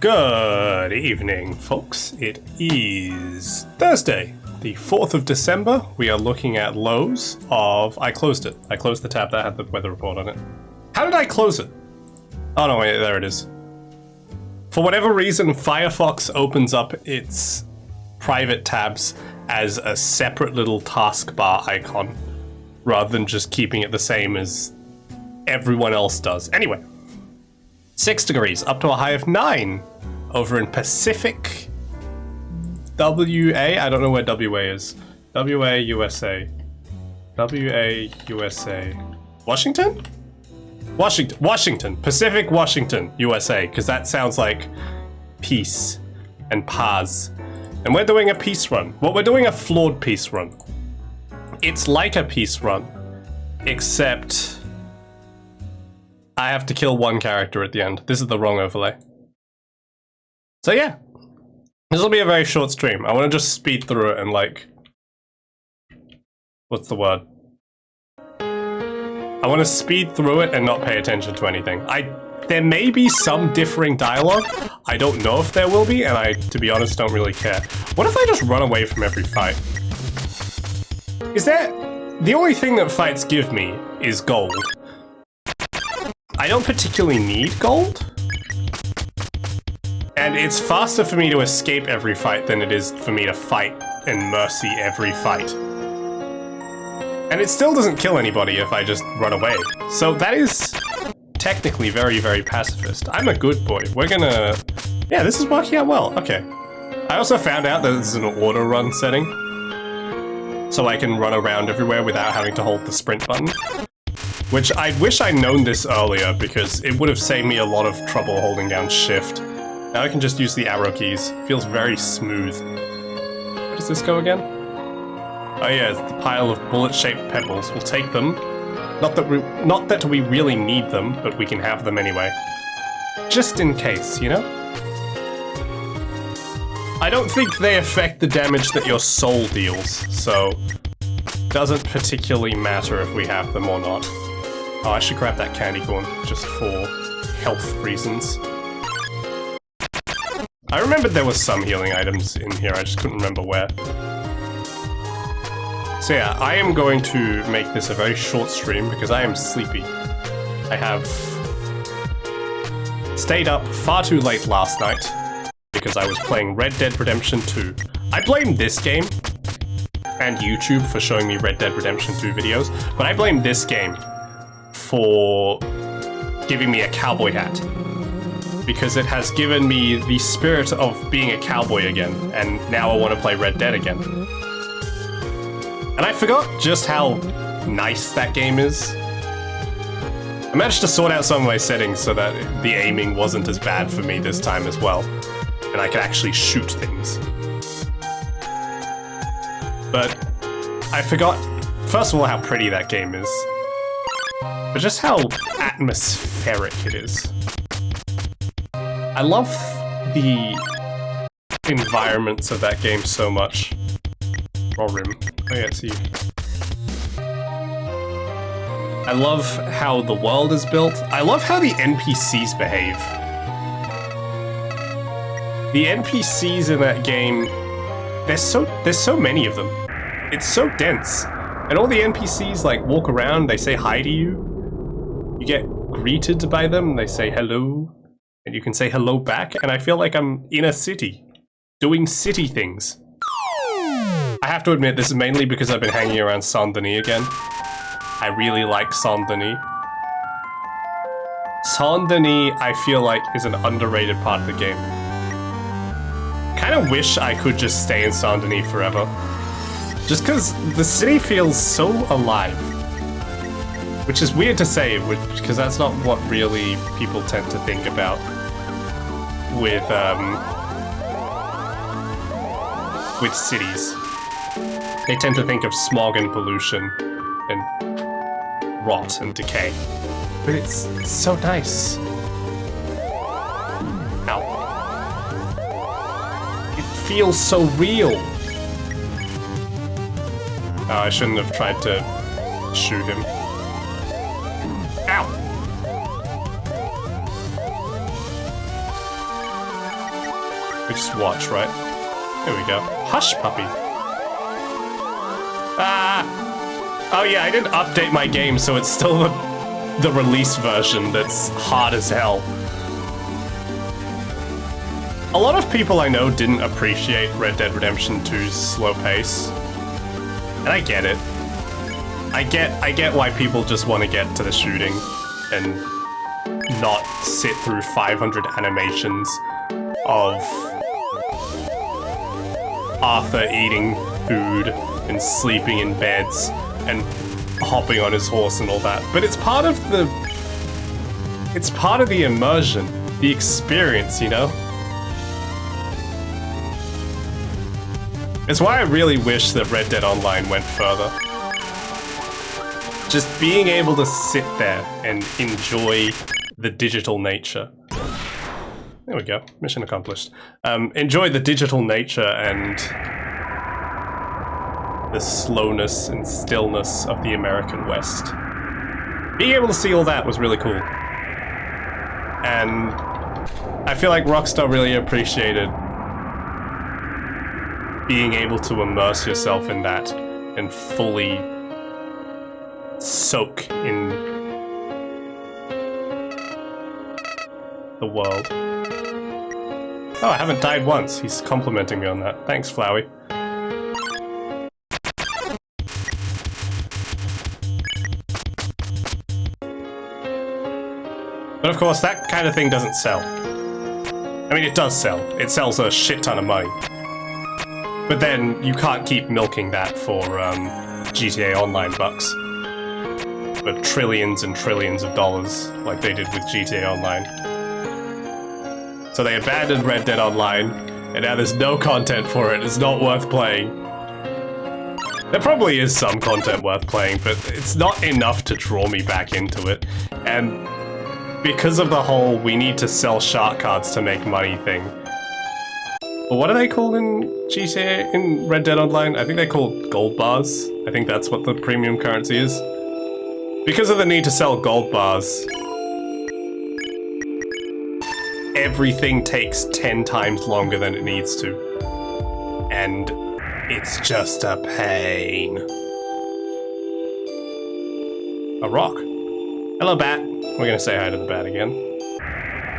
Good evening, folks. It is Thursday, the 4th of December. We are looking at lows of... I closed it. I closed the tab that had the weather report on it. How did I close it? Oh no, wait, there it is. For whatever reason, Firefox opens up its private tabs as a separate little taskbar icon, rather than just keeping it the same as everyone else does. Anyway, 6 degrees, up to a high of 9 over in Pacific WA. I don't know where WA is. WA, USA. WA, USA. Washington? Washington. Pacific Washington, USA, because that sounds like peace and paz. And we're doing a peace run. Well, we're doing a flawed peace run. It's like a peace run, except I have to kill one character at the end. This is the wrong overlay. So yeah, this will be a very short stream. I want to just speed through it and like, what's the word? I want to speed through it and not pay attention to anything. There may be some differing dialogue. I don't know if there will be, and I, to be honest, don't really care. What if I just run away from every fight? The only thing that fights give me is gold. I don't particularly need gold. And it's faster for me to escape every fight than it is for me to fight and mercy every fight. And it still doesn't kill anybody if I just run away. So that is technically very, very pacifist. I'm a good boy. We're gonna... Yeah, this is working out well. Okay. I also found out that this is an auto run setting, so I can run around everywhere without having to hold the sprint button. Which I wish I'd known this earlier, because it would have saved me a lot of trouble holding down shift. Now I can just use the arrow keys. Feels very smooth. Where does this go again? Oh yeah, it's the pile of bullet-shaped pebbles. We'll take them. Not that we really need them, but we can have them anyway. Just in case, you know? I don't think they affect the damage that your soul deals, so doesn't particularly matter if we have them or not. Oh, I should grab that candy corn just for health reasons. I remembered there was some healing items in here, I just couldn't remember where. So yeah, I am going to make this a very short stream because I am sleepy. I have stayed up far too late last night because I was playing Red Dead Redemption 2. I blame this game and YouTube for showing me Red Dead Redemption 2 videos, but I blame this game for giving me a cowboy hat, because it has given me the spirit of being a cowboy again, and now I want to play Red Dead again. And I forgot just how nice that game is. I managed to sort out some of my settings so that the aiming wasn't as bad for me this time as well, and I could actually shoot things. But I forgot, first of all, how pretty that game is, but just how atmospheric it is. I love the environments of that game so much. Raw rim. Oh yeah, it's you. I love how the world is built. I love how the NPCs behave. The NPCs in that game, there's so many of them. It's so dense. And all the NPCs like walk around, they say hi to you. You get greeted by them, they say hello. And you can say hello back, and I feel like I'm in a city, doing city things. I have to admit, this is mainly because I've been hanging around Saint-Denis again. I really like Saint-Denis. Saint-Denis, I feel like, is an underrated part of the game. Kind of wish I could just stay in Saint-Denis forever. Just because the city feels so alive. Which is weird to say, because that's not what really people tend to think about with cities. They tend to think of smog and pollution and rot and decay. But it's so nice. Ow. It feels so real. Oh, I shouldn't have tried to shoot him. Ow! We just watch, right? There we go. Hush Puppy. Ah! Oh yeah, I didn't update my game, so it's still the release version that's hard as hell. A lot of people I know didn't appreciate Red Dead Redemption 2's slow pace. And I get it. I get why people just want to get to the shooting and not sit through 500 animations of Arthur eating food and sleeping in beds and hopping on his horse and all that. But it's part of the immersion, the experience, you know? It's why I really wish that Red Dead Online went further. Just being able to sit there and enjoy the digital nature. There we go, mission accomplished. Enjoy the digital nature and the slowness and stillness of the American West. Being able to see all that was really cool. And I feel like Rockstar really appreciated being able to immerse yourself in that and fully soak in the world. Oh, I haven't died once. He's complimenting me on that. Thanks, Flowey. But of course, that kind of thing doesn't sell. I mean, it does sell. It sells a shit ton of money. But then you can't keep milking that for GTA Online bucks. For trillions and trillions of dollars, like they did with GTA Online. So they abandoned Red Dead Online, and now there's no content for it. It's not worth playing. There probably is some content worth playing, but it's not enough to draw me back into it. And because of the whole we need to sell shark cards to make money thing. But what are they called in GTA, in Red Dead Online? I think they're called gold bars. I think that's what the premium currency is. Because of the need to sell gold bars, everything takes 10 times longer than it needs to. And it's just a pain. A rock. Hello, Bat. We're gonna say hi to the Bat again.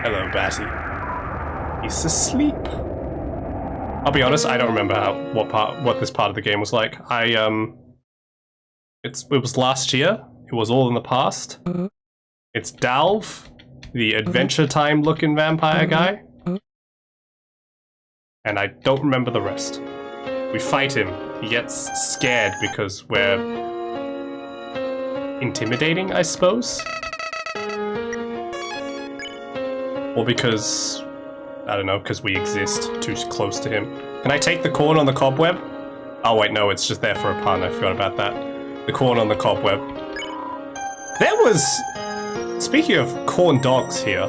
Hello, Batty. He's asleep. I'll be honest, I don't remember what this part of the game was like. It was last year. It was all in the past. It's Dalv, the Adventure Time looking vampire guy. And I don't remember the rest. We fight him. He gets scared because we're intimidating, I suppose? Or because, I don't know, because we exist too close to him. Can I take the corn on the cobweb? Oh wait, no, it's just there for a pun. I forgot about that. The corn on the cobweb. There was, speaking of corn dogs here,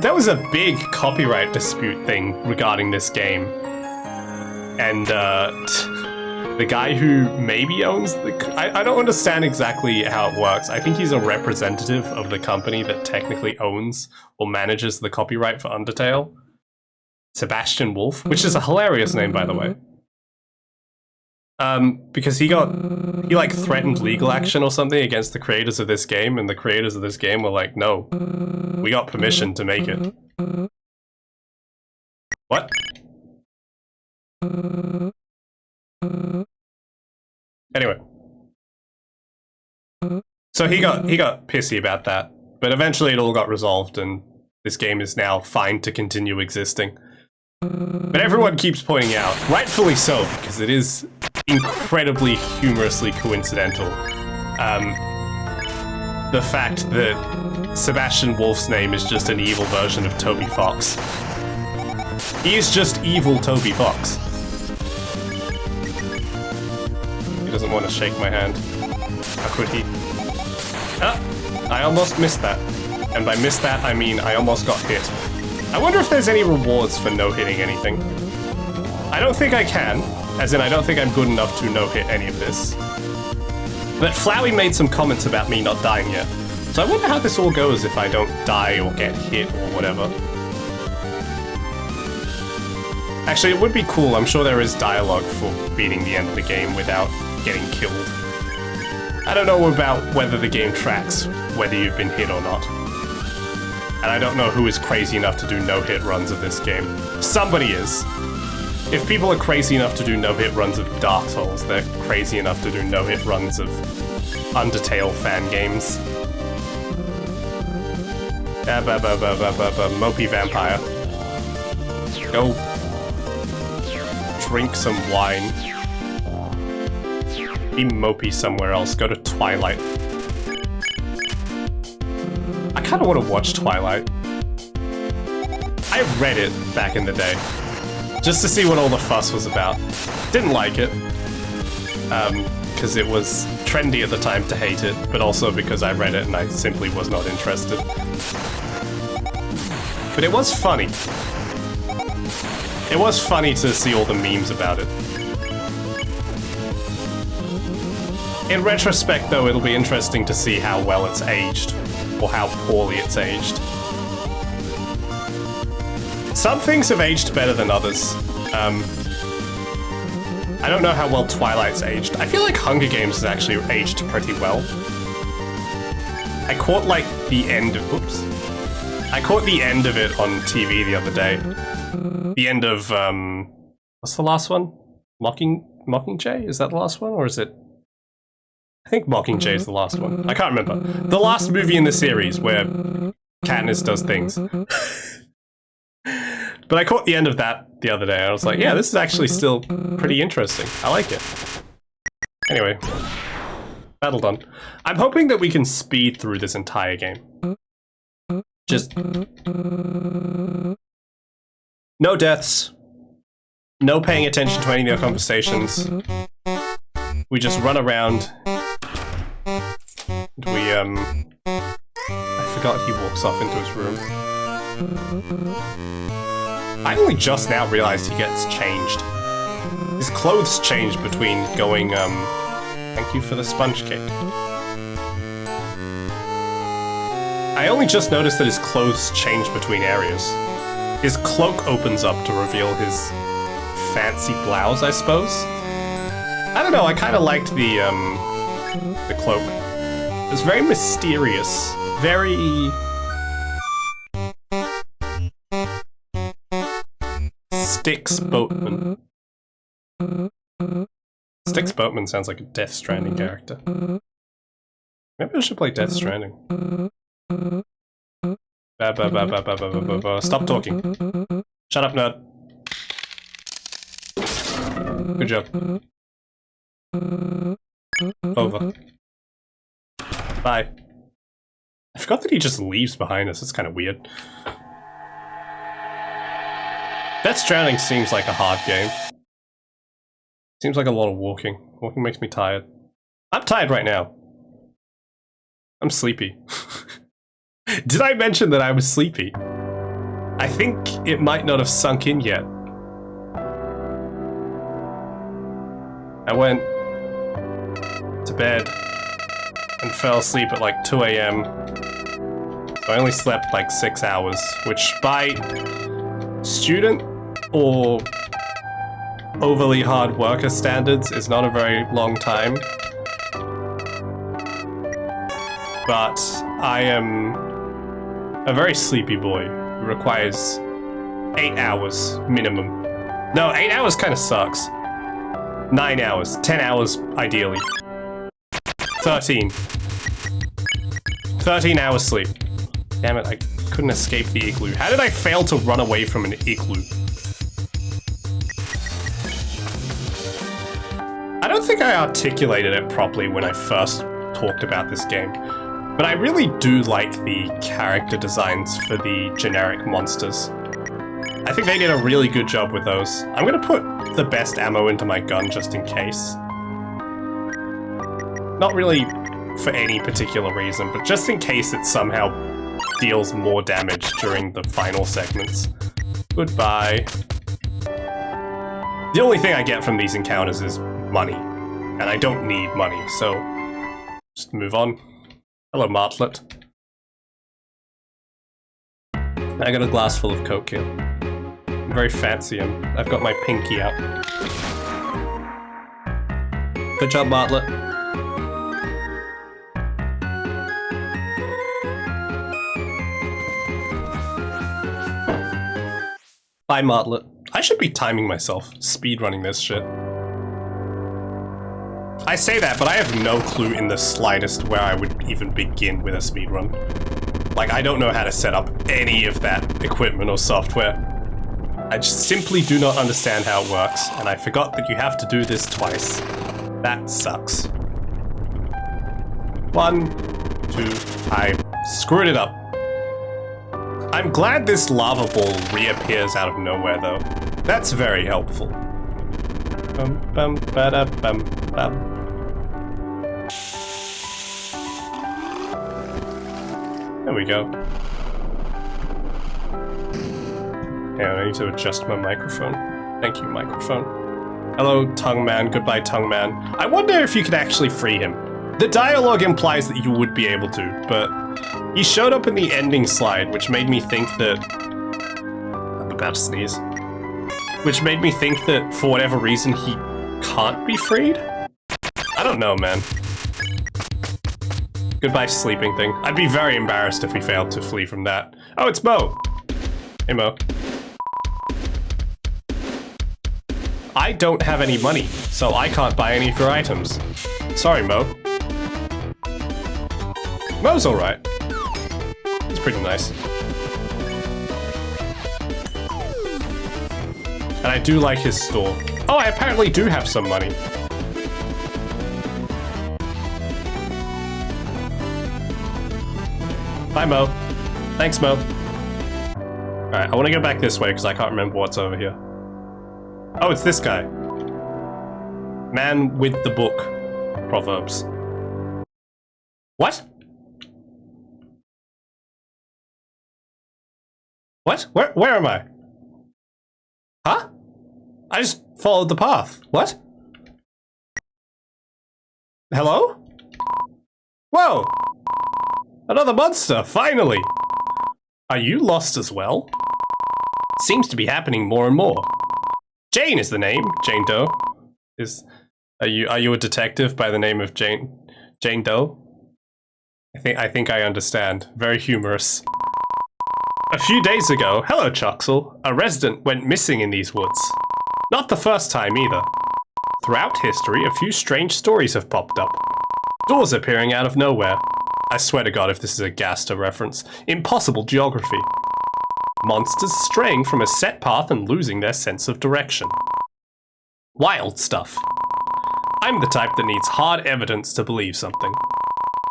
there was a big copyright dispute thing regarding this game. And the guy who maybe owns the... I don't understand exactly how it works. I think he's a representative of the company that technically owns or manages the copyright for Undertale. Sebastian Wolf, which is a hilarious name, by the way. Because he like threatened legal action or something against the creators of this game, and the creators of this game were like, no, we got permission to make it. What? Anyway. So he got pissy about that, but eventually it all got resolved and this game is now fine to continue existing. But everyone keeps pointing out, rightfully so, because it is incredibly humorously coincidental, the fact that Sebastian Wolf's name is just an evil version of Toby Fox. He is just evil Toby Fox. He doesn't want to shake my hand. How could he? Ah! I almost missed that. And by missed that, I mean I almost got hit. I wonder if there's any rewards for no-hitting anything. I don't think I can, as in I don't think I'm good enough to no-hit any of this. But Flowey made some comments about me not dying yet. So I wonder how this all goes if I don't die or get hit or whatever. Actually, it would be cool. I'm sure there is dialogue for beating the end of the game without getting killed. I don't know about whether the game tracks whether you've been hit or not. And I don't know who is crazy enough to do no-hit runs of this game. Somebody is. If people are crazy enough to do no-hit runs of Dark Souls, they're crazy enough to do no-hit runs of Undertale fan games. Mopey vampire. Go drink some wine. Be mopey somewhere else. Go to Twilight. I kind of want to watch Twilight. I read it back in the day, just to see what all the fuss was about. Didn't like it, because it was trendy at the time to hate it, but also because I read it and I simply was not interested. But it was funny. It was funny to see all the memes about it. In retrospect, though, it'll be interesting to see how well it's aged, or how poorly it's aged. Some things have aged better than others. I don't know how well Twilight's aged. I feel like Hunger Games has actually aged pretty well. I caught, like, the end of... Oops. I caught the end of it on TV the other day. The end of, what's the last one? Mockingjay? Is that the last one, or is it... I think Mockingjay is the last one. I can't remember. The last movie in the series where Katniss does things. But I caught the end of that the other day. I was like, yeah, this is actually still pretty interesting. I like it. Anyway. Battle done. I'm hoping that we can speed through this entire game. Just... no deaths. No paying attention to any of their conversations. We just run around. We, I forgot he walks off into his room. I only just now realized he gets changed. His clothes change between going, thank you for the sponge cake. I only just noticed that his clothes change between areas. His cloak opens up to reveal his fancy blouse, I suppose. I don't know, I kind of liked the cloak. It was very mysterious, very... Styx Boatman. Styx Boatman sounds like a Death Stranding character. Maybe I should play Death Stranding. Stop talking. Shut up, nerd. Good job. Over. Bye. I forgot that he just leaves behind us. It's kind of weird. Death Stranding seems like a hard game. Seems like a lot of walking. Walking makes me tired. I'm tired right now. I'm sleepy. Did I mention that I was sleepy? I think it might not have sunk in yet. I went to bed and fell asleep at like 2 AM. So I only slept like 6 hours, which by student or overly hard worker standards is not a very long time. But I am a very sleepy boy who requires 8 hours minimum. No, 8 hours kind of sucks. 9 hours, 10 hours ideally. 13. 13 hours sleep. Damn it, I couldn't escape the igloo. How did I fail to run away from an igloo? I don't think I articulated it properly when I first talked about this game, but I really do like the character designs for the generic monsters. I think they did a really good job with those. I'm gonna put the best ammo into my gun just in case. Not really for any particular reason, but just in case it somehow deals more damage during the final segments. Goodbye. The only thing I get from these encounters is money, and I don't need money, so just move on. Hello, Martlet. I got a glass full of Coke here. very fancy. I've got my pinky out. Good job, Bartlett. Bye, Martlet. I should be timing myself, speedrunning this shit. I say that, but I have no clue in the slightest where I would even begin with a speedrun. Like, I don't know how to set up any of that equipment or software. I just simply do not understand how it works, and I forgot that you have to do this twice. That sucks. 1, 2, I screwed it up. I'm glad this lava ball reappears out of nowhere, though. That's very helpful. Bum, bum, ba-da, bum, bum. There we go. Yeah, I need to adjust my microphone. Thank you, microphone. Hello, Tongue Man. Goodbye, Tongue Man. I wonder if you could actually free him. The dialogue implies that you would be able to, but he showed up in the ending slide, which made me think that... I'm about to sneeze. Which made me think that, for whatever reason, he can't be freed? I don't know, man. Goodbye, sleeping thing. I'd be very embarrassed if we failed to flee from that. Oh, it's Mo! Hey, Mo. I don't have any money, so I can't buy any of your items. Sorry, Mo. Mo's alright. He's pretty nice. And I do like his store. Oh, I apparently do have some money. Bye, Mo. Thanks, Mo. Alright, I want to go back this way because I can't remember what's over here. Oh, it's this guy. Man with the book. Proverbs. What? What? Where am I? Huh? I just followed the path. What? Hello? Whoa! Another monster, finally! Are you lost as well? Seems to be happening more and more. Jane is the name. Jane Doe. Are you a detective by the name of Jane Doe? I think I understand. Very humorous. A few days ago, hello Chuxel, a resident went missing in these woods. Not the first time either. Throughout history, a few strange stories have popped up. Doors appearing out of nowhere. I swear to God if this is a Gaster reference. Impossible geography. Monsters straying from a set path and losing their sense of direction. Wild stuff. I'm the type that needs hard evidence to believe something.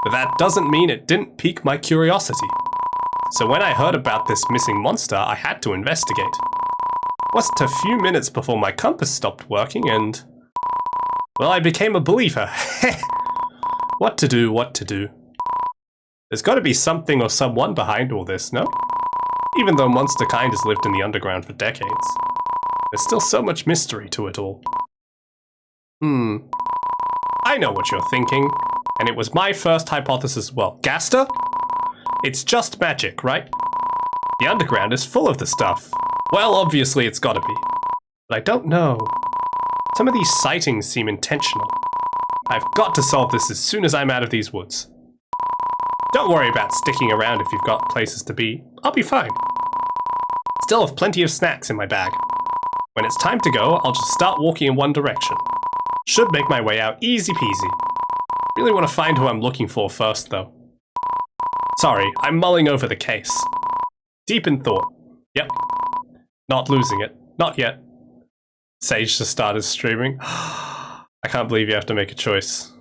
But that doesn't mean it didn't pique my curiosity. So when I heard about this missing monster, I had to investigate. Wasn't a few minutes before my compass stopped working and... well, I became a believer. What to do. There's gotta be something or someone behind all this, no? Even though monster kind has lived in the underground for decades. There's still so much mystery to it all. I know what you're thinking, and it was my first hypothesis as well. Gaster? It's just magic, right? The underground is full of the stuff. Well, obviously it's gotta be. But I don't know. Some of these sightings seem intentional. I've got to solve this as soon as I'm out of these woods. Don't worry about sticking around if you've got places to be. I'll be fine. Still have plenty of snacks in my bag. When it's time to go, I'll just start walking in one direction. Should make my way out easy peasy. Really want to find who I'm looking for first, though. Sorry, I'm mulling over the case. Deep in thought. Yep. Not losing it. Not yet. Sage just started streaming. I can't believe you have to make a choice.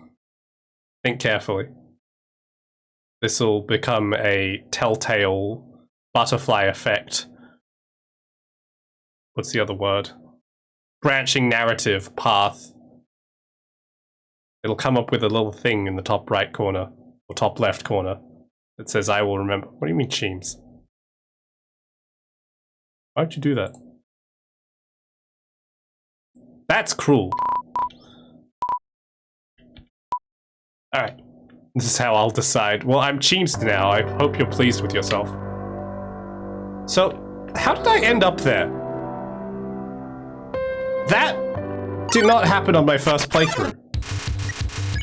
Think carefully. This'll become a telltale butterfly effect. What's the other word? Branching narrative path. It'll come up with a little thing in the top right corner, or top left corner, that says, I will remember. What do you mean, Cheems? Why'd you do that? That's cruel. Alright. This is how I'll decide. Well, I'm Cheems now. I hope you're pleased with yourself. So, how did I end up there? That did not happen on my first playthrough.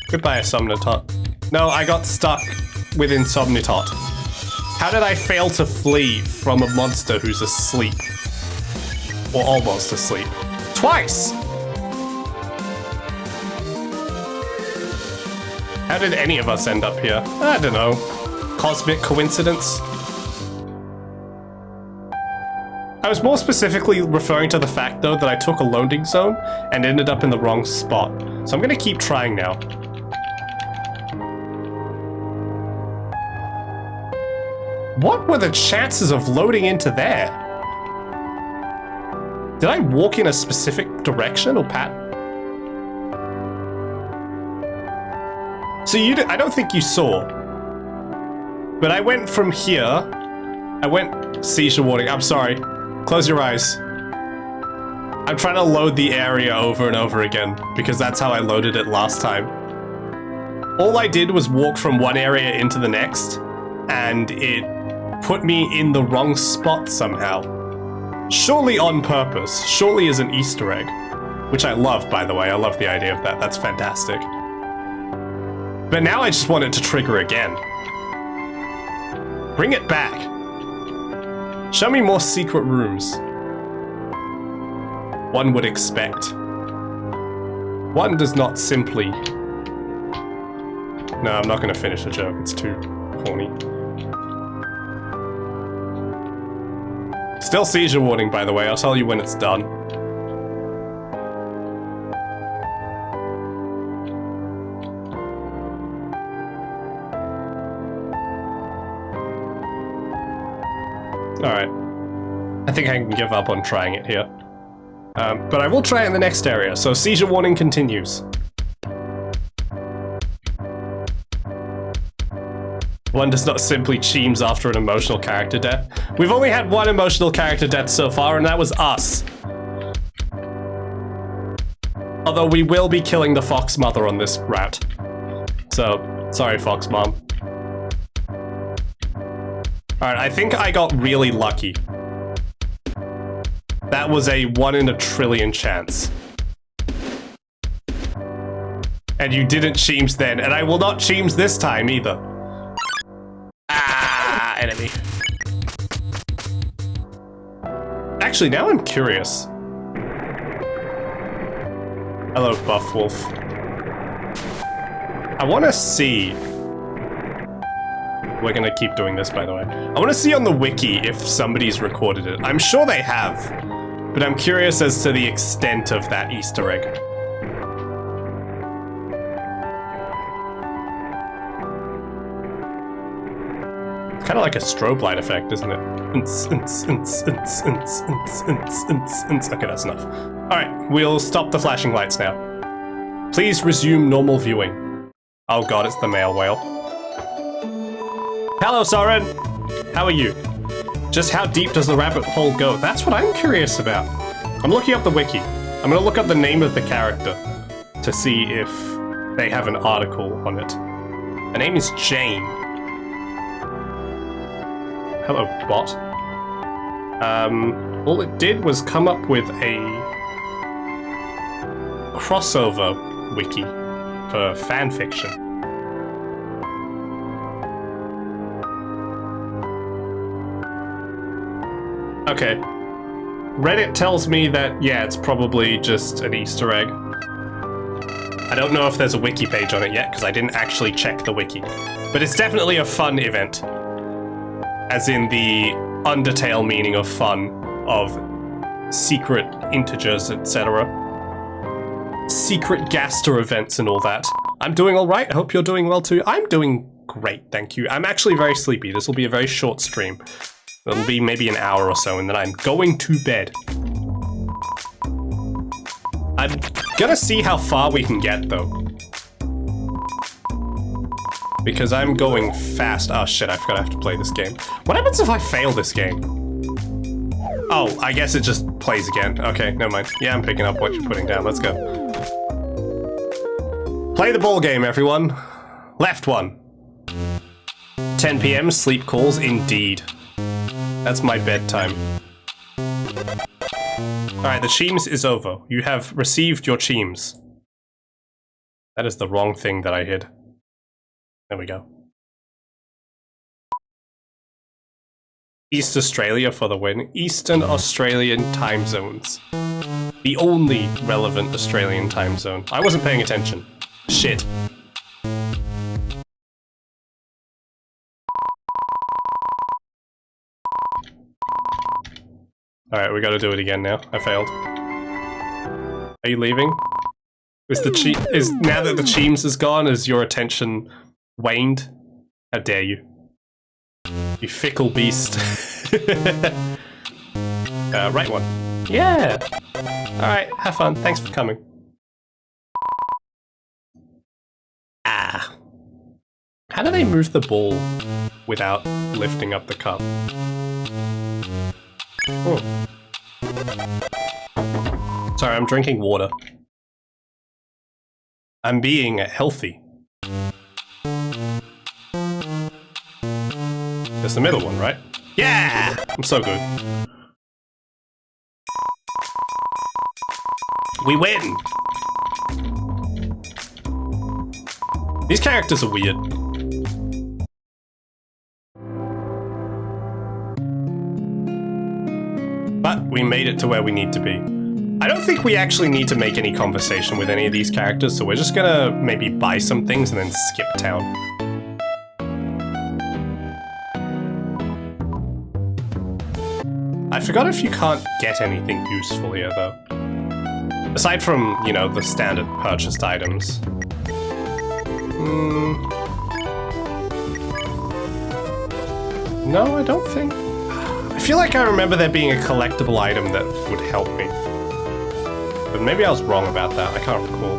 Goodbye, Insomnitot. No, I got stuck with Insomnitot. How did I fail to flee from a monster who's asleep? Or almost asleep? Twice! How did any of us end up here? I don't know. Cosmic coincidence? I was more specifically referring to the fact, though, that I took a loading zone and ended up in the wrong spot. So I'm gonna keep trying now. What were the chances of loading into there? Did I walk in a specific direction or pattern? So I don't think you saw. But I went from here. I went seizure warning. I'm sorry. Close your eyes. I'm trying to load the area over and over again because that's how I loaded it last time. All I did was walk from one area into the next and it put me in the wrong spot somehow. Surely on purpose. Surely as an Easter egg. Which I love, by the way. I love the idea of that. That's fantastic. But now I just want it to trigger again. Bring it back. Show me more secret rooms. One would expect. One does not simply... No, I'm not going to finish the joke. It's too corny. Still seizure warning, by the way. I'll tell you when it's done. Alright. I think I can give up on trying it here. But I will try it in the next area, so seizure warning continues. One does not simply cheems after an emotional character death. We've only had one emotional character death so far, and that was us. Although we will be killing the Fox Mother on this route. So, sorry Fox Mom. Alright, I think I got really lucky. That was a 1 in a trillion chance. And you didn't cheems then, and I will not cheems this time either. Ah, enemy. Actually, now I'm curious. Hello, Buff Wolf. I want to see... We're gonna keep doing this, by the way. I want to see on the wiki if somebody's recorded it. I'm sure they have, but I'm curious as to the extent of that Easter egg. It's kind of like a strobe light effect, isn't it? Okay, that's enough. Alright, we'll stop the flashing lights now. Please resume normal viewing. Oh god, it's the male whale. Hello, Soren! How are you? Just how deep does the rabbit hole go? That's what I'm curious about. I'm looking up the wiki. I'm gonna look up the name of the character to see if they have an article on it. Her name is Jane. Hello, bot. All it did was come up with a crossover wiki for fanfiction. Okay. Reddit tells me that, yeah, it's probably just an Easter egg. I don't know if there's a wiki page on it yet, because I didn't actually check the wiki. But it's definitely a fun event. As in the Undertale meaning of fun, of secret integers, etc. Secret Gaster events and all that. I'm doing alright, I hope you're doing well too. I'm doing great, thank you. I'm actually very sleepy, this will be a very short stream. It'll be maybe an hour or so, and then I'm going to bed. I'm gonna see how far we can get, though. Because I'm going fast. Oh shit, I forgot I have to play this game. What happens if I fail this game? Oh, I guess it just plays again. Okay, never mind. Yeah, I'm picking up what you're putting down. Let's go. Play the ball game, everyone. Left one. 10 PM, sleep calls, indeed. That's my bedtime. Alright, the Cheems is over. You have received your Cheems. That is the wrong thing that I hid. There we go. East Australia for the win. Eastern Australian time zones. The only relevant Australian time zone. I wasn't paying attention. Shit. Alright, we gotta do it again now. I failed. Are you leaving? Is now that the Cheems is gone, is your attention waned? How dare you? You fickle beast. Right one. Yeah! Alright, have fun. Thanks for coming. Ah. How do they move the ball without lifting up the cup? Oh. Sorry, I'm drinking water. I'm being healthy. There's the middle one, right? Yeah! I'm so good. We win! These characters are weird. But we made it to where we need to be. I don't think we actually need to make any conversation with any of these characters, so we're just gonna maybe buy some things and then skip town. I forgot if you can't get anything useful here, though. Aside from, you know, the standard purchased items. No, I don't think. I feel like I remember there being a collectible item that would help me. But maybe I was wrong about that, I can't recall.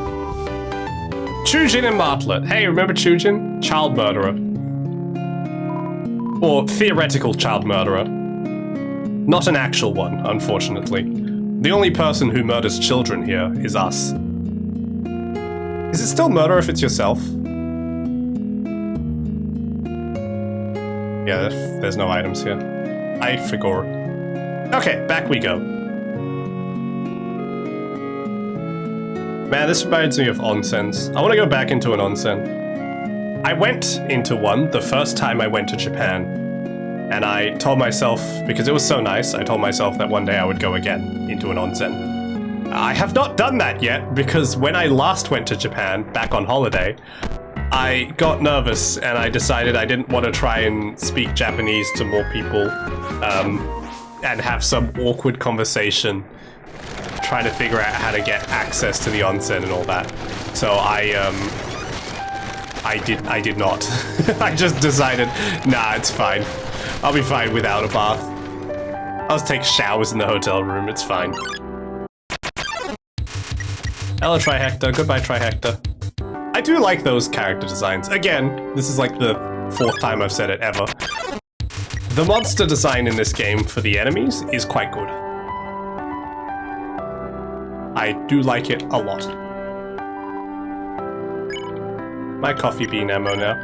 Chujin and Martlet. Hey, remember Chujin? Child murderer. Or theoretical child murderer. Not an actual one, unfortunately. The only person who murders children here is us. Is it still murder if it's yourself? Yeah, there's no items here. I forgot. Okay, back we go. Man, this reminds me of onsens. I want to go back into an onsen. I went into one the first time I went to Japan. And I told myself, because it was so nice, I told myself that one day I would go again into an onsen. I have not done that yet, because when I last went to Japan, back on holiday, I got nervous and I decided I didn't want to try and speak Japanese to more people and have some awkward conversation trying to figure out how to get access to the onsen and all that. So I did not. I just decided, nah, it's fine. I'll be fine without a bath. I'll just take showers in the hotel room, it's fine. Hello, Trihector. Goodbye, Trihector. I do like those character designs. Again, this is like the 4th time I've said it ever. The monster design in this game for the enemies is quite good. I do like it a lot. My coffee bean ammo now.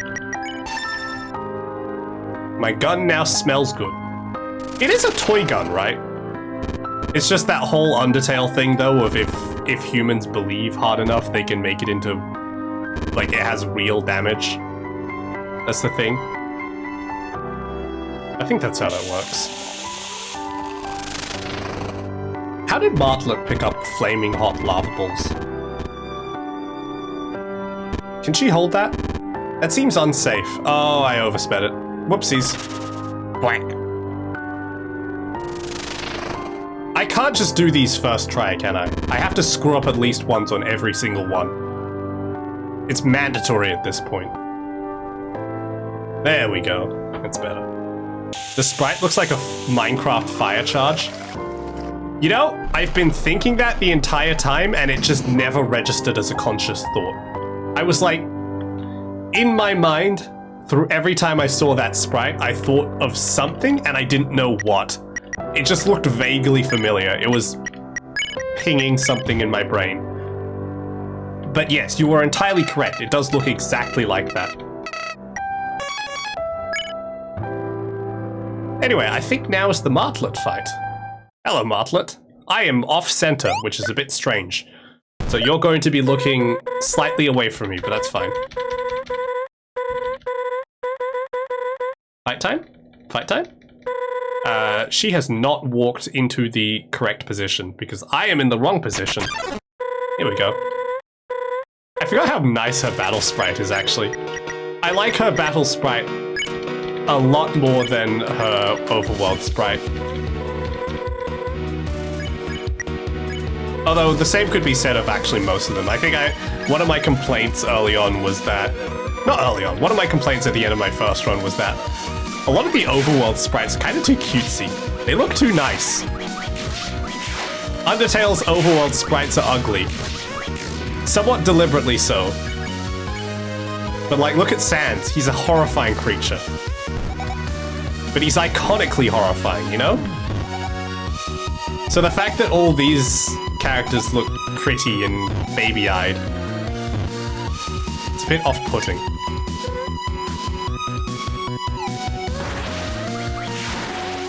My gun now smells good. It is a toy gun, right? It's just that whole Undertale thing, though, of if humans believe hard enough, they can make it into, like, it has real damage. That's the thing. I think that's how that works. How did Martlet pick up flaming hot lava balls? Can she hold that? That seems unsafe. Oh, I oversped it. Whoopsies. Blank. I can't just do these first try, can I? I have to screw up at least once on every single one. It's mandatory at this point. There we go. That's better. The sprite looks like a Minecraft fire charge. You know, I've been thinking that the entire time and it just never registered as a conscious thought. I was like, in my mind, through every time I saw that sprite, I thought of something and I didn't know what. It just looked vaguely familiar. It was pinging something in my brain. But yes, you were entirely correct. It does look exactly like that. Anyway, I think now is the Martlet fight. Hello, Martlet. I am off-center, which is a bit strange. So you're going to be looking slightly away from me, but that's fine. Fight time? Fight time? She has not walked into the correct position because I am in the wrong position. Here we go. I forgot how nice her battle sprite is, actually. I like her battle sprite a lot more than her overworld sprite. Although the same could be said of actually most of them. I think one of my complaints early on was that... Not early on, one of my complaints at the end of my first run was that a lot of the overworld sprites are kind of too cutesy. They look too nice. Undertale's overworld sprites are ugly. Somewhat deliberately so. But like, look at Sans, he's a horrifying creature. But he's iconically horrifying, you know? So the fact that all these characters look pretty and baby-eyed, it's a bit off-putting.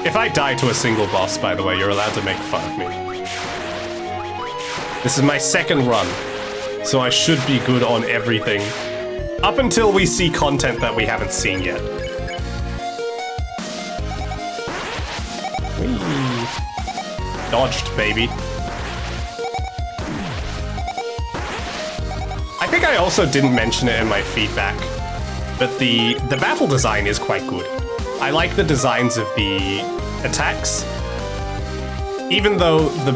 If I die to a single boss, by the way, you're allowed to make fun of me. This is my second run, so I should be good on everything. Up until we see content that we haven't seen yet. Whee. Dodged, baby. I think I also didn't mention it in my feedback, but the battle design is quite good. I like the designs of the attacks, even though the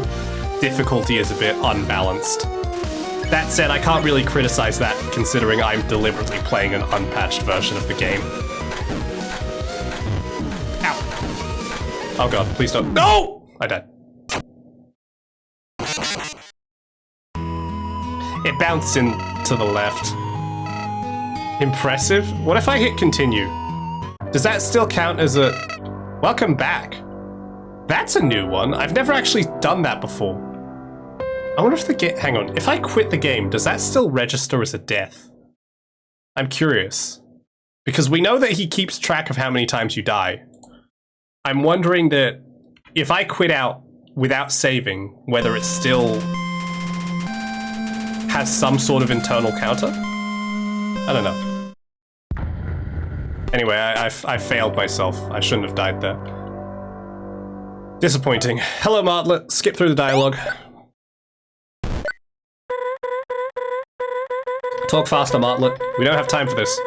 difficulty is a bit unbalanced. That said, I can't really criticize that considering I'm deliberately playing an unpatched version of the game. Ow. Oh god, please don't. No! I died. It bounced in to the left. Impressive? What if I hit continue? Does that still count as a... Welcome back. That's a new one. I've never actually done that before. I wonder if the game... Hang on. If I quit the game, does that still register as a death? I'm curious. Because we know that he keeps track of how many times you die. I'm wondering that if I quit out without saving, whether it still has some sort of internal counter? I don't know. Anyway, I failed myself. I shouldn't have died there. Disappointing. Hello, Martlet. Skip through the dialogue. Talk faster, Martlet. We don't have time for this.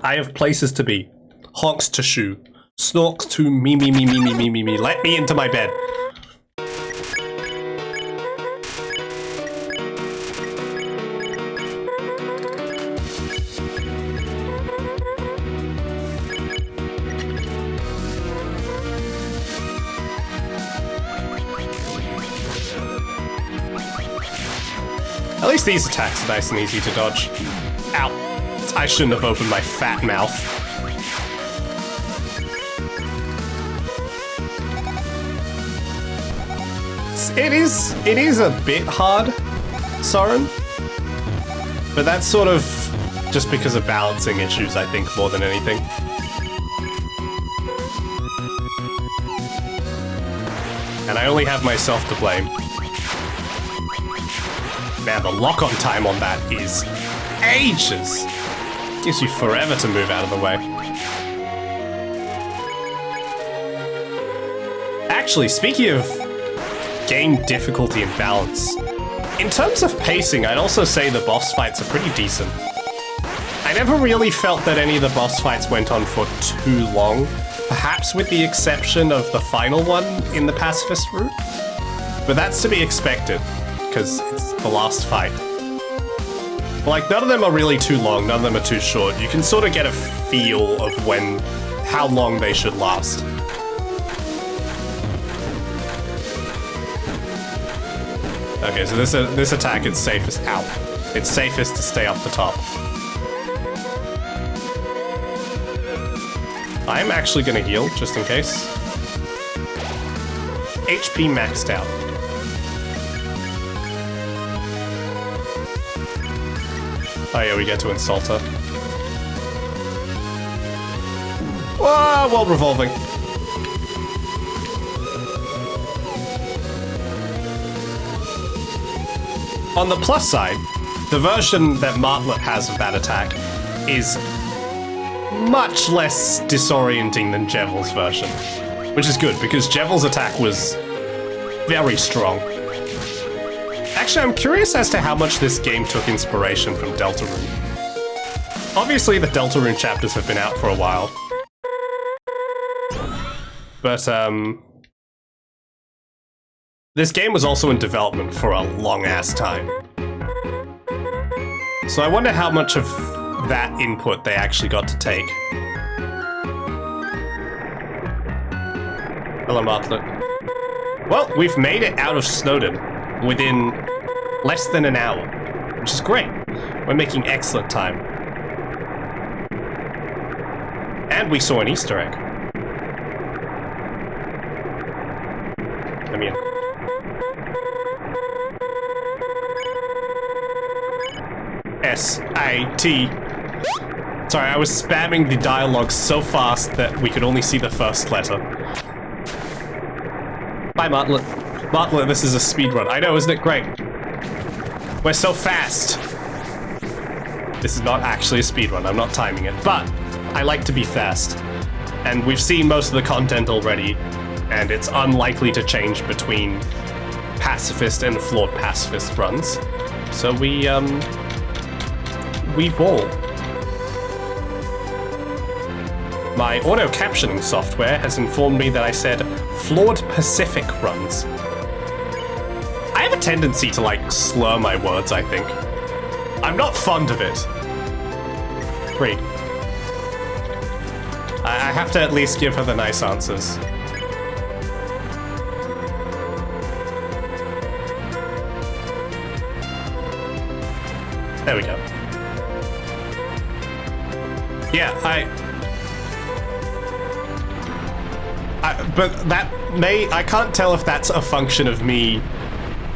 I have places to be. Honks to shoe. Snorks to me. Let me into my bed. At least these attacks are nice and easy to dodge. Ow. I shouldn't have opened my fat mouth. It is a bit hard, Soren. But that's sort of just because of balancing issues, I think, more than anything. And I only have myself to blame. Man, the lock-on time on that is ages. Gives you forever to move out of the way. Actually, speaking of game difficulty and balance, in terms of pacing, I'd also say the boss fights are pretty decent. I never really felt that any of the boss fights went on for too long, perhaps with the exception of the final one in the pacifist route. But that's to be expected, because it's the last fight. Like, none of them are really too long, none of them are too short. You can sort of get a feel of how long they should last. Okay, so this attack is safest out. It's safest to stay up the top. I'm actually gonna heal, just in case. HP maxed out. Oh yeah, we get to insult her. Whoa, world revolving. On the plus side, the version that Martlet has of that attack is much less disorienting than Jevel's version, which is good because Jevel's attack was very strong. Actually, I'm curious as to how much this game took inspiration from Deltarune. Obviously, the Deltarune chapters have been out for a while, but this game was also in development for a long-ass time. So I wonder how much of that input they actually got to take. Hello, Martlet. Well, we've made it out of Snowden within less than an hour, which is great. We're making excellent time. And we saw an Easter egg. I mean... S-A-T. Sorry, I was spamming the dialogue so fast that we could only see the first letter. Bye, Martlet. Martlet, this is a speedrun. I know, isn't it great? We're so fast. This is not actually a speedrun, I'm not timing it, but I like to be fast. And we've seen most of the content already, and it's unlikely to change between pacifist and flawed pacifist runs. So we ball. My auto-captioning software has informed me that I said flawed Pacific runs. I have a tendency to, like, slur my words, I think. I'm not fond of it. Great. I have to at least give her the nice answers. There we go. Yeah, but that I can't tell if that's a function of me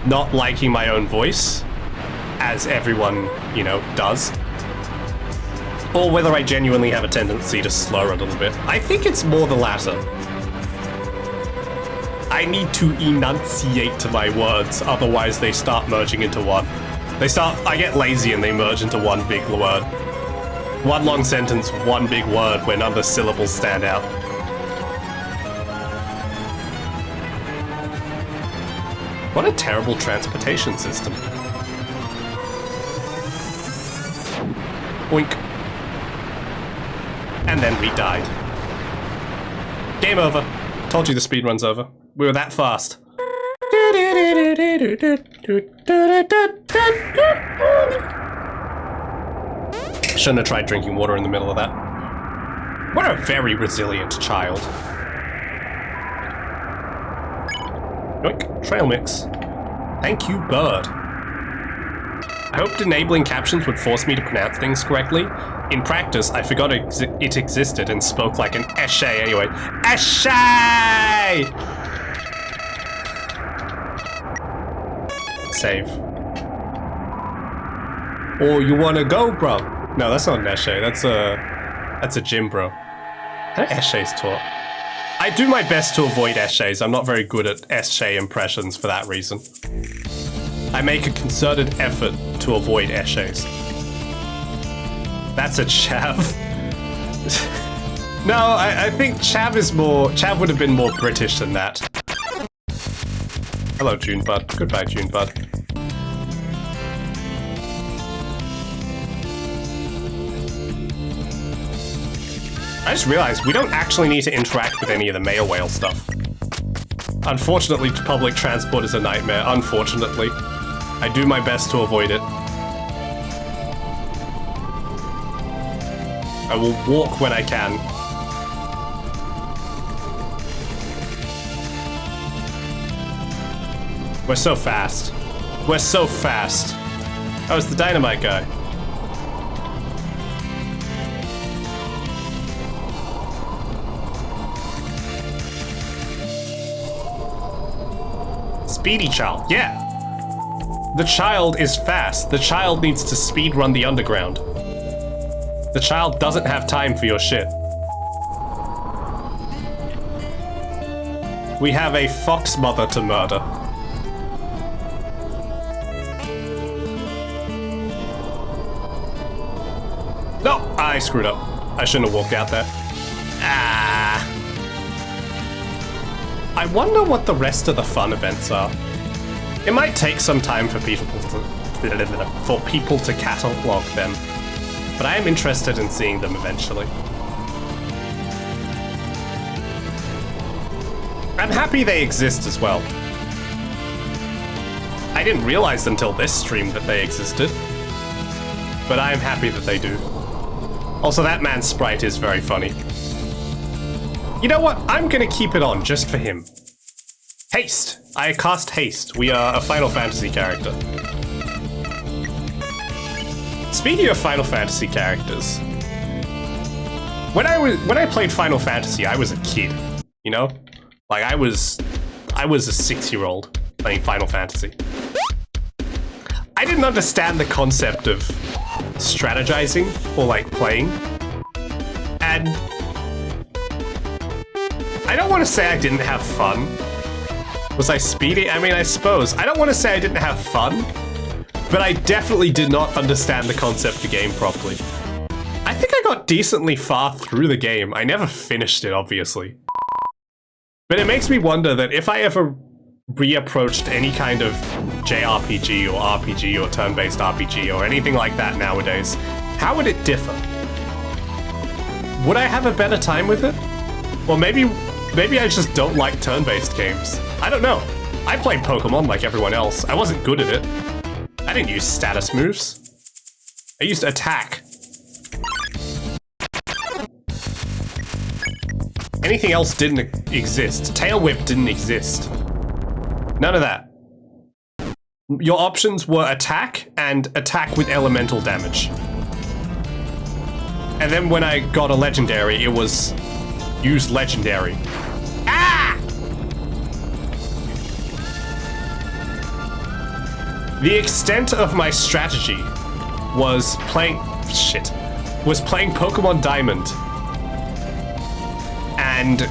not liking my own voice, as everyone, you know, does, or whether I genuinely have a tendency to slur a little bit. I think it's more the latter. I need to enunciate my words, otherwise they start merging into one. I get lazy and they merge into one big word. One long sentence, one big word where none of the syllables stand out. What a terrible transportation system. Oink. And then we died. Game over. Told you the speedrun's over. We were that fast. Shouldn't have tried drinking water in the middle of that. What a very resilient child. Yoink. Trail mix. Thank you, bird. I hoped enabling captions would force me to pronounce things correctly. In practice, I forgot it existed and spoke like an esche anyway. Esche! Save. Oh, you wanna go, bro? No, that's not an esche. That's a gym, bro. How do esches talk? I do my best to avoid esches. I'm not very good at esche impressions for that reason. I make a concerted effort to avoid esches. That's a chav. No, I think chav would have been more British than that. Hello, Junebud. Goodbye, Junebud. I just realized we don't actually need to interact with any of the male whale stuff. Unfortunately, public transport is a nightmare. Unfortunately. I do my best to avoid it. I will walk when I can. We're so fast. We're so fast. Oh, it's the dynamite guy. Speedy child, yeah. The child is fast. The child needs to speedrun the underground. The child doesn't have time for your shit. We have a fox mother to murder. I screwed up. I shouldn't have walked out there. Ah. I wonder what the rest of the fun events are. It might take some time for people to catalog them, but I am interested in seeing them eventually. I'm happy they exist as well. I didn't realize until this stream that they existed, but I am happy that they do. Also, that man's sprite is very funny. You know what? I'm gonna keep it on just for him. Haste! I cast Haste. We are a Final Fantasy character. Speaking of Final Fantasy characters, when I played Final Fantasy, I was a kid, you know? Like I was a 6-year-old playing Final Fantasy. I didn't understand the concept of strategizing or like playing, and I don't want to say I didn't have fun. Was I speedy? I mean, I suppose. I don't want to say I didn't have fun, but I definitely did not understand the concept of the game properly. I think I got decently far through the game. I never finished it, obviously. But it makes me wonder that if I ever reapproached any kind of JRPG or RPG or turn-based RPG or anything like that nowadays, how would it differ? Would I have a better time with it? Well, maybe I just don't like turn-based games. I don't know. I played Pokemon like everyone else. I wasn't good at it. I didn't use status moves. I used attack. Anything else didn't exist. Tail Whip didn't exist. None of that. Your options were attack and attack with elemental damage. And then when I got a legendary, it was use legendary. Ah! The extent of my strategy was playing Pokemon Diamond and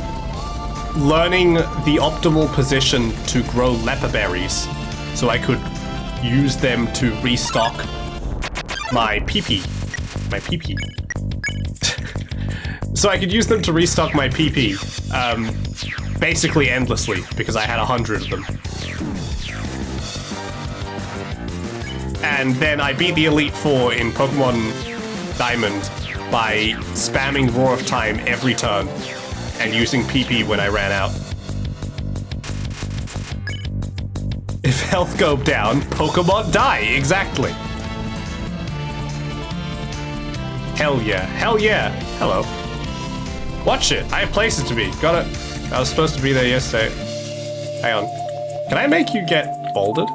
learning the optimal position to grow leper berries so I could use them to restock my PP. So I could use them to restock my PP, basically endlessly, because I had 100 of them. And then I beat the Elite Four in Pokemon Diamond by spamming Roar of Time every turn and using PP when I ran out. If health go down, Pokemon die, exactly. Hell yeah, hell yeah. Hello. Watch it, I have places to be. Got it. I was supposed to be there yesterday. Hang on. Can I make you get bolded?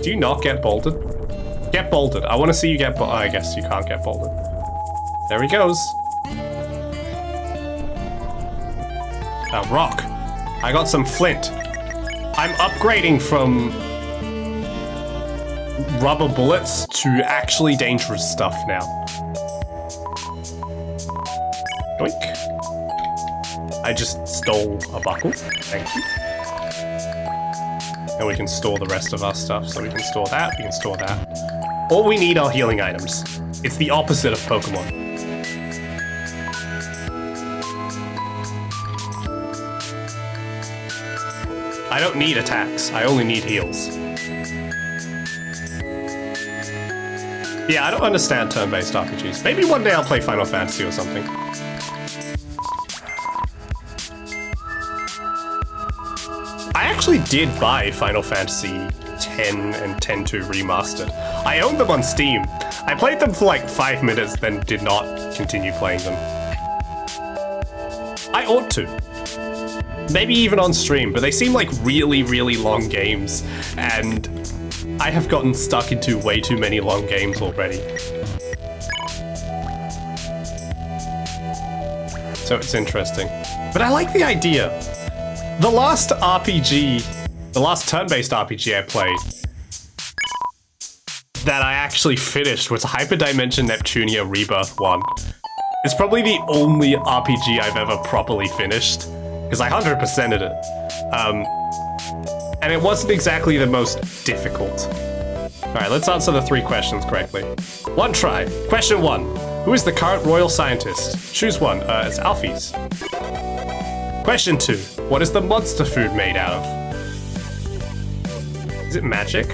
Do you not get bolded? Get bolded. I want to see you get bolded. I guess you can't get bolded. There he goes. Rock. I got some flint. I'm upgrading from rubber bullets to actually dangerous stuff now. Doink. I just stole a buckle. Thank you. And we can store the rest of our stuff. So we can store that, we can store that. All we need are healing items. It's the opposite of Pokemon. I don't need attacks, I only need heals. Yeah, I don't understand turn-based RPGs. Maybe one day I'll play Final Fantasy or something. I actually did buy Final Fantasy X and X-2 Remastered. I owned them on Steam. I played them for like 5 minutes, then did not continue playing them. I ought to. Maybe even on stream, but they seem like really, really long games, and I have gotten stuck into way too many long games already. So it's interesting. But I like the idea. The last turn-based RPG I played that I actually finished was Hyperdimension Neptunia Rebirth 1. It's probably the only RPG I've ever properly finished, because I 100%ed it. And it wasn't exactly the most difficult. Alright, let's answer the 3 questions correctly. One try. Question 1. Who is the current royal scientist? Choose one. It's Alfie's. Question 2. What is the monster food made out of? Is it magic?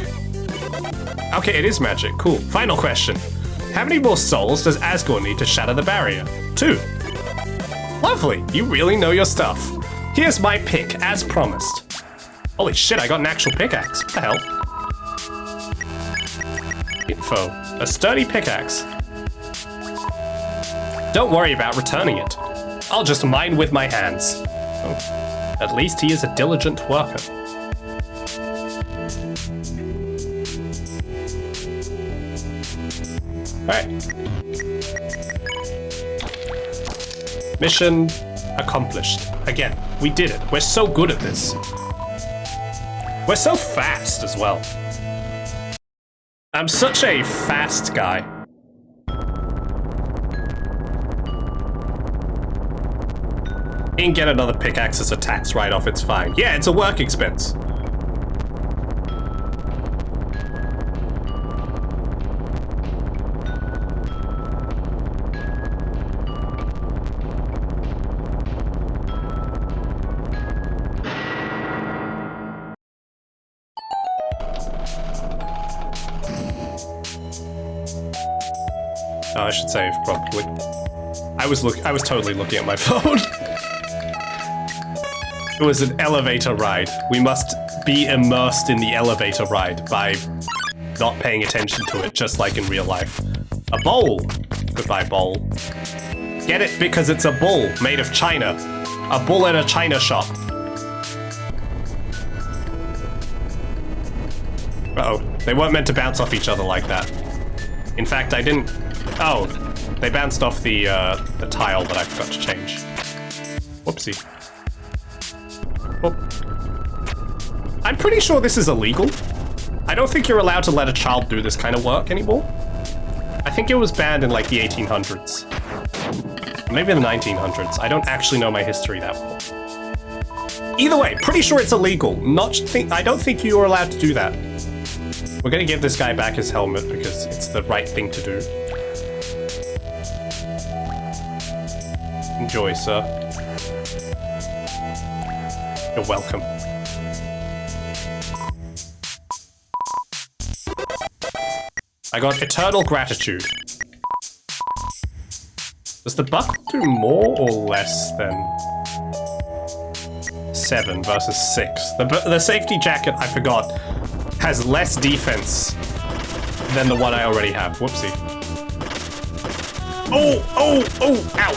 Okay, it is magic. Cool. Final question. How many more souls does Asgore need to shatter the barrier? 2. Lovely. You really know your stuff. Here's my pick, as promised. Holy shit, I got an actual pickaxe. What the hell? Info. A sturdy pickaxe. Don't worry about returning it. I'll just mine with my hands. Oh, at least he is a diligent worker. Alright. Mission accomplished. Again, we did it. We're so good at this. We're so fast as well. I'm such a fast guy. You can get another pickaxe as a tax write-off, it's fine. Yeah, it's a work expense. Oh, I should save, probably. I was totally looking at my phone. It was an elevator ride. We must be immersed in the elevator ride by not paying attention to it, just like in real life. A bowl. Goodbye, bowl. Get it? Because it's a bull made of china. A bull in a china shop. Uh-oh. They weren't meant to bounce off each other like that. In fact, I didn't... Oh, they bounced off the tile that I forgot to change. Whoopsie. Oh. I'm pretty sure this is illegal. I don't think you're allowed to let a child do this kind of work anymore. I think it was banned in like the 1800s. Maybe the 1900s. I don't actually know my history that well. Either way, pretty sure it's illegal. I don't think you're allowed to do that. We're gonna give this guy back his helmet because it's the right thing to do. Enjoy, sir. You're welcome. I got eternal gratitude. Does the Buck do more or less than 7 versus 6? The safety jacket, I forgot, has less defense than the one I already have. Whoopsie. Oh, oh, oh, ow.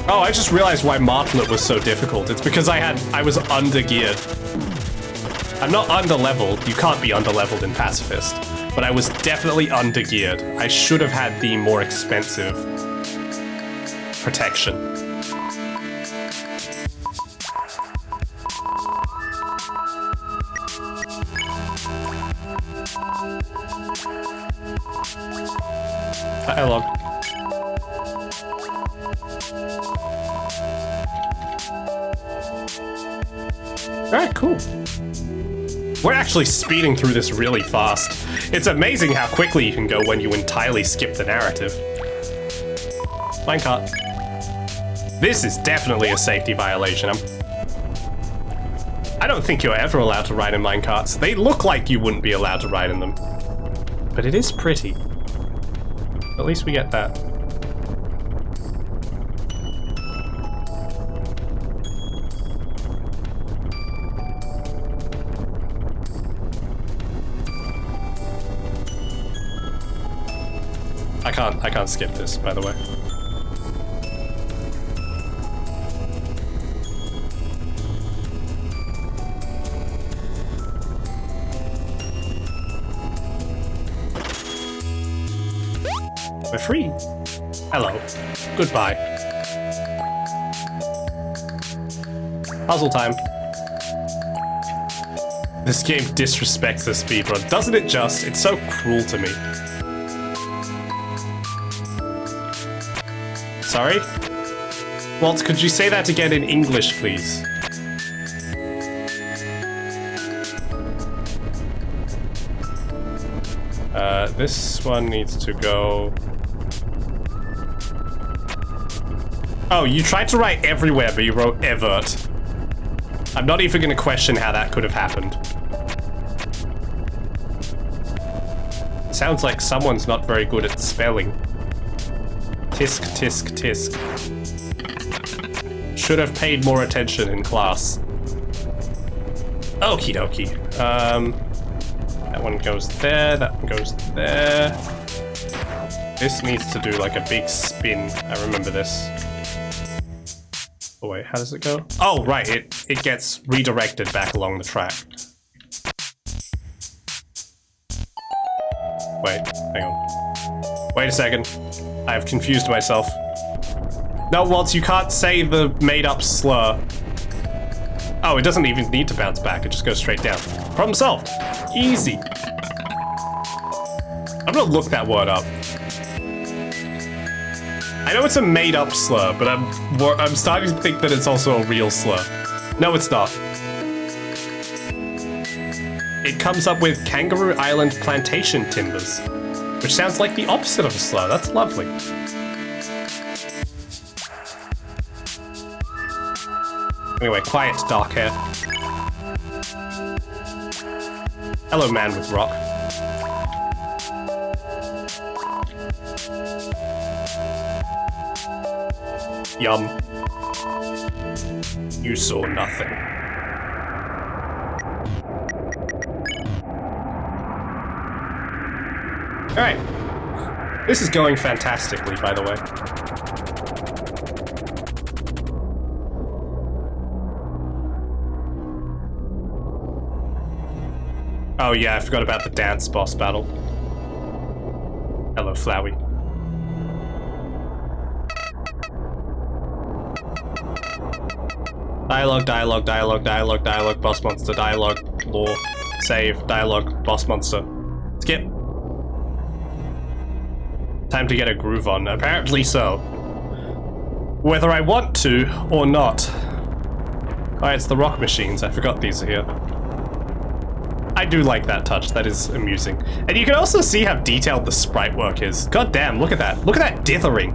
Oh, I just realized why Martlet was so difficult. It's because I was under-geared. I'm not under-leveled. You can't be under-leveled in Pacifist. But I was definitely under-geared. I should have had the more expensive protection. Dialogue. Alright, cool. We're actually speeding through this really fast. It's amazing how quickly you can go when you entirely skip the narrative. Minecart. This is definitely a safety violation. I don't think you're ever allowed to ride in minecarts. They look like you wouldn't be allowed to ride in them. But it is pretty. At least we get that. I can't skip this, by the way. We're free. Hello. Goodbye. Puzzle time. This game disrespects the speedrun, doesn't it just? It's so cruel to me. Sorry? Waltz, could you say that again in English, please? this one needs to go... Oh, you tried to write everywhere, but you wrote Evert. I'm not even going to question how that could have happened. Sounds like someone's not very good at spelling. Tisk, tisk, tisk. Should have paid more attention in class. Okie dokie. That one goes there, that one goes there. This needs to do like a big spin. I remember this. Oh wait, how does it go? Oh right, it gets redirected back along the track. Wait, hang on. Wait a second. I have confused myself. No, Waltz, you can't say the made-up slur. Oh, it doesn't even need to bounce back. It just goes straight down. Problem solved. Easy. I'm gonna look that word up. I know it's a made-up slur, but I'm starting to think that it's also a real slur. No, it's not. It comes up with Kangaroo Island plantation timbers, which sounds like the opposite of a slur. That's lovely. Anyway, quiet, dark hair. Hello, man with rock. Yum. You saw nothing. Alright. This is going fantastically, by the way. Oh yeah, I forgot about the dance boss battle. Hello, Flowey. Dialogue, dialogue, dialogue, dialogue, dialogue, boss monster, dialogue, lore, save, dialogue, boss monster. Skip. Time to get a groove on. Apparently so. Whether I want to or not. Oh, it's the rock machines. I forgot these are here. I do like that touch. That is amusing. And you can also see how detailed the sprite work is. God damn, look at that. Look at that dithering.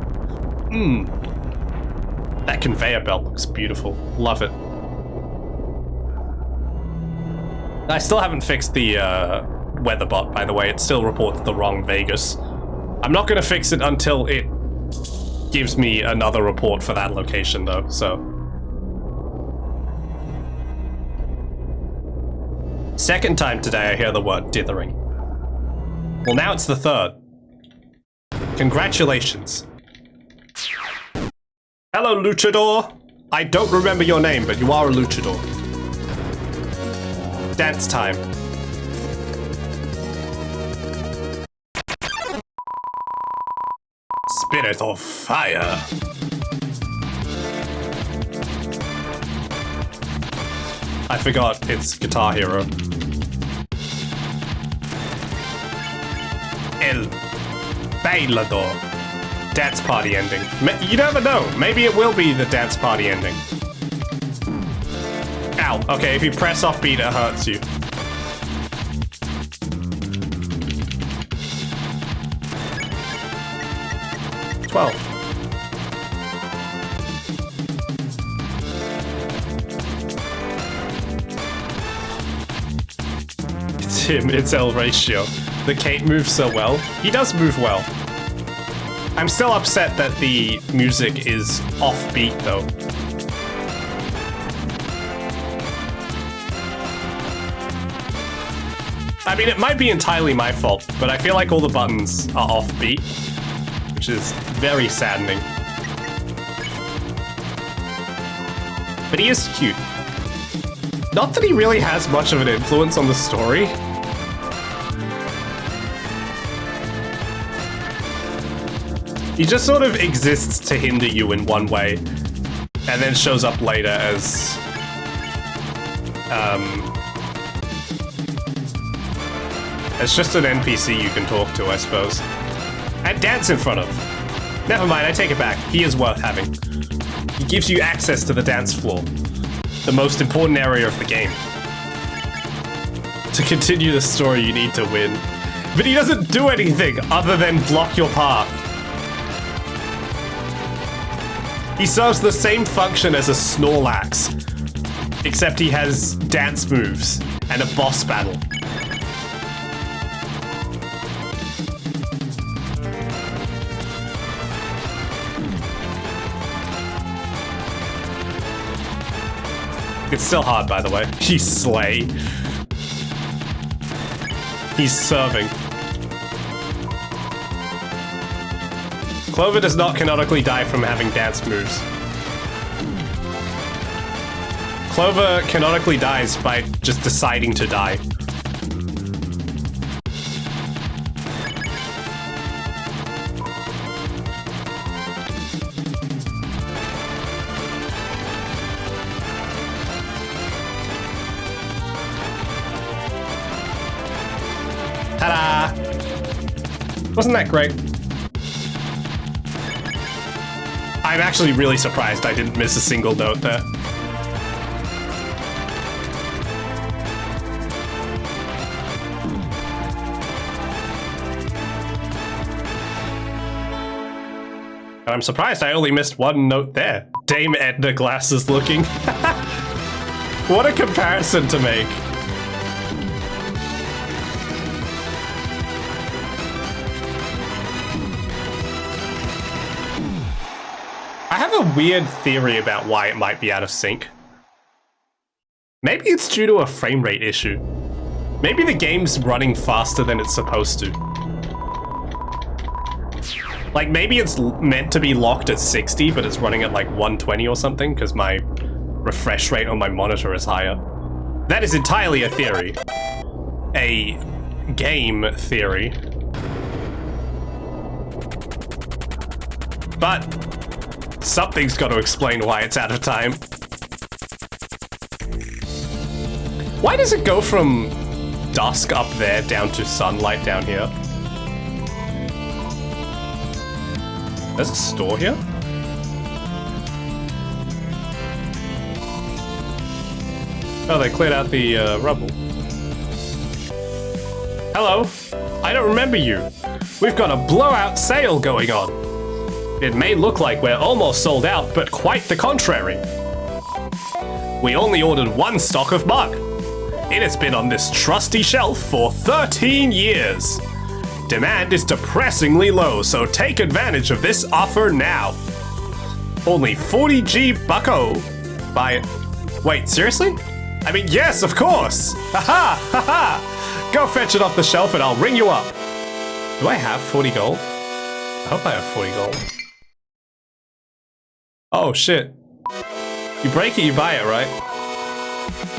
That conveyor belt looks beautiful. Love it. I still haven't fixed the weather bot, by the way. It still reports the wrong Vegas. I'm not gonna fix it until it gives me another report for that location, though, so. Second time today I hear the word dithering. Well, now it's the third. Congratulations. Hello, luchador. I don't remember your name, but you are a luchador. Dance time. Spirit of fire. I forgot it's Guitar Hero. El Bailador. Dance party ending. You never know. Maybe it will be the dance party ending. Ow. Okay, if you press off beat, it hurts you. $12. It's him. It's El Ratio. The Kate moves so well. He does move well. I'm still upset that the music is offbeat, though. I mean, it might be entirely my fault, but I feel like all the buttons are offbeat, which is very saddening. But he is cute. Not that he really has much of an influence on the story. He just sort of exists to hinder you in one way, and then shows up later as, it's just an NPC you can talk to, I suppose. And dance in front of. Never mind, I take it back. He is worth having. He gives you access to the dance floor, the most important area of the game. To continue the story, you need to win. But he doesn't do anything other than block your path. He serves the same function as a Snorlax, except he has dance moves and a boss battle. It's still hard, by the way. He's slay. He's serving. Clover does not canonically die from having dance moves. Clover canonically dies by just deciding to die. Ta-da! Wasn't that great? I'm actually really surprised I didn't miss a single note there. And I'm surprised I only missed one note there. Dame Edna glasses looking. What a comparison to make. I have a weird theory about why it might be out of sync. Maybe it's due to a frame rate issue. Maybe the game's running faster than it's supposed to. Like, maybe it's meant to be locked at 60, but it's running at like 120 or something, because my refresh rate on my monitor is higher. That is entirely a theory. A game theory. But something's got to explain why it's out of time. Why does it go from dusk up there down to sunlight down here? There's a store here? Oh, they cleared out the rubble. Hello, I don't remember you. We've got a blowout sale going on. It may look like we're almost sold out, but quite the contrary. We only ordered one stock of Bach. It has been on this trusty shelf for 13 years. Demand is depressingly low, so take advantage of this offer now. Only 40G bucko. Buy it. Wait, seriously? I mean, yes, of course. Haha, haha. Go fetch it off the shelf and I'll ring you up. Do I have 40 gold? I hope I have 40 gold. Oh, shit. You break it, you buy it, right?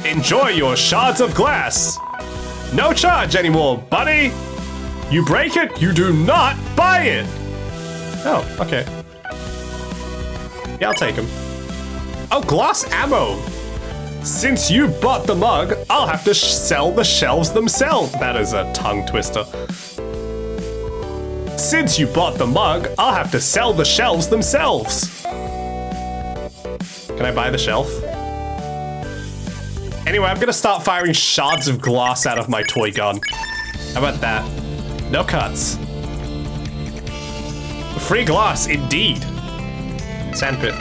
Enjoy your shards of glass. No charge anymore, buddy. You break it, you do not buy it. Oh, okay. Yeah, I'll take them. Oh, glass ammo. Since you bought the mug, I'll have to sell the shelves themselves. That is a tongue twister. Since you bought the mug, I'll have to sell the shelves themselves. Can I buy the shelf? Anyway, I'm gonna start firing shards of glass out of my toy gun. How about that? No cuts. Free glass, indeed. Sandpit.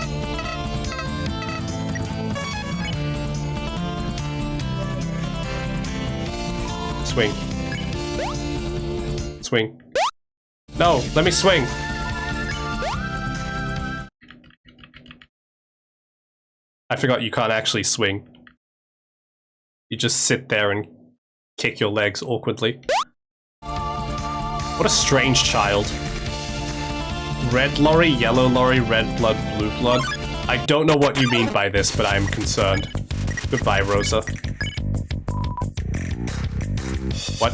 Swing. Swing. No, let me swing. I forgot you can't actually swing. You just sit there and kick your legs awkwardly. What a strange child. Red lorry, yellow lorry, red blood, blue blood. I don't know what you mean by this, but I'm concerned. Goodbye, Rosa. What?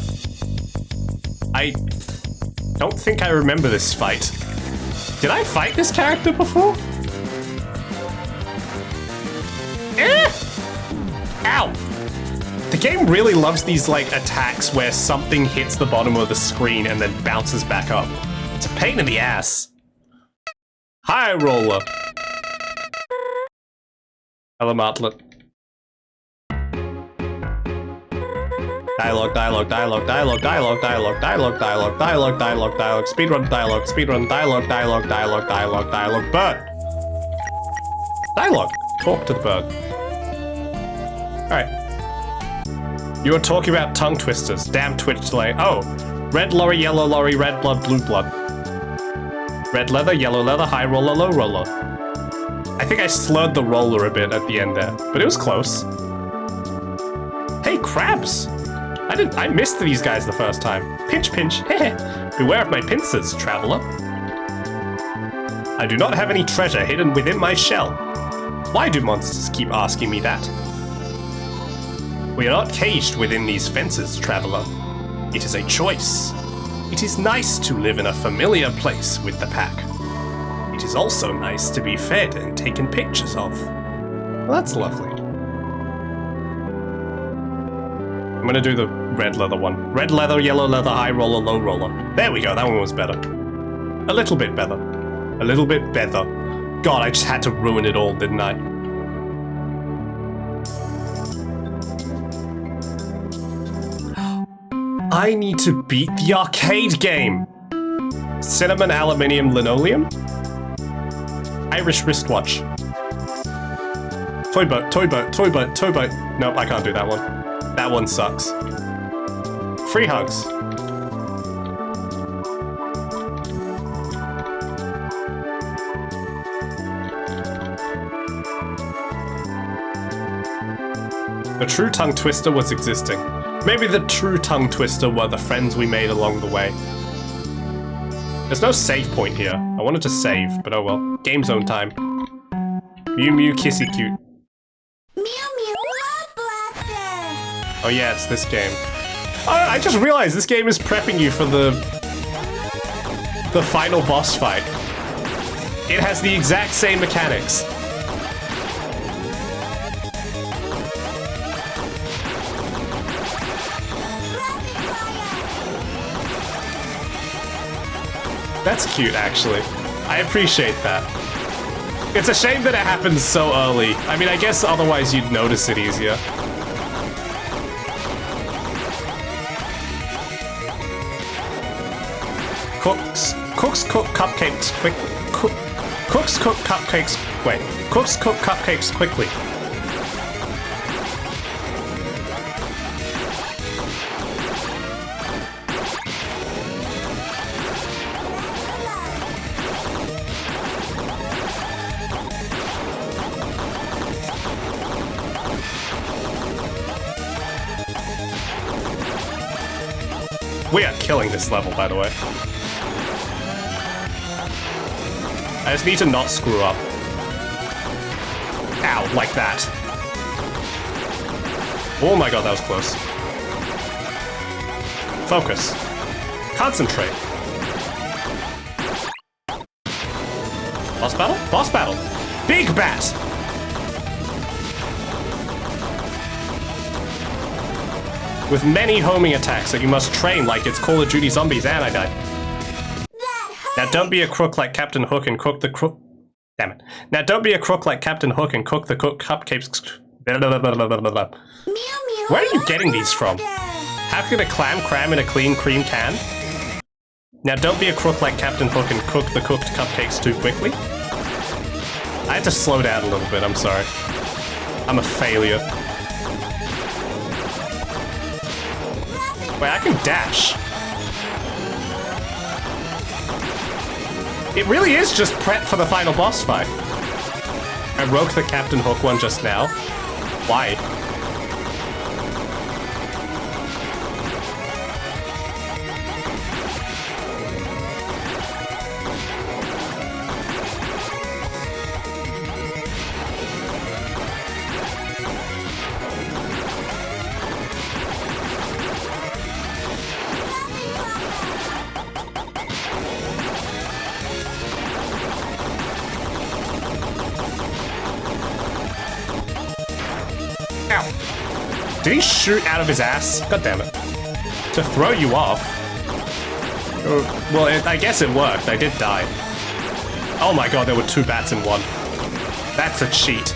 I don't think I remember this fight. Did I fight this character before? Eh! Ow! The game really loves these, like, attacks where something hits the bottom of the screen and then bounces back up. It's a pain in the ass. Hi, Roller. Hello, Martlet. Dialogue, dialogue, dialogue, dialogue, dialogue, dialogue, dialogue, dialogue, dialogue, dialogue, dialogue, speedrun, dialogue, speedrun, dialogue, dialogue, dialogue, dialogue, dialogue, bird. Dialogue. Talk to the bird. Alright. You were talking about tongue twisters. Damn Twitch delay. Oh. Red lorry, yellow lorry, red blood, blue blood. Red leather, yellow leather, high roller, low roller. I think I slurred the roller a bit at the end there, but it was close. Hey, crabs! I missed these guys the first time. Pinch, pinch, heh. Beware of my pincers, traveler. I do not have any treasure hidden within my shell. Why do monsters keep asking me that? We are not caged within these fences, traveler. It is a choice. It is nice to live in a familiar place with the pack. It is also nice to be fed and taken pictures of. Well, that's lovely. I'm gonna do the red leather one. Red leather, yellow leather, high roller, low roller. There we go, that one was better. A little bit better. A little bit better. God, I just had to ruin it all, didn't I? I need to beat the arcade game! Cinnamon, aluminium, linoleum? Irish wristwatch. Toy boat, toy boat, toy boat, toy boat. Nope, I can't do that one. That one sucks. Free hugs. The true tongue twister was existing. Maybe the true tongue twister were the friends we made along the way. There's no save point here. I wanted to save, but oh well. Game zone time. Mew Mew Kissy Cute. Mew Mew Love Blaster! Oh yeah, it's this game. I just realized this game is prepping you for the final boss fight. It has the exact same mechanics. That's cute, actually. I appreciate that. It's a shame that it happens so early. I mean, I guess otherwise you'd notice it easier. Cooks cook cupcakes quick. Cooks cook cupcakes. Wait. Cooks cook cupcakes quickly. We are killing this level, by the way. I just need to not screw up. Ow, like that. Oh my god, that was close. Focus. Concentrate. Boss battle? Boss battle! Big bat! With many homing attacks that you must train like it's Call of Duty Zombies, and I died. Now don't be a crook like Captain Hook and cook the crook. Damn it. Now don't be a crook like Captain Hook and cook the cook cupcakes. Where are you getting these from? How can a clam cram in a clean cream can? Now don't be a crook like Captain Hook and cook the cooked cupcakes too quickly. I had to slow down a little bit, I'm sorry. I'm a failure. Wait, I can dash. It really is just prep for the final boss fight. I broke the Captain Hook one just now. Why? Ow. Did he shoot out of his ass? God damn it. To throw you off. Well, I guess it worked. I did die. Oh my god, there were 2 bats in one. That's a cheat.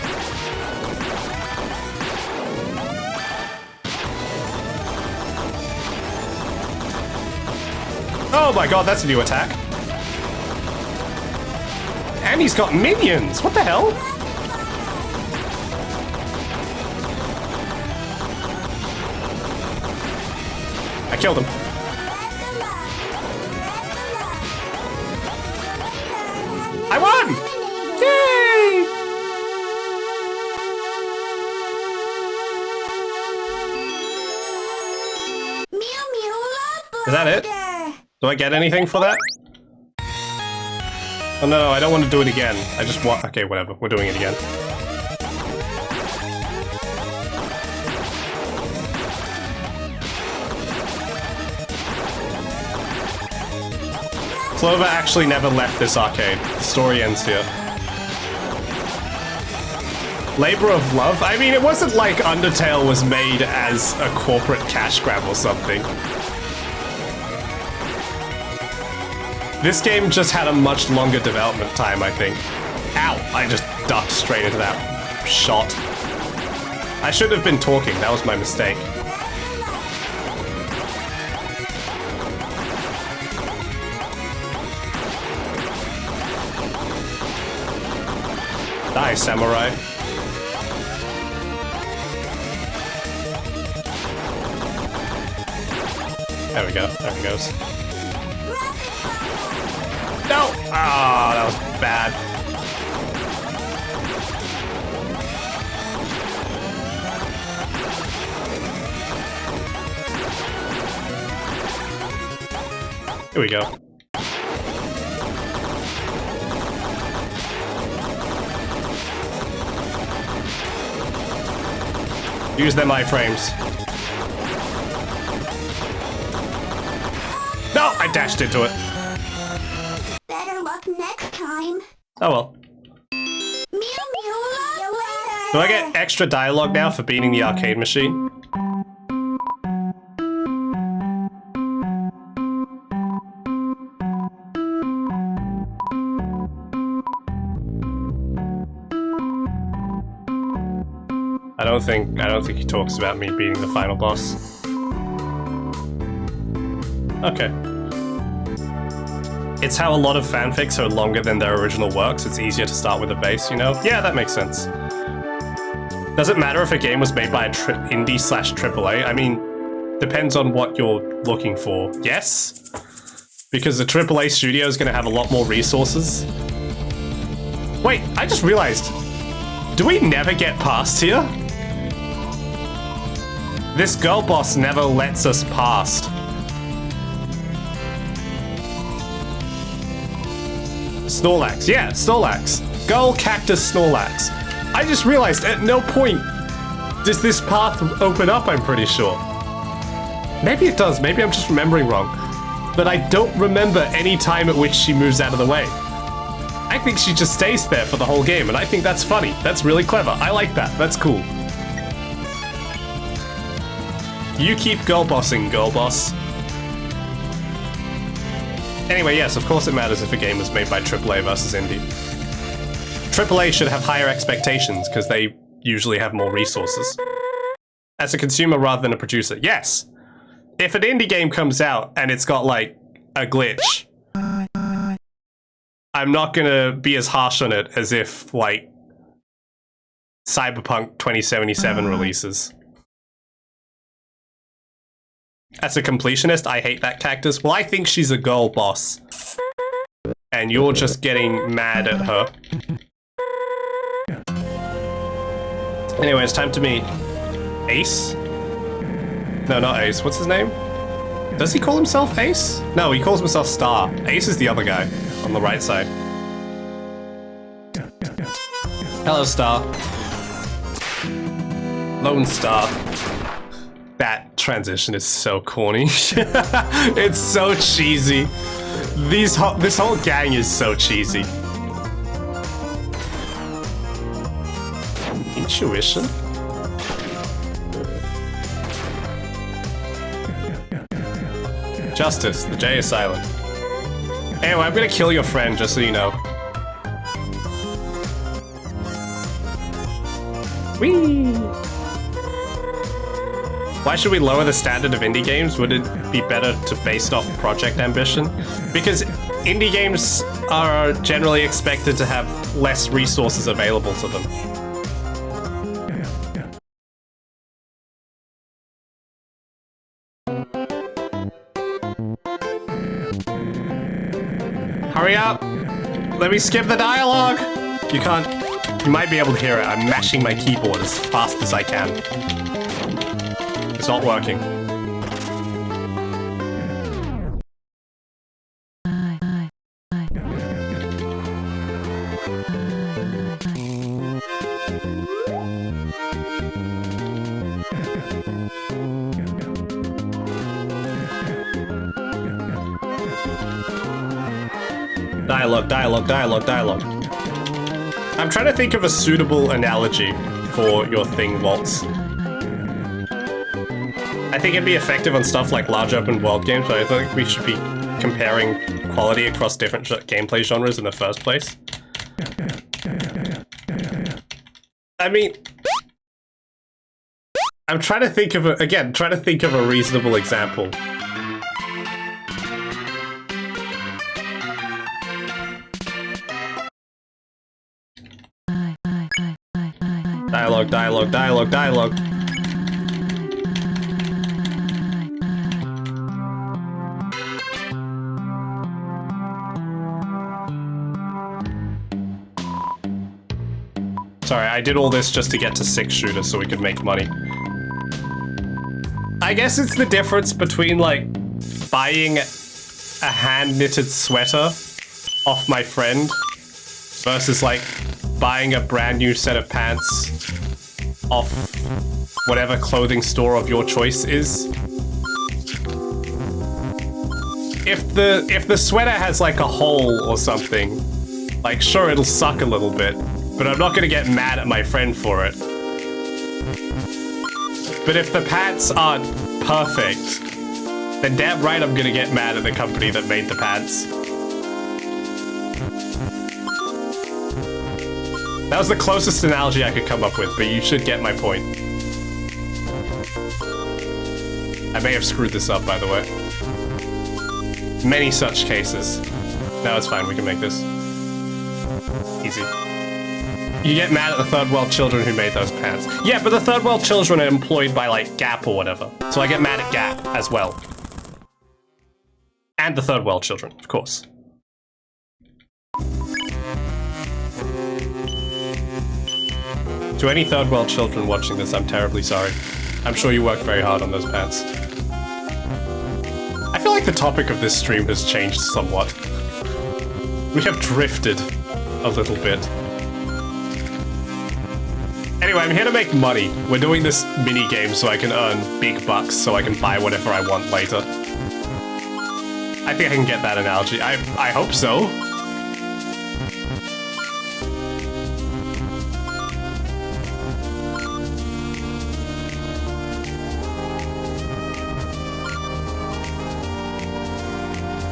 Oh my god, that's a new attack. And he's got minions! What the hell? I killed him. I won! Yay! Is that it? Do I get anything for that? Oh no, I don't want to do it again. I just want... Okay, whatever. We're doing it again. Clover actually never left this arcade. The story ends here. Labor of love? I mean, it wasn't like Undertale was made as a corporate cash grab or something. This game just had a much longer development time, I think. Ow! I just ducked straight into that shot. I shouldn't have been talking, that was my mistake. Die, samurai. There we go, there he goes. No! Ah, that was bad. Here we go. Use them iframes. No! I dashed into it. Better luck next time. Oh well. Mew mew. Do I get extra dialogue now for beating the arcade machine? I don't think he talks about me beating the final boss. Okay. It's how a lot of fanfics are longer than their original works. It's easier to start with a base, you know? Yeah, that makes sense. Does it matter if a game was made by a indie/AAA? I mean, depends on what you're looking for. Yes? Because the AAA studio is going to have a lot more resources. Wait, I just realized. Do we never get past here? This girl boss never lets us past. Snorlax, yeah, Snorlax. Girl Cactus Snorlax. I just realized at no point does this path open up, I'm pretty sure. Maybe it does, maybe I'm just remembering wrong. But I don't remember any time at which she moves out of the way. I think she just stays there for the whole game, and I think that's funny. That's really clever. I like that. That's cool. You keep girl bossing, girl boss. Anyway, yes, of course it matters if a game was made by AAA versus indie. AAA should have higher expectations because they usually have more resources. As a consumer rather than a producer, yes. If an indie game comes out and it's got like a glitch, I'm not gonna be as harsh on it as if like Cyberpunk 2077 releases. As a completionist, I hate that cactus. Well, I think she's a girl boss. And you're just getting mad at her. Anyway, it's time to meet Ace? No, not Ace. What's his name? Does he call himself Ace? No, he calls himself Star. Ace is the other guy on the right side. Hello, Star. Lone Star. That transition is so corny. It's so cheesy. This whole gang is so cheesy. Intuition? Justice, the J is silent. Anyway, I'm gonna kill your friend, just so you know. Whee! Why should we lower the standard of indie games? Would it be better to base it off project ambition? Because indie games are generally expected to have less resources available to them. Hurry up! Let me skip the dialogue! You can't... You might be able to hear it. I'm mashing my keyboard as fast as I can. It's not working. Dialogue. I'm trying to think of a suitable analogy for your thing, Waltz. I think it'd be effective on stuff like large open world games, but I don't think we should be comparing quality across different gameplay genres in the first place. I mean, I'm trying to think of a reasonable example. Dialogue. Sorry, I did all this just to get to 6 shooters so we could make money. I guess it's the difference between, like, buying a hand-knitted sweater off my friend versus, like, buying a brand new set of pants off whatever clothing store of your choice is. If the sweater has like a hole or something, like sure it'll suck a little bit, but I'm not gonna get mad at my friend for it. But if the pants aren't perfect, then damn right I'm gonna get mad at the company that made the pants. That was the closest analogy I could come up with, but you should get my point. I may have screwed this up, by the way. Many such cases. No, it's fine, we can make this. Easy. You get mad at the third world children who made those pants. Yeah, but the third world children are employed by, like, Gap or whatever. So I get mad at Gap as well. And the third world children, of course. To any third world children watching this, I'm terribly sorry. I'm sure you worked very hard on those pants. I feel like the topic of this stream has changed somewhat. We have drifted a little bit. Anyway, I'm here to make money. We're doing this mini game so I can earn big bucks so I can buy whatever I want later. I think I can get that analogy. I hope so.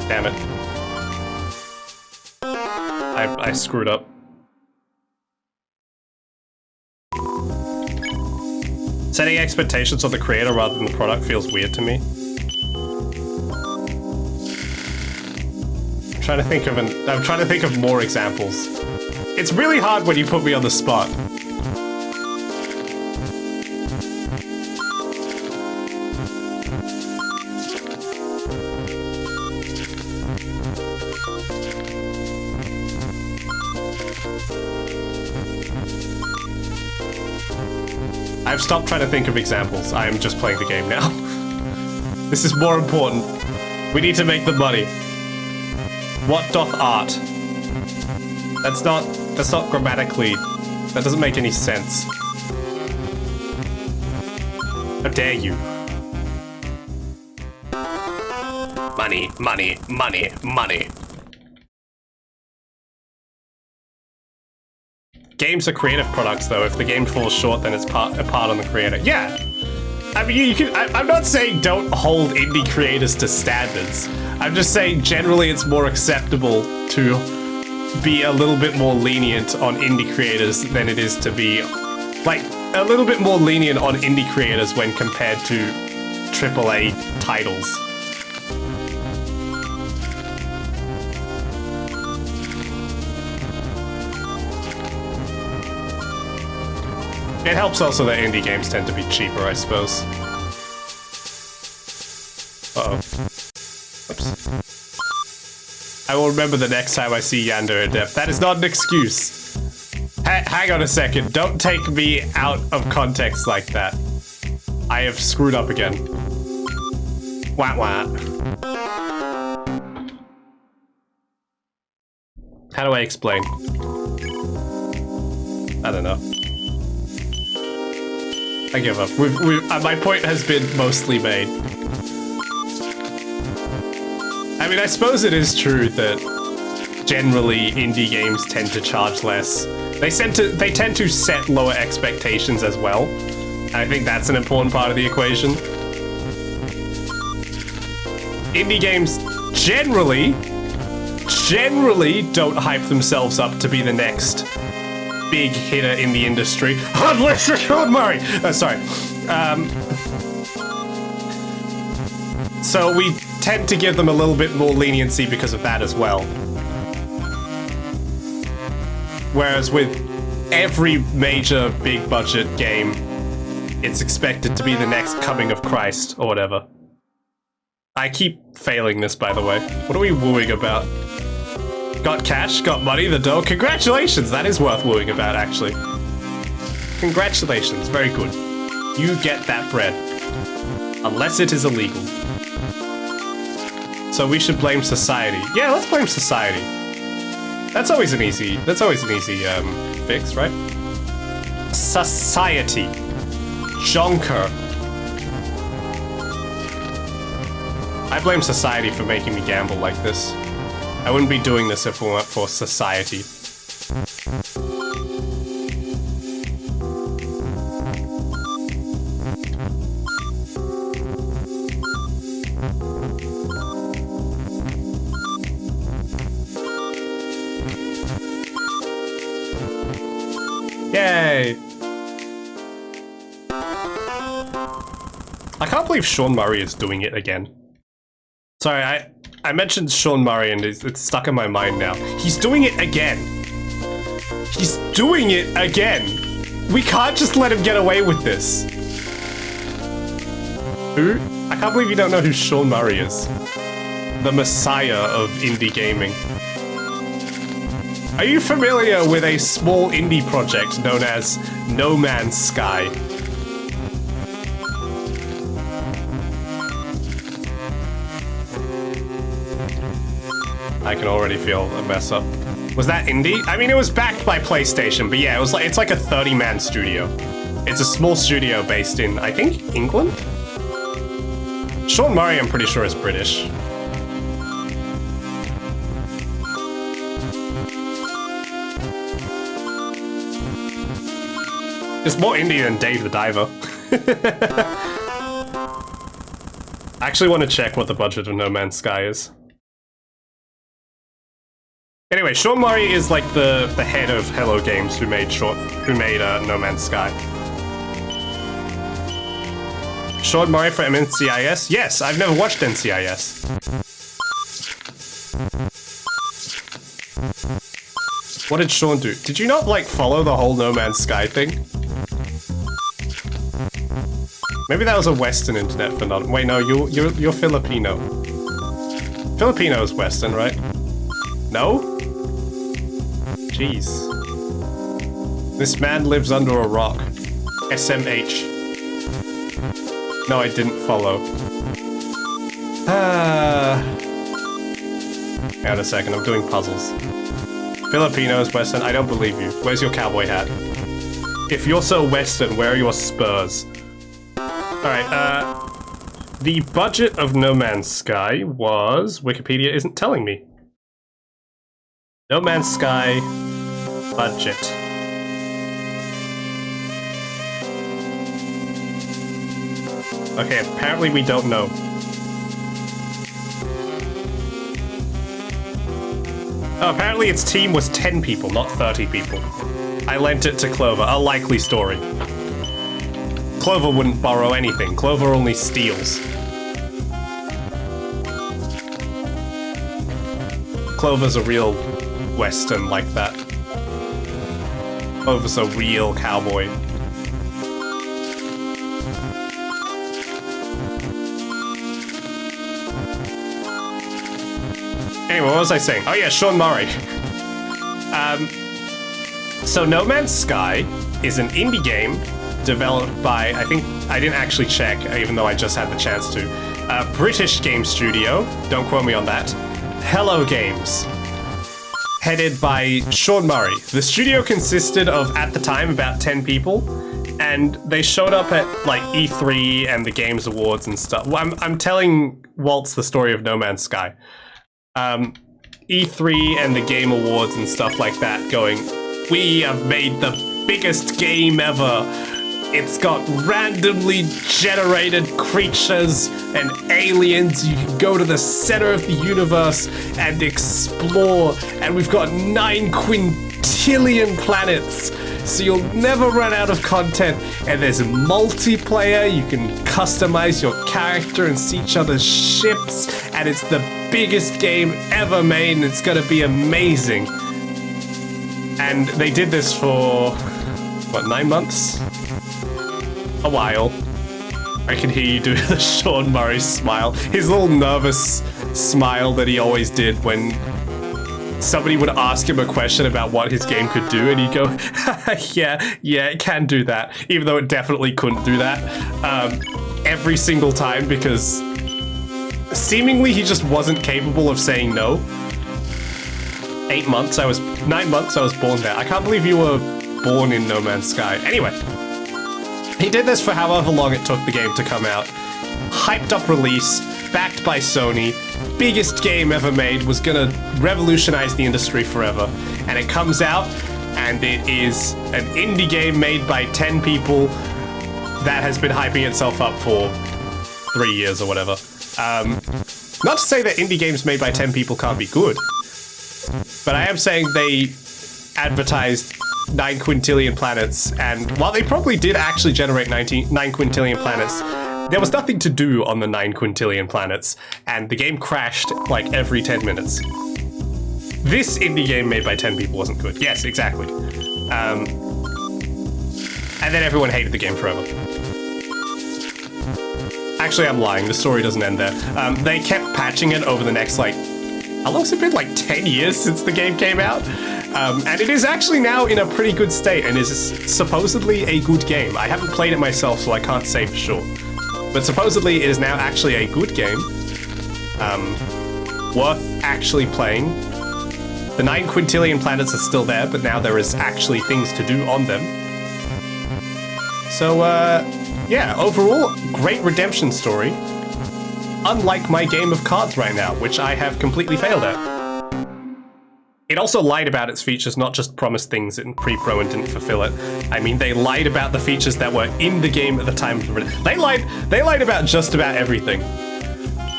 Damn it. I screwed up. Setting expectations on the creator rather than the product feels weird to me. I'm trying to think of more examples. It's really hard when you put me on the spot. I've stopped trying to think of examples. I am just playing the game now. This is more important. We need to make the money. What doth art? That's not grammatically... That doesn't make any sense. How dare you? Money, money, money, money. Games are creative products, though. If the game falls short, then it's a part on the creator. Yeah! I mean, you can... I'm not saying don't hold indie creators to standards. I'm just saying generally it's more acceptable to be a little bit more lenient on indie creators than it is to be... Like, a little bit more lenient on indie creators when compared to AAA titles. It helps also that indie games tend to be cheaper, I suppose. Uh-oh. Oops. I will remember the next time I see Yander in depth. That is not an excuse. Hang on a second. Don't take me out of context like that. I have screwed up again. Wah wah. How do I explain? I don't know. I give up. My point has been mostly made. I mean, I suppose it is true that generally indie games tend to charge less. They tend to set lower expectations as well. And I think that's an important part of the equation. Indie games generally don't hype themselves up to be the next big hitter in the industry. Unless you're Sean Murray! Sorry. So we tend to give them a little bit more leniency because of that as well. Whereas with every major big budget game, it's expected to be the next coming of Christ or whatever. I keep failing this, by the way. What are we wooing about? Got cash, got money, the dough. Congratulations, that is worth wooing about, actually. Congratulations, very good. You get that bread. Unless it is illegal. So we should blame society. Yeah, let's blame society. That's always an easy fix, right? Society. Jonker. I blame society for making me gamble like this. I wouldn't be doing this if it weren't for society. Yay! I can't believe Sean Murray is doing it again. Sorry, I mentioned Sean Murray and it's stuck in my mind now. He's doing it again. He's doing it again. We can't just let him get away with this. Who? I can't believe you don't know who Sean Murray is. The messiah of indie gaming. Are you familiar with a small indie project known as No Man's Sky? I can already feel a mess up. Was that indie? I mean, it was backed by PlayStation, but yeah, it's like a 30-man studio. It's a small studio based in, I think, England? Sean Murray, I'm pretty sure, is British. It's more indie than Dave the Diver. I actually want to check what the budget of No Man's Sky is. Anyway, Sean Murray is like the head of Hello Games who made No Man's Sky. Sean Murray for NCIS? Yes, I've never watched NCIS. What did Sean do? Did you not, like, follow the whole No Man's Sky thing? Maybe that was a Western internet phenomenon. Wait, no, you're Filipino. Filipino is Western, right? No? Jeez. This man lives under a rock. SMH. No, I didn't follow. Hang on a second, I'm doing puzzles. Filipinos, Western, I don't believe you. Where's your cowboy hat? If you're so Western, where are your spurs? Alright, the budget of No Man's Sky was... Wikipedia isn't telling me. No Man's Sky budget. Okay, apparently we don't know. Oh, apparently its team was 10 people, not 30 people. I lent it to Clover, a likely story. Clover wouldn't borrow anything. Clover only steals. Clover's a real Western like that. Clover's a real cowboy. Anyway, what was I saying? Oh yeah, Sean Murray. So No Man's Sky is an indie game developed by, I didn't actually check, even though I just had the chance to, a British game studio, don't quote me on that, Hello Games, headed by Sean Murray. The studio consisted of, at the time, about 10 people, and they showed up at like E3 and the Games Awards and stuff. Well, I'm telling Waltz the story of No Man's Sky. E3 and the Game Awards and stuff like that, going, we have made the biggest game ever. It's got randomly generated creatures and aliens. You can go to the center of the universe and explore. And we've got 9 quintillion planets. So you'll never run out of content. And there's a multiplayer. You can customize your character and see each other's ships. And it's the biggest game ever made. And it's going to be amazing. And they did this for, what, 9 months? A while. I can hear you do the Sean Murray smile. His little nervous smile that he always did when somebody would ask him a question about what his game could do, and he'd go, yeah, it can do that, even though it definitely couldn't do that. Every single time, because seemingly he just wasn't capable of saying no. 9 months I was born there. I can't believe you were born in No Man's Sky. Anyway. He did this for however long it took the game to come out. Hyped up release, backed by Sony, biggest game ever made, was gonna revolutionize the industry forever. And it comes out, and it is an indie game made by 10 people that has been hyping itself up for 3 years or whatever. Not to say that indie games made by 10 people can't be good, but I am saying they advertised 9 quintillion planets, and while they probably did actually generate 9 quintillion planets, there was nothing to do on the 9 quintillion planets, and the game crashed like every 10 minutes. This indie game made by 10 people wasn't good. Yes, exactly. And then everyone hated the game forever. Actually, I'm lying. The story doesn't end there. They kept patching it over the next, like, how long's it been? Like 10 years since the game came out? And it is actually now in a pretty good state and is supposedly a good game. I haven't played it myself, so I can't say for sure. But supposedly it is now actually a good game. Worth actually playing. The 9 quintillion planets are still there, but now there is actually things to do on them. So, yeah, overall, great redemption story. Unlike my game of cards right now, which I have completely failed at. It also lied about its features, not just promised things in pre-pro and didn't fulfill it. I mean, they lied about the features that were in the game at the time of release. They lied about just about everything.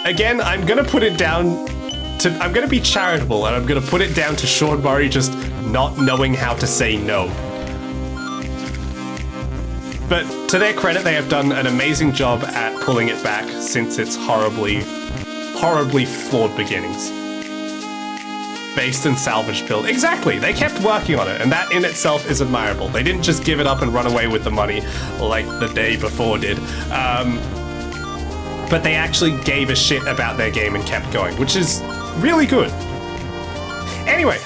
Again, I'm gonna put it down to, I'm gonna be charitable, and I'm gonna put it down to Sean Murray just not knowing how to say no. But to their credit, they have done an amazing job at pulling it back since its horribly flawed beginnings. Based and salvage build. Exactly, they kept working on it, and that in itself is admirable. They didn't just give it up and run away with the money like the day before did. But they actually gave a shit about their game and kept going, which is really good. Anyway,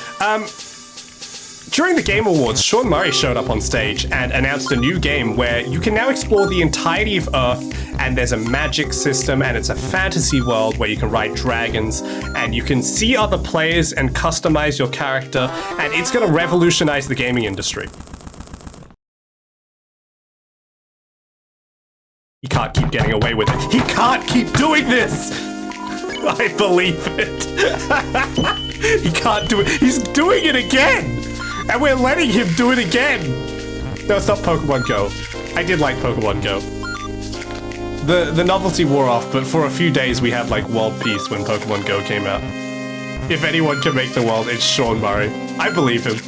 during the Game Awards, Sean Murray showed up on stage and announced a new game where you can now explore the entirety of Earth, and there's a magic system, and it's a fantasy world where you can ride dragons, and you can see other players and customize your character, and it's gonna revolutionize the gaming industry. He can't keep getting away with it. He can't keep doing this! I believe it. He can't do it. He's doing it again! And we're letting him do it again! No, it's not Pokemon Go. I did like Pokemon Go. The novelty wore off, but for a few days we had like world peace when Pokemon Go came out. If anyone can make the world, it's Sean Murray. I believe him.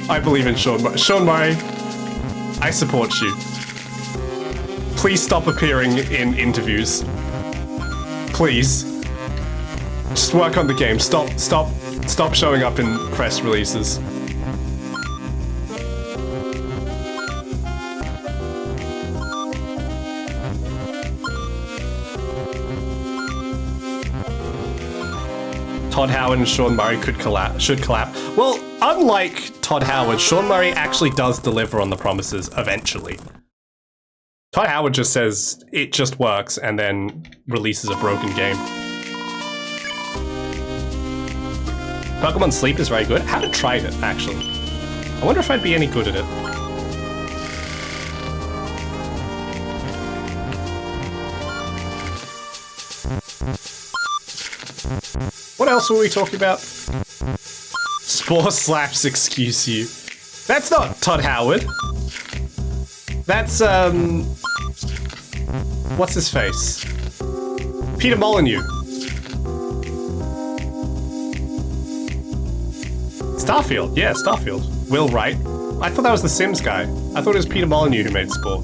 I believe in Sean Murray. Sean Murray, I support you. please stop appearing in interviews. Please. Just work on the game. Stop showing up in press releases. Todd Howard and Sean Murray should collab. Well, unlike Todd Howard, Sean Murray actually does deliver on the promises eventually. Todd Howard just says it just works and then releases a broken game. Pokemon Sleep is very good. I haven't tried it, actually. I wonder if I'd be any good at it. What else were we talking about? Spore slaps excuse you. That's not Todd Howard. That's, what's his face? Peter Molyneux. Starfield, yeah, Starfield. Will Wright. I thought that was the Sims guy. I thought it was Peter Molyneux who made Spore.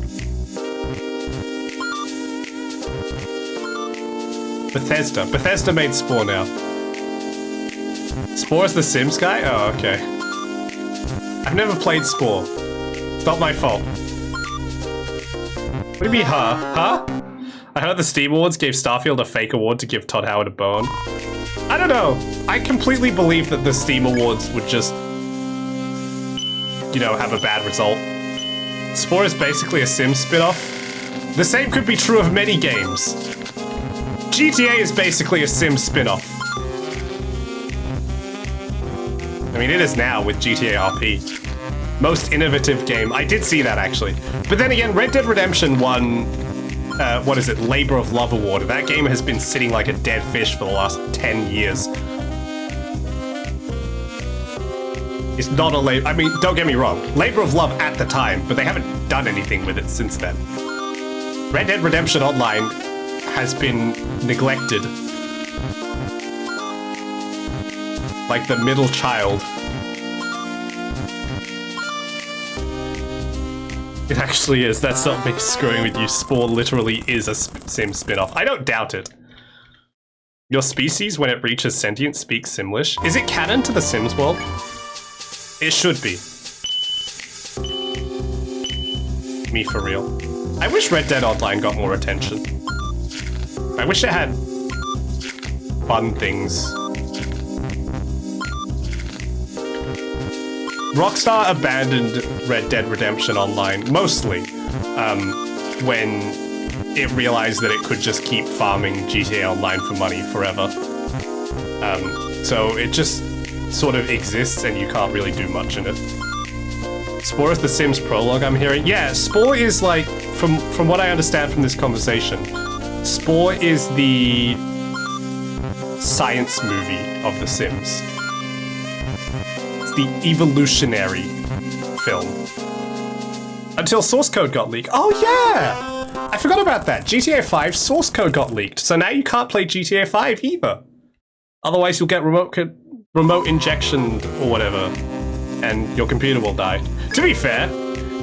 Bethesda made Spore now. Spore is the Sims guy? Oh, okay. I've never played Spore. It's not my fault. What do you mean, huh? Huh? I heard the Steam Awards gave Starfield a fake award to give Todd Howard a bone. I don't know. I completely believe that the Steam Awards would just, you know, have a bad result. Spore is basically a Sims spin-off. The same could be true of many games. GTA is basically a Sims spin-off. I mean, it is now with GTA RP. Most innovative game. I did see that, actually. But then again, Red Dead Redemption won, what is it, Labor of Love Award. That game has been sitting like a dead fish for the last 10 years. It's not a labor. I mean, don't get me wrong. Labor of Love at the time, but they haven't done anything with it since then. Red Dead Redemption Online has been neglected. Like the middle child. It actually is. That's not me screwing with you. Spore literally is a Sims spin-off. I don't doubt it. Your species, when it reaches sentience, speaks Simlish. Is it canon to the Sims world? It should be. Me for real. I wish Red Dead Online got more attention. I wish it had fun things. Rockstar abandoned Red Dead Redemption Online, mostly, when it realized that it could just keep farming GTA Online for money forever. So it just sort of exists and you can't really do much in it. Spore is the Sims prologue I'm hearing. Yeah, Spore is like, from what I understand from this conversation, Spore is the science movie of The Sims. It's the evolutionary film. Until source code got leaked. Oh yeah! I forgot about that. GTA 5 source code got leaked, so now you can't play GTA 5 either. Otherwise you'll get remote injection or whatever, and your computer will die. To be fair,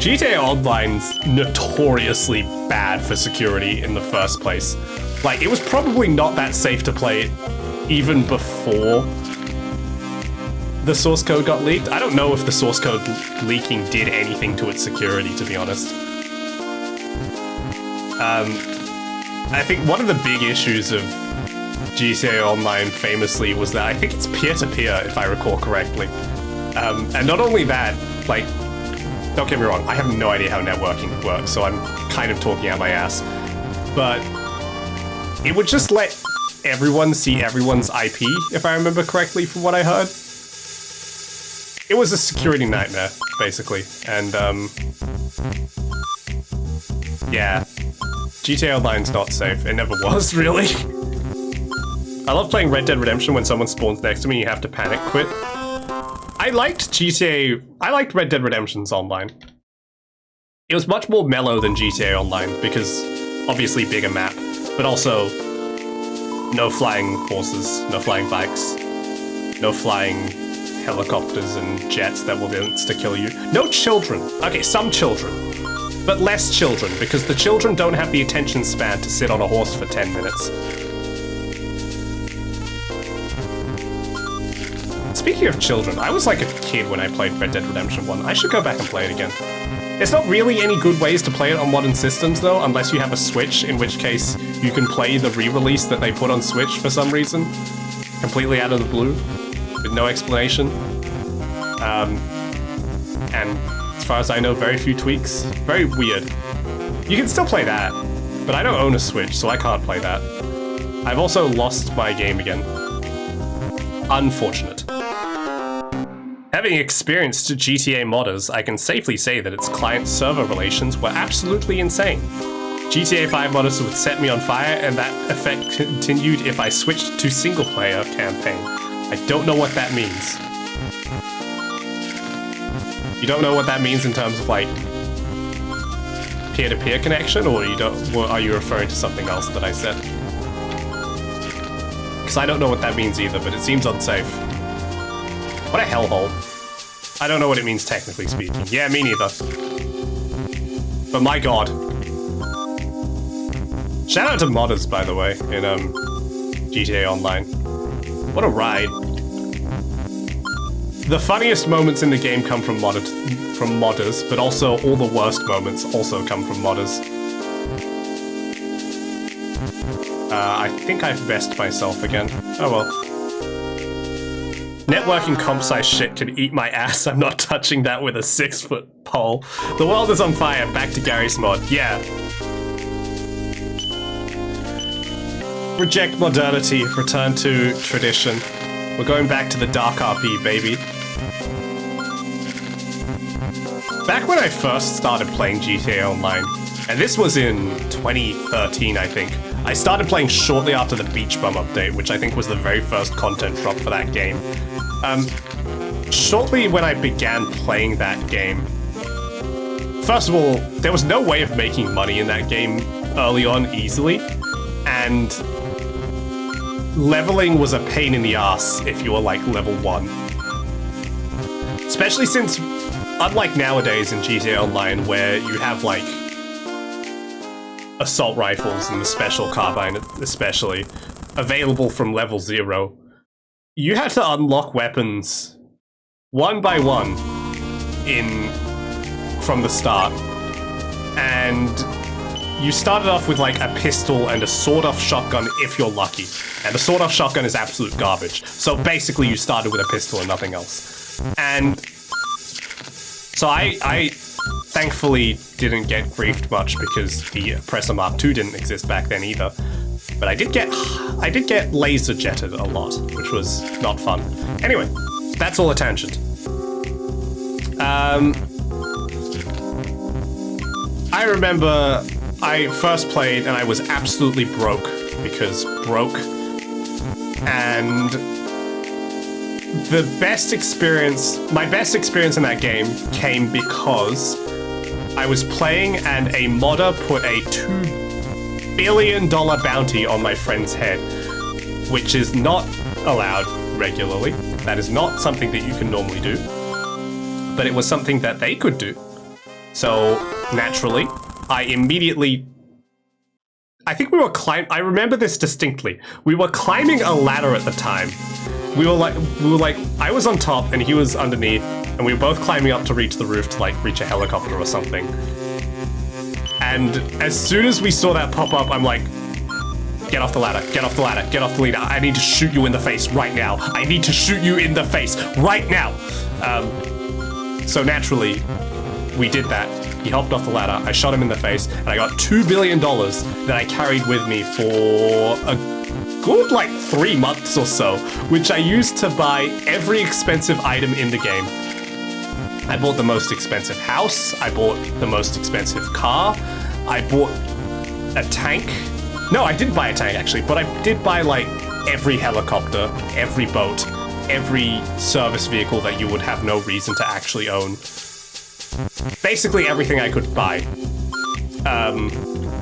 GTA Online's notoriously bad for security in the first place. Like, it was probably not that safe to play it even before the source code got leaked. I don't know if the source code leaking did anything to its security, to be honest. I think one of the big issues of GTA Online famously was that I think it's peer-to-peer, if I recall correctly. And not only that, like, don't get me wrong, I have no idea how networking works, so I'm kind of talking out my ass. But it would just let everyone see everyone's IP, if I remember correctly from what I heard. It was a security nightmare, basically. And, yeah. GTA Online's not safe. It never was, really. I love playing Red Dead Redemption when someone spawns next to me and you have to panic quit. I liked Red Dead Redemption's online. It was much more mellow than GTA Online because obviously bigger map, but also no flying horses, no flying bikes, no flying helicopters and jets that will insta-kill you. No children. Okay, some children. But less children, because the children don't have the attention span to sit on a horse for 10 minutes. Speaking of children, I was like a kid when I played Red Dead Redemption 1. I should go back and play it again. There's not really any good ways to play it on modern systems, though, unless you have a Switch, in which case you can play the re-release that they put on Switch for some reason. Completely out of the blue, with no explanation. And as far as I know, very few tweaks. Very weird. You can still play that, but I don't own a Switch, so I can't play that. I've also lost my game again. Unfortunate. Having experienced GTA modders, I can safely say that its client-server relations were absolutely insane. GTA 5 modders would set me on fire, and that effect continued if I switched to single-player campaign. I don't know what that means. You don't know what that means in terms of, like, peer-to-peer connection, or are you referring to something else that I said? Because I don't know what that means either, but it seems unsafe. What a hellhole. I don't know what it means technically speaking. Yeah, me neither. But my god. Shout out to modders, by the way, in GTA Online. What a ride. The funniest moments in the game come from modders, but also all the worst moments also come from modders. I think I've messed myself again. Oh well. Networking comp size shit can eat my ass. I'm not touching that with a 6-foot pole. The world is on fire. Back to Gary's mod. Yeah. Reject modernity. Return to tradition. We're going back to the dark RP, baby. Back when I first started playing GTA Online, and this was in 2013, I think, I started playing shortly after the Beach Bum update, which I think was the very first content drop for that game. Shortly when I began playing that game, first of all, there was no way of making money in that game early on easily, and leveling was a pain in the ass if you were like level 1. Especially since, unlike nowadays in GTA Online, where you have like assault rifles and the special carbine especially available from level 0, you had to unlock weapons one by one from the start, and you started off with like a pistol and a sawed-off shotgun if you're lucky, and the sawed-off shotgun is absolute garbage, so basically you started with a pistol and nothing else. And so I thankfully didn't get griefed much because the Oppressor Mark II didn't exist back then either. But I did get laser jetted a lot, which was not fun. Anyway, that's all a tangent. I remember I first played and I was absolutely broke, because broke. And my best experience in that game came because I was playing and a modder put a $2 billion bounty on my friend's head, which is not allowed regularly. That is not something that you can normally do, but it was something that they could do. So naturally, I think we were I remember this distinctly. We were climbing a ladder at the time. We were like, I was on top and he was underneath, and we were both climbing up to reach the roof to like reach a helicopter or something. And as soon as we saw that pop up, I'm like, get off the ladder, get off the ladder, get off the ladder. I need to shoot you in the face right now. I need to shoot you in the face right now. So naturally, we did that. He hopped off the ladder, I shot him in the face, and I got $2 billion that I carried with me for a good like 3 months or so, which I used to buy every expensive item in the game. I bought the most expensive house, I bought the most expensive car, I bought a tank. No, I didn't buy a tank actually, but I did buy like every helicopter, every boat, every service vehicle that you would have no reason to actually own. Basically everything I could buy.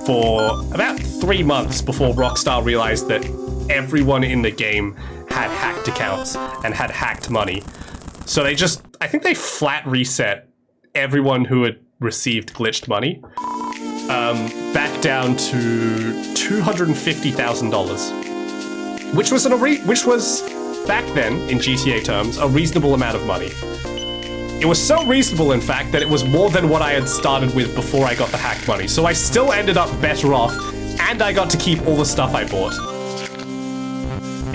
For about 3 months before Rockstar realized that everyone in the game had hacked accounts and had hacked money. So I think they flat reset everyone who had received glitched money, back down to $250,000, which was back then in GTA terms a reasonable amount of money. It was so reasonable, in fact, that it was more than what I had started with before I got the hacked money. So I still ended up better off, and I got to keep all the stuff I bought.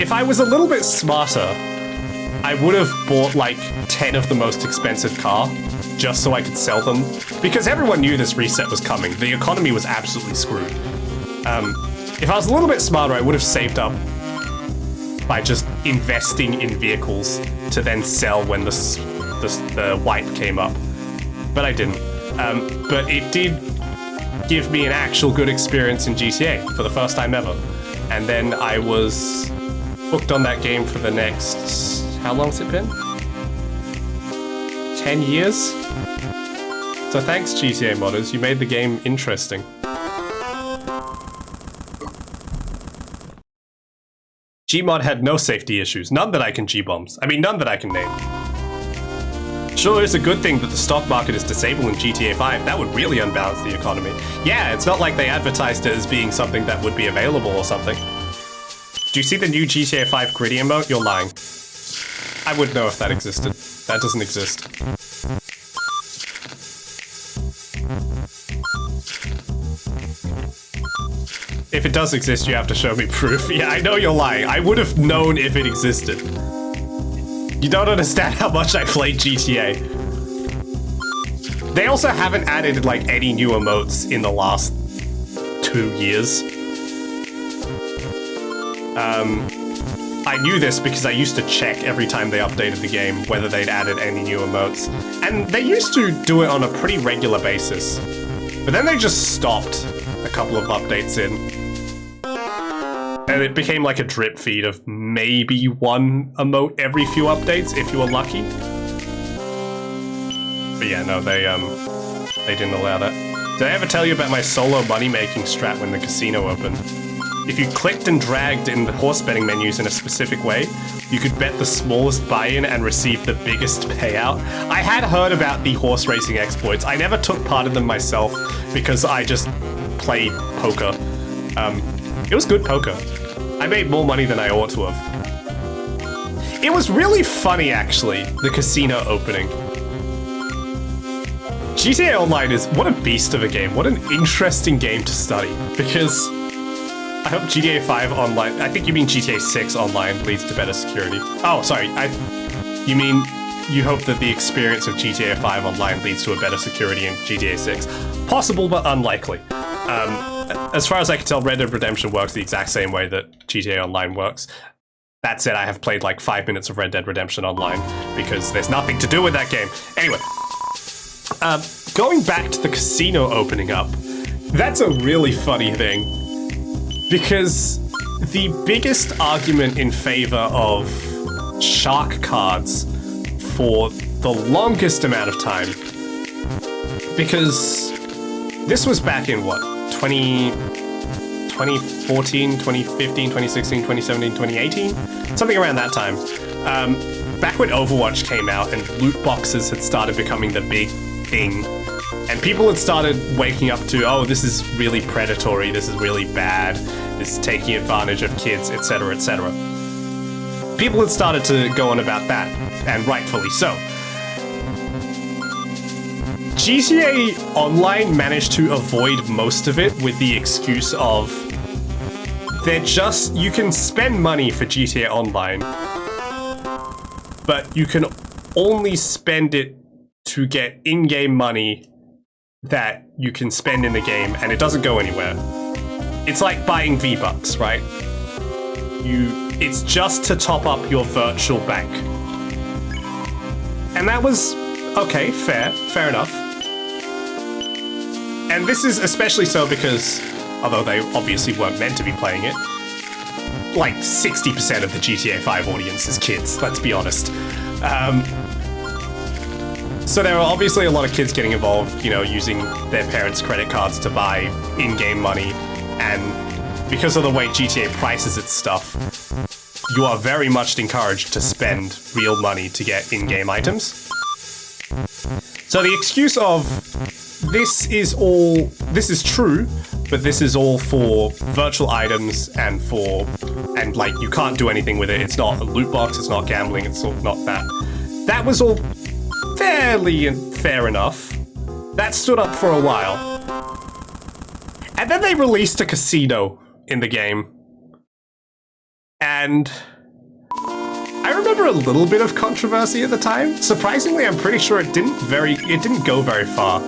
If I was a little bit smarter, I would have bought like 10 of the most expensive car, just so I could sell them. Because everyone knew this reset was coming. The economy was absolutely screwed. If I was a little bit smarter, I would have saved up by just investing in vehicles to then sell when the wipe came up. But I didn't. But it did give me an actual good experience in GTA for the first time ever. And then I was hooked on that game for the next... How long's it been? 10 years? So thanks, GTA modders, you made the game interesting. Gmod had no safety issues, none that I can G-bombs. I mean, none that I can name. Sure, it's a good thing that the stock market is disabled in GTA 5. That would really unbalance the economy. Yeah, it's not like they advertised it as being something that would be available or something. Do you see the new GTA 5 gritty emote? You're lying. I wouldn't know if that existed. That doesn't exist. If it does exist, you have to show me proof. Yeah, I know you're lying. I would have known if it existed. You don't understand how much I played GTA. They also haven't added, like, any new emotes in the last 2 years. I knew this because I used to check every time they updated the game whether they'd added any new emotes. And they used to do it on a pretty regular basis. But then they just stopped a couple of updates in. And it became like a drip feed of maybe one emote every few updates, if you were lucky. But yeah, no, they didn't allow that. Did I ever tell you about my solo money-making strat when the casino opened? If you clicked and dragged in the horse betting menus in a specific way, you could bet the smallest buy-in and receive the biggest payout. I had heard about the horse racing exploits. I never took part in them myself because I just played poker. It was good poker. I made more money than I ought to have. It was really funny, actually, the casino opening. GTA Online is, what a beast of a game. What an interesting game to study. Because I hope GTA 5 Online, I think you mean GTA 6 Online leads to better security. Oh, sorry, you mean you hope that the experience of GTA 5 Online leads to a better security in GTA 6. Possible, but unlikely. As far as I can tell, Red Dead Redemption works the exact same way that GTA Online works. That said, I have played like 5 minutes of Red Dead Redemption Online because there's nothing to do with that game. Anyway, going back to the casino opening up, that's a really funny thing because the biggest argument in favor of shark cards for the longest amount of time, because this was back in what, 2014, 2015, 2016, 2017, 2018? Something around that time. Back when Overwatch came out and loot boxes had started becoming the big thing, and people had started waking up to, oh, this is really predatory, this is really bad, this is taking advantage of kids, etc., etc. People had started to go on about that, and rightfully so. GTA Online managed to avoid most of it with the excuse of you can spend money for GTA Online, but you can only spend it to get in-game money that you can spend in the game, and it doesn't go anywhere. It's like buying V-Bucks, right? It's just to top up your virtual bank. And that was, okay, fair enough. And this is especially so because, although they obviously weren't meant to be playing it, like 60% of the GTA 5 audience is kids, let's be honest. So there are obviously a lot of kids getting involved, you know, using their parents' credit cards to buy in-game money, and because of the way GTA prices its stuff, you are very much encouraged to spend real money to get in-game items. So the excuse of this is true, but this is all for virtual items and like you can't do anything with it. It's not a loot box, it's not gambling, it's not that. That was all fairly fair enough. That stood up for a while. And then they released a casino in the game. And I remember a little bit of controversy at the time. Surprisingly, I'm pretty sure it didn't go very far.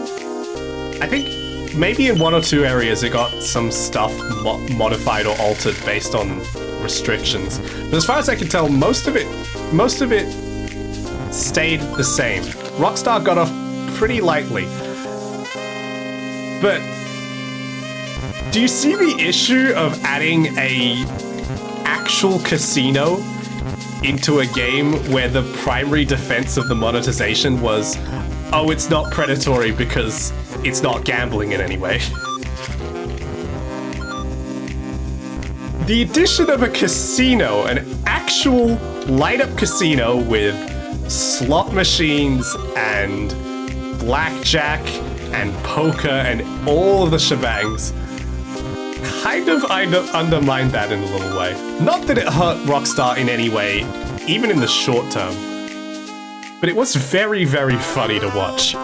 I think maybe in one or two areas it got some stuff modified or altered based on restrictions. But as far as I can tell, most of it stayed the same. Rockstar got off pretty lightly. But do you see the issue of adding a actual casino into a game where the primary defense of the monetization was, oh, it's not predatory because it's not gambling in any way? The addition of a casino, an actual light-up casino with slot machines and blackjack and poker and all of the shebangs, kind of undermined that in a little way. Not that it hurt Rockstar in any way, even in the short term, but it was very, very funny to watch.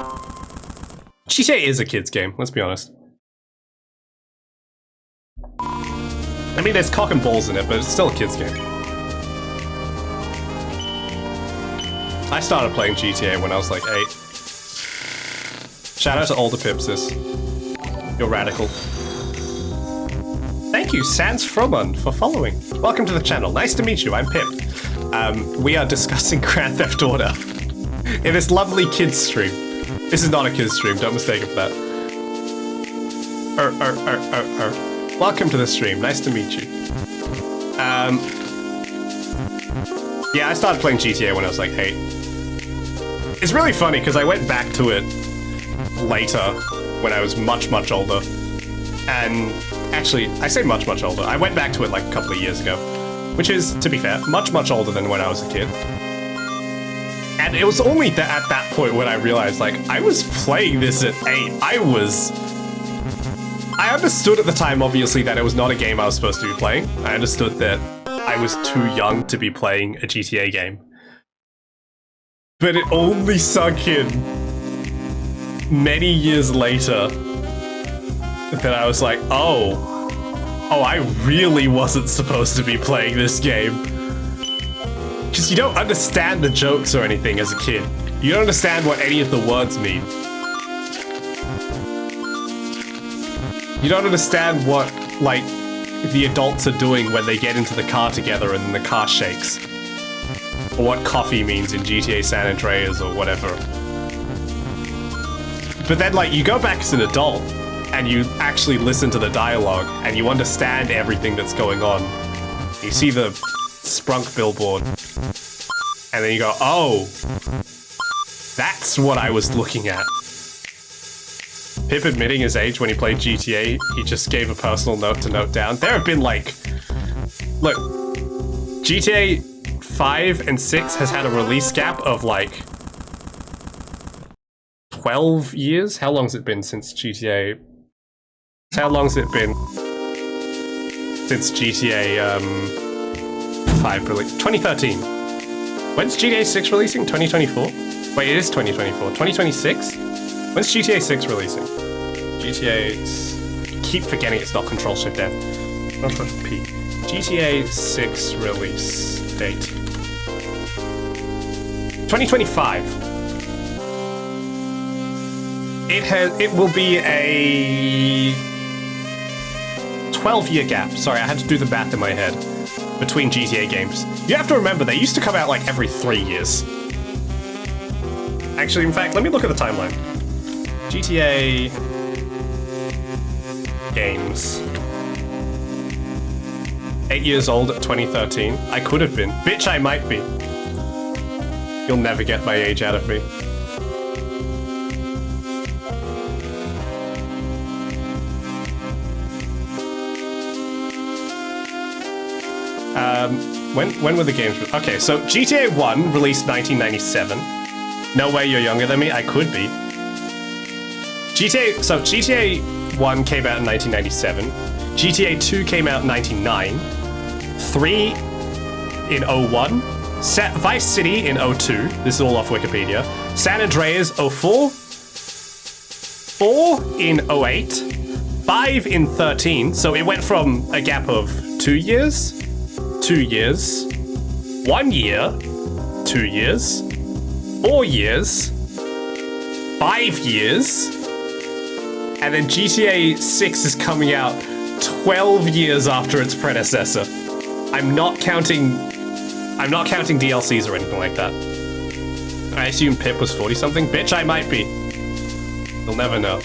GTA is a kid's game, let's be honest. I mean, there's cock and balls in it, but it's still a kid's game. I started playing GTA when I was like 8. Shout out to older Pipsis. You're radical. Thank you, Sans Fromund, for following. Welcome to the channel. Nice to meet you. I'm Pip. We are discussing Grand Theft Auto in this lovely kids stream. This is not a kids stream. Don't mistake it for that. Welcome to the stream. Nice to meet you. Yeah, I started playing GTA when I was like 8. It's really funny because I went back to it later when I was much, much older. And actually, I say much, much older. I went back to it like a couple of years ago, which is, to be fair, much, much older than when I was a kid. And it was only at that point when I realized, like, I was playing this at 8. I understood at the time, obviously, that it was not a game I was supposed to be playing. I understood that I was too young to be playing a GTA game. But it only sunk in many years later that I was like, oh, I really wasn't supposed to be playing this game. Because you don't understand the jokes or anything as a kid. You don't understand what any of the words mean. You don't understand what, like, the adults are doing when they get into the car together and the car shakes. Or what coffee means in GTA San Andreas or whatever. But then, like, you go back as an adult and you actually listen to the dialogue and you understand everything that's going on. You see the Sprunk billboard and then you go, oh, that's what I was looking at. Pip admitting his age when he played GTA, he just gave a personal note to note down. There have been like, look, GTA 5 and 6 has had a release gap of like 12 years? How long's it been since GTA? How long's it been since GTA 5 released? 2013. When's GTA 6 releasing? 2024? Wait, it is 2024. 2026? When's GTA 6 releasing? GTA... keep forgetting it's not Control-Shift-F. P. GTA 6 release date. 2025. It will be a 12-year gap. Sorry, I had to do the math in my head. Between GTA games. You have to remember, they used to come out like every 3 years. Actually, in fact, let me look at the timeline. GTA games. 8 years old at 2013. I could have been. Bitch, I might be. You'll never get my age out of me. When were the games? Okay, so GTA 1 released 1997. No way you're younger than me. I could be. GTA 1 came out in 1997. GTA 2 came out in 99. 3 in 01. Vice City in 02. This is all off Wikipedia. San Andreas 04. 4 in 08. 5 in 13. So it went from a gap of 2 years, 2 years, 1 year, 2 years, 4 years, 5 years, and then GTA 6 is coming out 12 years after its predecessor. I'm not counting DLCs or anything like that. I assume Pip was 40-something? Bitch, I might be. You'll never know.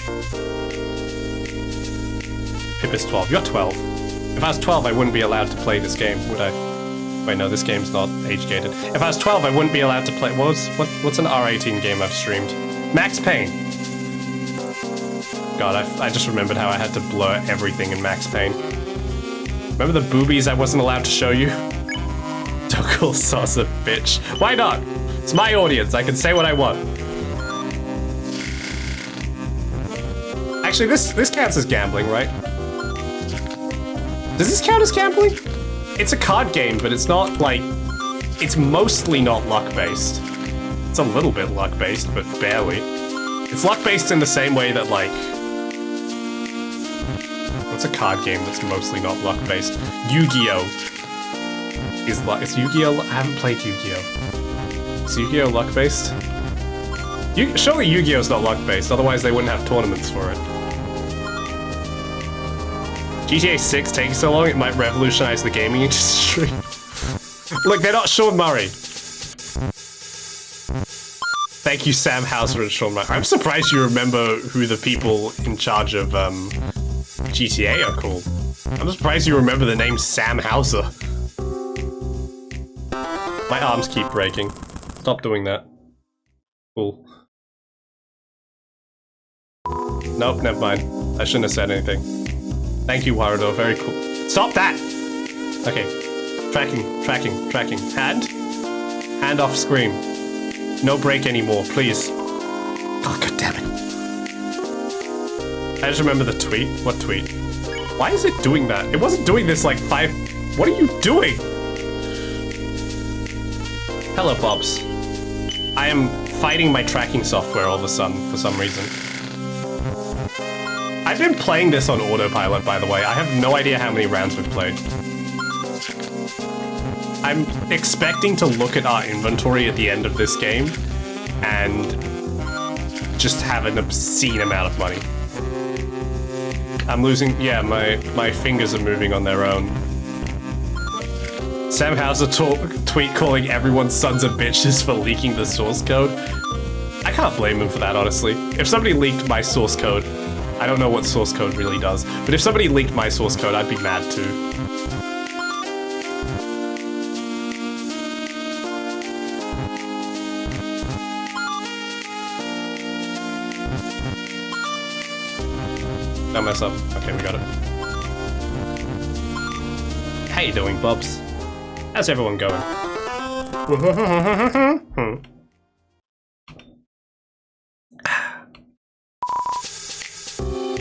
Pip is 12. You're 12. If I was 12, I wouldn't be allowed to play this game, would I? Wait, no, this game's not age-gated. If I was 12, I wouldn't be allowed to play... What's an R18 game I've streamed? Max Payne. God, I just remembered how I had to blur everything in Max Payne. Remember the boobies I wasn't allowed to show you? Don't call Sauce a bitch. Why not? It's my audience. I can say what I want. Actually, this counts as gambling, right? Does this count as gambling? It's a card game, but it's not, like... It's mostly not luck-based. It's a little bit luck-based, but barely. It's luck-based in the same way that, like... What's a card game that's mostly not luck-based? Yu-Gi-Oh! Is Yu-Gi-Oh... I haven't played Yu-Gi-Oh! Is Yu-Gi-Oh! Luck-based? Surely Yu-Gi-Oh's not luck-based, otherwise they wouldn't have tournaments for it. GTA 6 taking so long, it might revolutionize the gaming industry. Look, they're not Sean Murray. Thank you, Sam Houser and Sean Murray. I'm surprised you remember who the people in charge of GTA are called. I'm surprised you remember the name Sam Houser. My arms keep breaking. Stop doing that. Cool. Nope, never mind. I shouldn't have said anything. Thank you, Warudo. Very cool. Stop that! Okay. Tracking. Hand off screen. No break anymore, please. Oh, God damn it. I just remember the tweet. What tweet? Why is it doing that? It wasn't doing this like 5... What are you doing? Hello, Bobs. I am fighting my tracking software all of a sudden, for some reason. I've been playing this on autopilot, by the way. I have no idea how many rounds we've played. I'm expecting to look at our inventory at the end of this game and just have an obscene amount of money. I'm losing... Yeah, my fingers are moving on their own. Sam Houser tweet calling everyone sons of bitches for leaking the source code. I can't blame him for that, honestly. If somebody leaked my source code... I don't know what source code really does, but if somebody leaked my source code, I'd be mad too. Don't mess up. Okay, we got it. How you doing, Bubs? How's everyone going?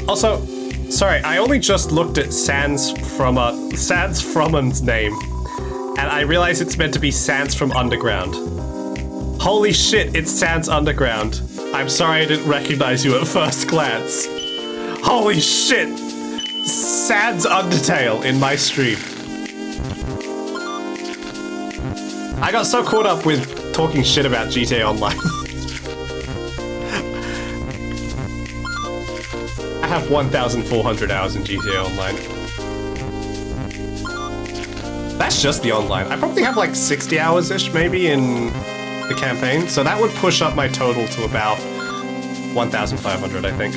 Also, sorry, I only just looked at Sans Frommon's name, and I realized it's meant to be Sans from Underground. Holy shit, it's Sans Underground. I'm sorry I didn't recognize you at first glance. Holy shit! Sans Undertale in my stream. I got so caught up with talking shit about GTA Online. I have 1,400 hours in GTA Online. That's just the online. I probably have like 60 hours-ish maybe in the campaign, so that would push up my total to about 1,500, I think.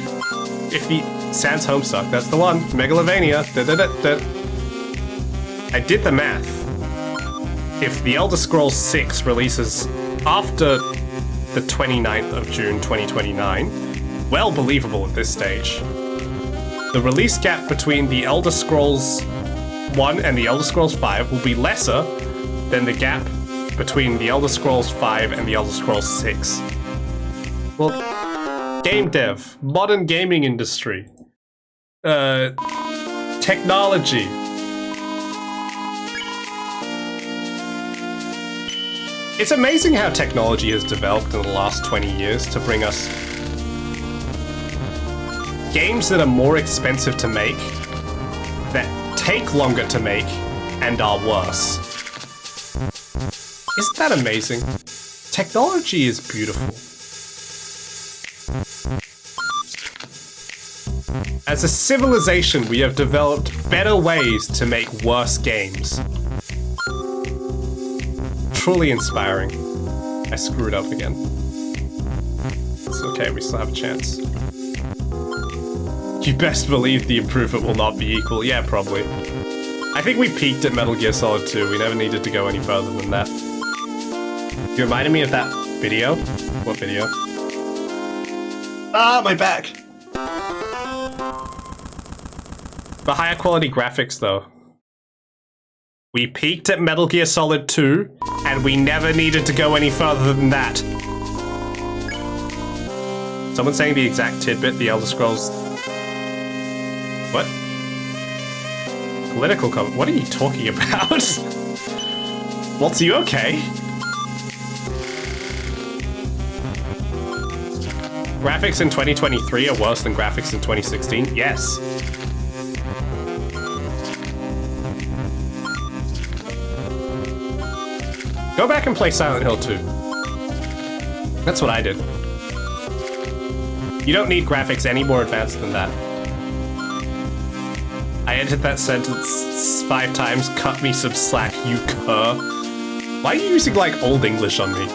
If the Sans Homestuck, that's the one. Megalovania. I did the math. If The Elder Scrolls 6 releases after the 29th of June 2029, well believable at this stage, the release gap between The Elder Scrolls 1 and The Elder Scrolls 5 will be lesser than the gap between The Elder Scrolls 5 and The Elder Scrolls 6. Well, Game dev, modern gaming industry, technology. It's amazing how technology has developed in the last 20 years to bring us games that are more expensive to make, that take longer to make, and are worse. Isn't that amazing? Technology is beautiful. As a civilization, we have developed better ways to make worse games. Truly inspiring. I screwed up again. It's okay, we still have a chance. You best believe the improvement will not be equal. Yeah, probably. I think we peaked at Metal Gear Solid 2. We never needed to go any further than that. You reminded me of that video. What video? Ah, my back! The higher quality graphics, though. We peaked at Metal Gear Solid 2, and we never needed to go any further than that. Someone saying the exact tidbit, the Elder Scrolls... What? Political comment? What are you talking about? Waltz, are you okay? Graphics in 2023 are worse than graphics in 2016? Yes. Go back and play Silent Hill 2. That's what I did. You don't need graphics any more advanced than that. I edited that sentence 5 times, cut me some slack, you cur. Why are you using, like, Old English on me?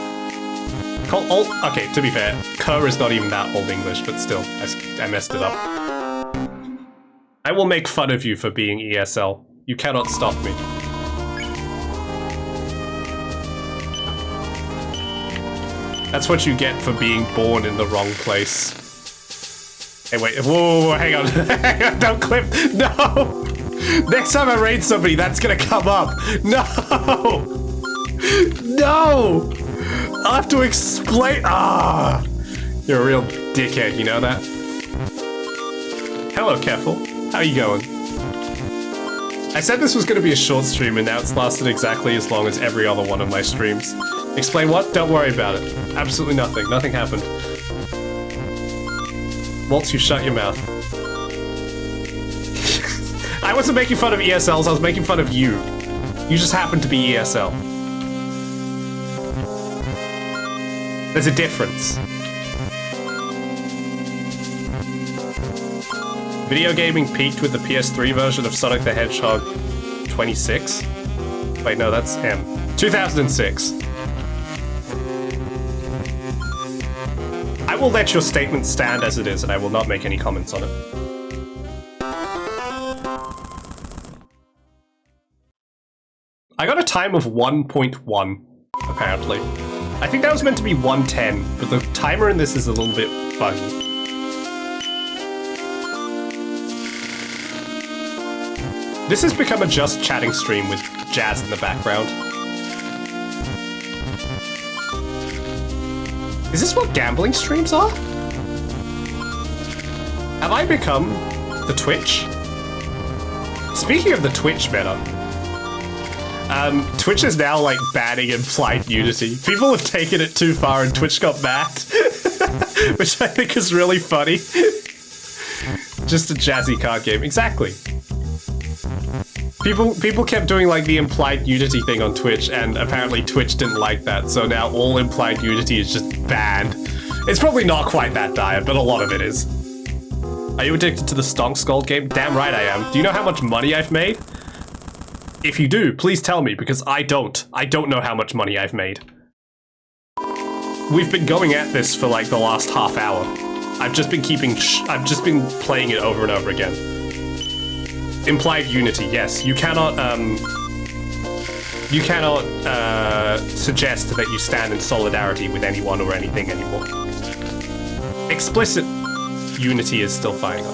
Call old... Okay, to be fair, cur is not even that Old English, but still, I messed it up. I will make fun of you for being ESL. You cannot stop me. That's what you get for being born in the wrong place. Hey, wait, whoa, hang on. Hang on, don't clip, no! Next time I raid somebody, that's gonna come up. No! No! I'll have to explain, You're a real dickhead, you know that? Hello, Keffel. How you going? I said this was gonna be a short stream, and now it's lasted exactly as long as every other one of my streams. Explain what? Don't worry about it. Absolutely nothing. Nothing happened. Waltz, you shut your mouth. I wasn't making fun of ESLs, I was making fun of you. You just happen to be ESL. There's a difference. Video gaming peaked with the PS3 version of Sonic the Hedgehog 26? Wait, no, that's M. 2006. I will let your statement stand as it is, and I will not make any comments on it. I got a time of 1.1, apparently. I think that was meant to be 110, but the timer in this is a little bit buggy. This has become a just chatting stream with jazz in the background. Is this what gambling streams are? Have I become the Twitch? Speaking of the Twitch meta, Twitch is now like banning implied nudity. People have taken it too far and Twitch got mad, which I think is really funny. Just a jazzy card game, exactly. People kept doing like the implied nudity thing on Twitch, and apparently Twitch didn't like that, so now all implied nudity is just banned. It's probably not quite that dire, but a lot of it is. Are you addicted to the Stonk Skull game? Damn right I am. Do you know how much money I've made? If you do, please tell me, because I don't. I don't know how much money I've made. We've been going at this for like the last half hour. I've just been playing it over and over again. Implied unity, yes. You cannot suggest that you stand in solidarity with anyone or anything anymore. Explicit unity is still fine.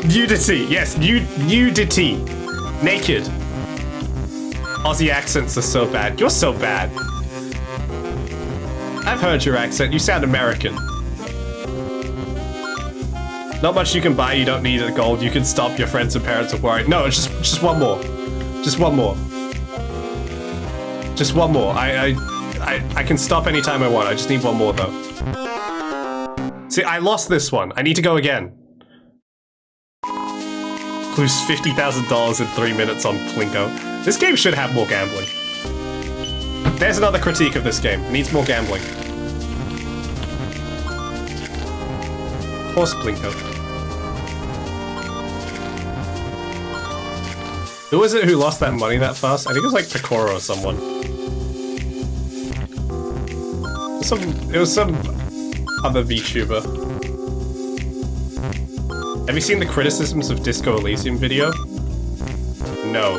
Nudity, yes, nudity. Naked. Aussie accents are so bad. You're so bad. I've heard your accent. You sound American. Not much you can buy. You don't need a gold. You can stop your friends and parents are worried. No, it's just one more. Just one more. Just one more. I can stop anytime I want. I just need one more though. See, I lost this one. I need to go again. Lose $50,000 in 3 minutes on Plinko. This game should have more gambling. There's another critique of this game. It needs more gambling. Horse Plinko. Who was it who lost that money that fast? I think it was like Pecora or someone. It was some other VTuber. Have you seen the criticisms of Disco Elysium video? No,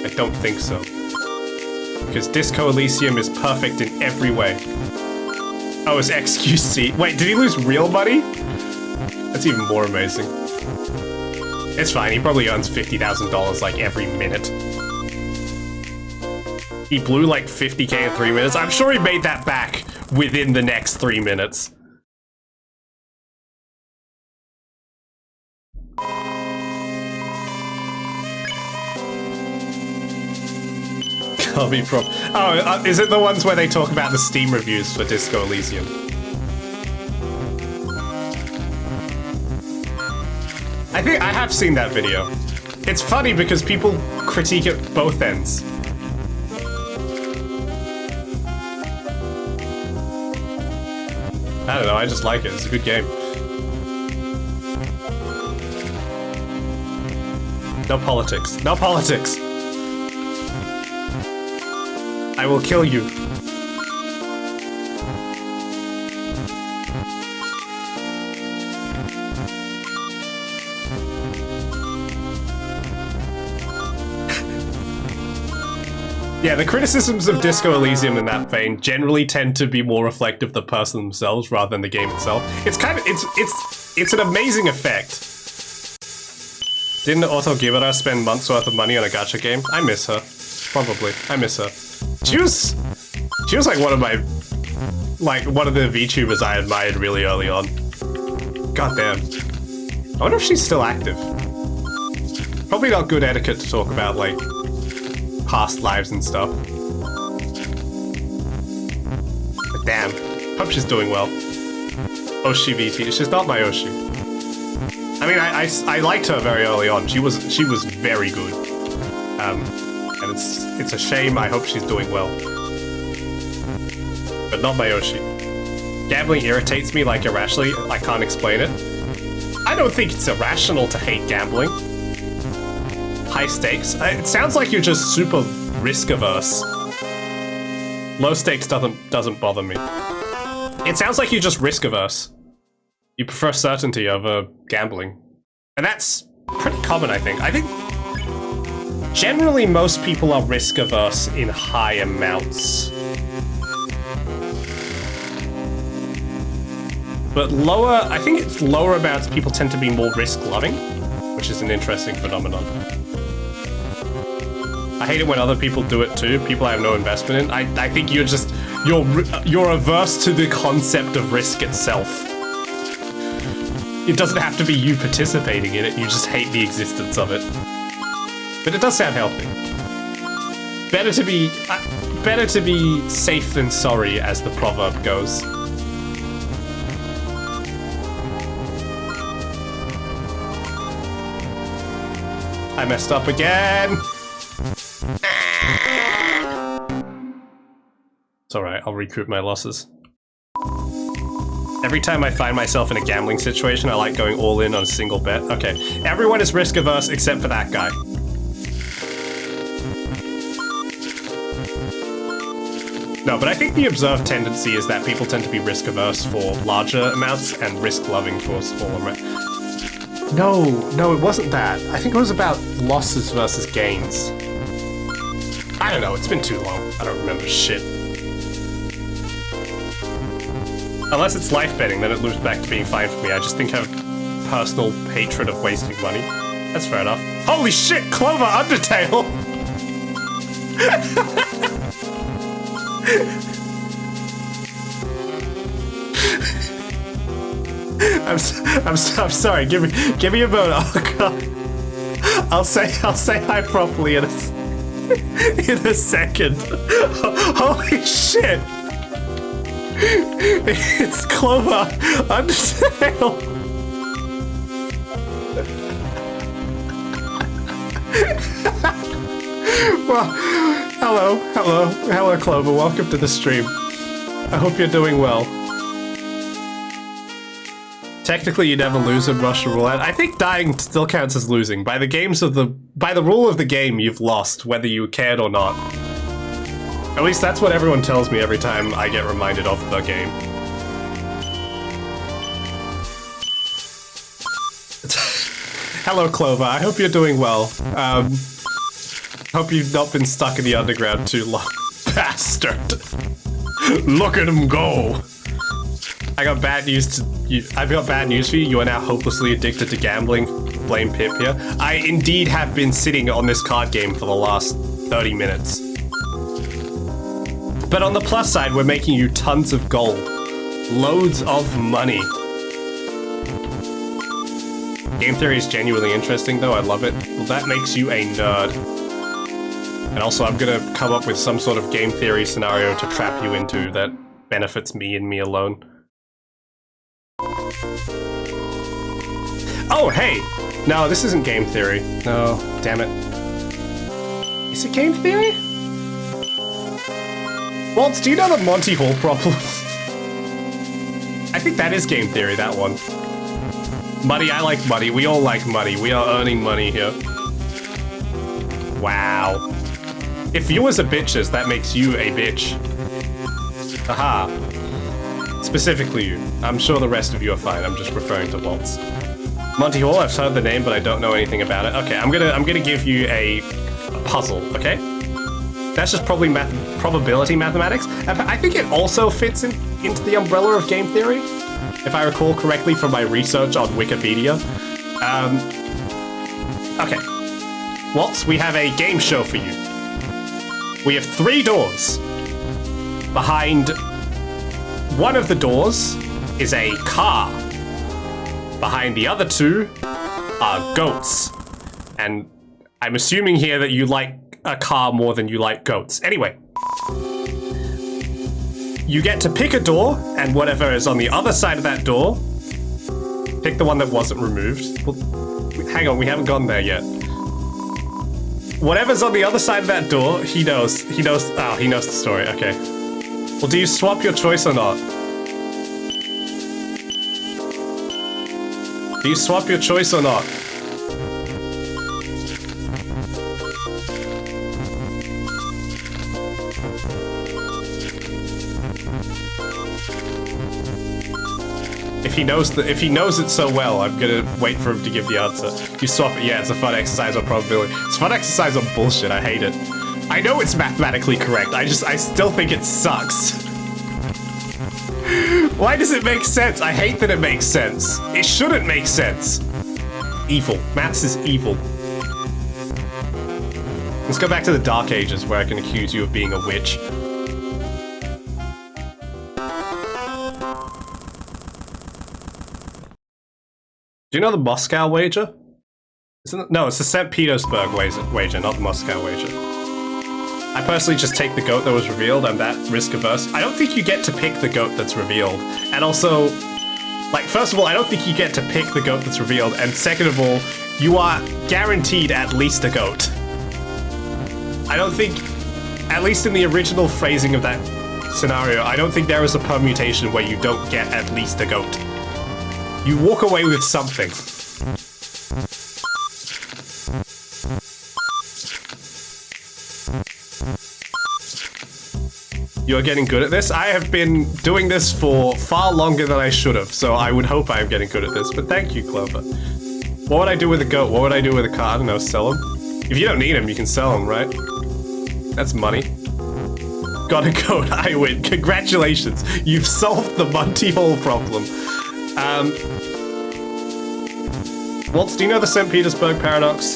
I don't think so. Because Disco Elysium is perfect in every way. Oh, it's XQC. Wait, did he lose real money? That's even more amazing. It's fine, he probably earns $50,000 like every minute. He blew like 50k in 3 minutes. I'm sure he made that back within the next 3 minutes. Copy from. Oh, is it the ones where they talk about the Steam reviews for Disco Elysium? I think I have seen that video. It's funny because people critique at both ends. I don't know, I just like it. It's a good game. No politics. No politics! I will kill you. Yeah, the criticisms of Disco Elysium in that vein generally tend to be more reflective of the person themselves rather than the game itself. It's kind of it's an amazing effect. Didn't Otto Gibera spend months worth of money on a gacha game? I miss her. Probably. I miss her. She was like one of the VTubers I admired really early on. God damn. I wonder if she's still active. Probably not good etiquette to talk about like past lives and stuff. But damn. Hope she's doing well. Oshi VT. She's not my Oshi. I mean, I liked her very early on. She was very good. And it's a shame. I hope she's doing well. But not my Oshi. Gambling irritates me like irrationally. I can't explain it. I don't think it's irrational to hate gambling. High stakes. It sounds like you're just super risk averse. Low stakes doesn't bother me. It sounds like you're just risk averse. You prefer certainty over gambling. And that's pretty common, I think. I think generally most people are risk averse in high amounts. But I think it's lower amounts people tend to be more risk loving, which is an interesting phenomenon. I hate it when other people do it too, people I have no investment in. I think you're averse to the concept of risk itself. It doesn't have to be you participating in it, you just hate the existence of it. But it does sound healthy. Better to be safe than sorry, as the proverb goes. I messed up again! It's alright, I'll recoup my losses. Every time I find myself in a gambling situation, I like going all in on a single bet. Okay, everyone is risk averse except for that guy. No, but I think the observed tendency is that people tend to be risk averse for larger amounts and risk loving for smaller amounts. No, it wasn't that. I think it was about losses versus gains. I don't know, it's been too long. I don't remember shit. Unless it's life betting, then it loops back to being fine for me. I just think I have personal hatred of wasting money. That's fair enough. Holy shit, Clover Undertale! I'm sorry. Give me a moment. Oh god. I'll say hi properly in a second. Holy shit! It's Clover Undertale. Well, hello, Clover. Welcome to the stream. I hope you're doing well. Technically, you never lose in Russian roulette. I think dying still counts as losing. By the rule of the game, you've lost, whether you cared or not. At least that's what everyone tells me every time I get reminded of the game. Hello, Clover. I hope you're doing well. Hope you've not been stuck in the underground too long. Bastard! Look at him go! I've got bad news for you. You are now hopelessly addicted to gambling. Blame Pip here. I indeed have been sitting on this card game for the last 30 minutes. But on the plus side, we're making you tons of gold. Loads of money. Game theory is genuinely interesting, though. I love it. Well, that makes you a nerd. And also, I'm gonna come up with some sort of game theory scenario to trap you into that benefits me and me alone. Oh, hey! No, this isn't game theory. No, damn it. Is it game theory? Waltz, do you know the Monty Hall problem? I think that is game theory, that one. Money, I like money. We all like money. We are earning money here. Wow. If viewers are bitches, that makes you a bitch. Aha. Specifically you. I'm sure the rest of you are fine. I'm just referring to Waltz. Monty Hall, I've heard the name, but I don't know anything about it. Okay, I'm gonna give you a puzzle, okay? That's just probably probability mathematics. I think it also fits into the umbrella of game theory, if I recall correctly from my research on Wikipedia. Okay. Waltz, we have a game show for you. We have 3 doors. Behind one of the doors is a car. Behind the other 2 are goats. And I'm assuming here that you like a car more than you like goats. Anyway. You get to pick a door, and whatever is on the other side of that door, pick the one that wasn't removed. Well, hang on, we haven't gone there yet. Whatever's on the other side of that door, he knows. He knows the story, okay. Well, do you swap your choice or not? Do you swap your choice or not? If he knows it so well, I'm gonna wait for him to give the answer. You swap it, yeah, it's a fun exercise on probability. It's a fun exercise on bullshit, I hate it. I know it's mathematically correct, I still think it sucks. Why does it make sense? I hate that it makes sense. It shouldn't make sense. Evil. Maths is evil. Let's go back to the Dark Ages where I can accuse you of being a witch. Do you know the Moscow wager? No, it's the St. Petersburg wager, not the Moscow wager. I personally just take the goat that was revealed. I'm that risk averse. I don't think you get to pick the goat that's revealed. And also, like, first of all, I don't think you get to pick the goat that's revealed. And second of all, you are guaranteed at least a goat. I don't think, at least in the original phrasing of that scenario, I don't think there is a permutation where you don't get at least a goat. You walk away with something. You're getting good at this? I have been doing this for far longer than I should have, so I would hope I'm getting good at this, but thank you, Clover. What would I do with a goat? What would I do with a car? I don't know, sell them? If you don't need them, you can sell them, right? That's money. Got a goat, I win. Congratulations, you've solved the Monty Hall problem. Waltz, do you know the St. Petersburg paradox?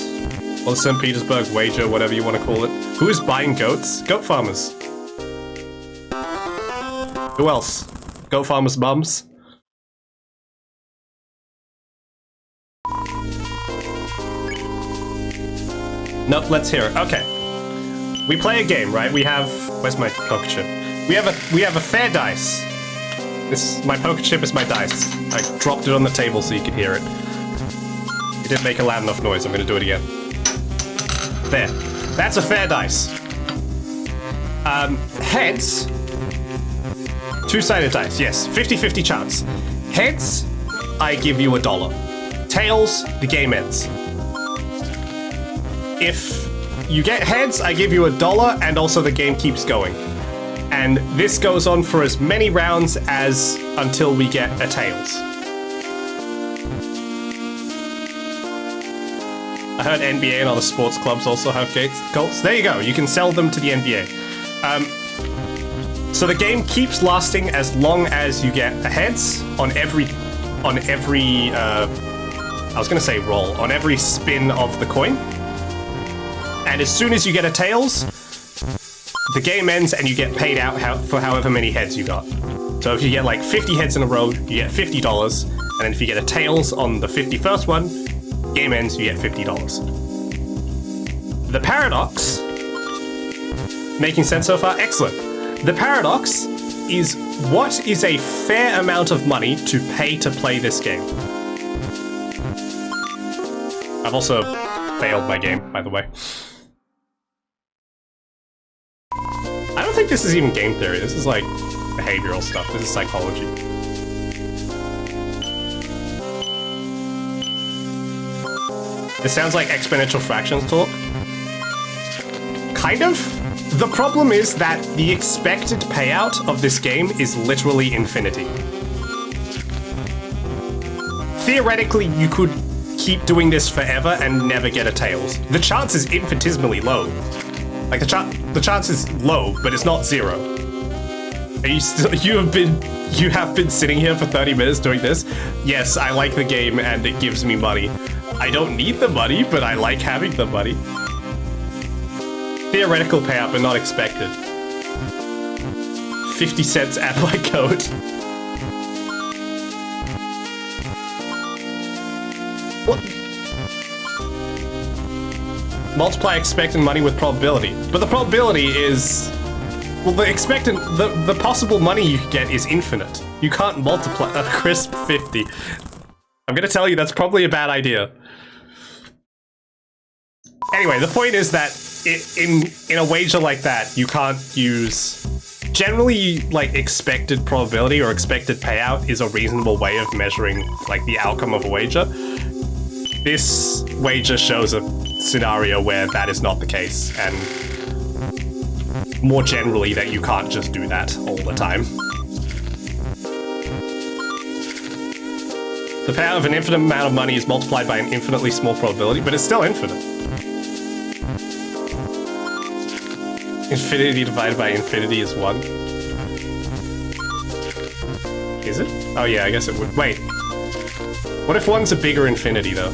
Or the St. Petersburg wager, whatever you want to call it. Who is buying goats? Goat farmers. Who else? Goat farmers' mums? Nope, let's hear it. Okay. We play a game, right? We have... Where's my poker chip? We have a fair dice. My poker chip is my dice. I dropped it on the table so you could hear it. It didn't make a loud enough noise. I'm gonna do it again. There. That's a fair dice. Heads. Two-sided dice, yes. 50-50 chance. Heads, I give you $1. Tails, the game ends. If you get heads, I give you $1, and also the game keeps going. And this goes on for as many rounds as until we get a tails. I heard NBA and other sports clubs also have goats. There you go, you can sell them to the NBA. So the game keeps lasting as long as you get a heads on every I was gonna say roll, on every spin of the coin. And as soon as you get a tails, the game ends and you get paid out for however many heads you got. So if you get like 50 heads in a row, you get $50. And then if you get a tails on the 51st one, game ends, you get $50. The paradox, making sense so far? Excellent. The paradox is, what is a fair amount of money to pay to play this game? I've also failed my game, by the way. I don't think this is even game theory. This is like behavioral stuff. This is psychology. This sounds like exponential fractions talk. Kind of. The problem is that the expected payout of this game is literally infinity. Theoretically, you could keep doing this forever and never get a tails. The chance is infinitesimally low. Like the chance is low, but it's not zero. Are you have been sitting here for 30 minutes doing this? Yes, I like the game and it gives me money. I don't need the money, but I like having the money. Theoretical payout, but not expected. 50 cents at my code. What? Multiply expected money with probability. But the probability is... Well, the possible money you get is infinite. You can't multiply a crisp 50. I'm gonna tell you, that's probably a bad idea. Anyway, the point is that in a wager like that, you can't use... Generally, like, expected probability or expected payout is a reasonable way of measuring, like, the outcome of a wager. This wager shows a scenario where that is not the case, and more generally that you can't just do that all the time. The payout of an infinite amount of money is multiplied by an infinitely small probability, but it's still infinite. Infinity divided by infinity is 1. Is it? Oh yeah, I guess it would. Wait. What if 1's a bigger infinity, though?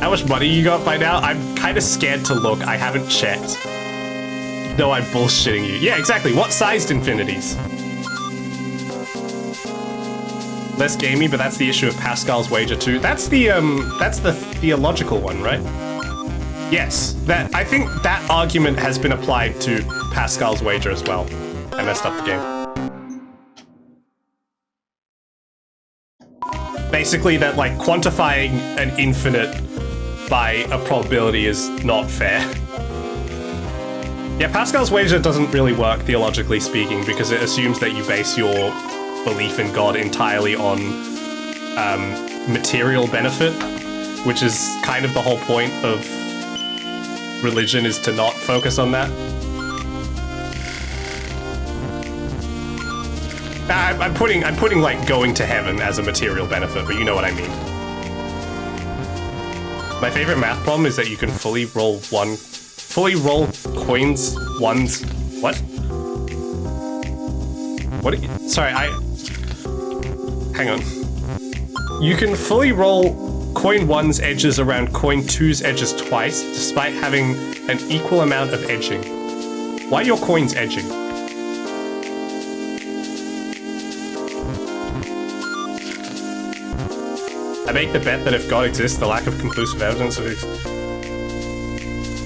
How much money you got by now? I'm kind of scared to look. I haven't checked. No, I'm bullshitting you. Yeah, exactly. What sized infinities? Less gamey, but that's the issue of Pascal's wager too. That's the theological one, right? Yes. I think that argument has been applied to Pascal's wager as well. I messed up the game. Basically that, like, quantifying an infinite by a probability is not fair. Yeah, Pascal's wager doesn't really work, theologically speaking, because it assumes that you base your belief in God entirely on material benefit, which is kind of the whole point of religion, is to not focus on that. I'm putting like going to heaven as a material benefit, but you know what I mean. My favorite math problem is that you can fully roll coins ones. What? What? Sorry, hang on. You can fully roll coin 1's edges around coin 2's edges twice, despite having an equal amount of edging. Why are your coins edging? I make the bet that if God exists, the lack of conclusive evidence of his...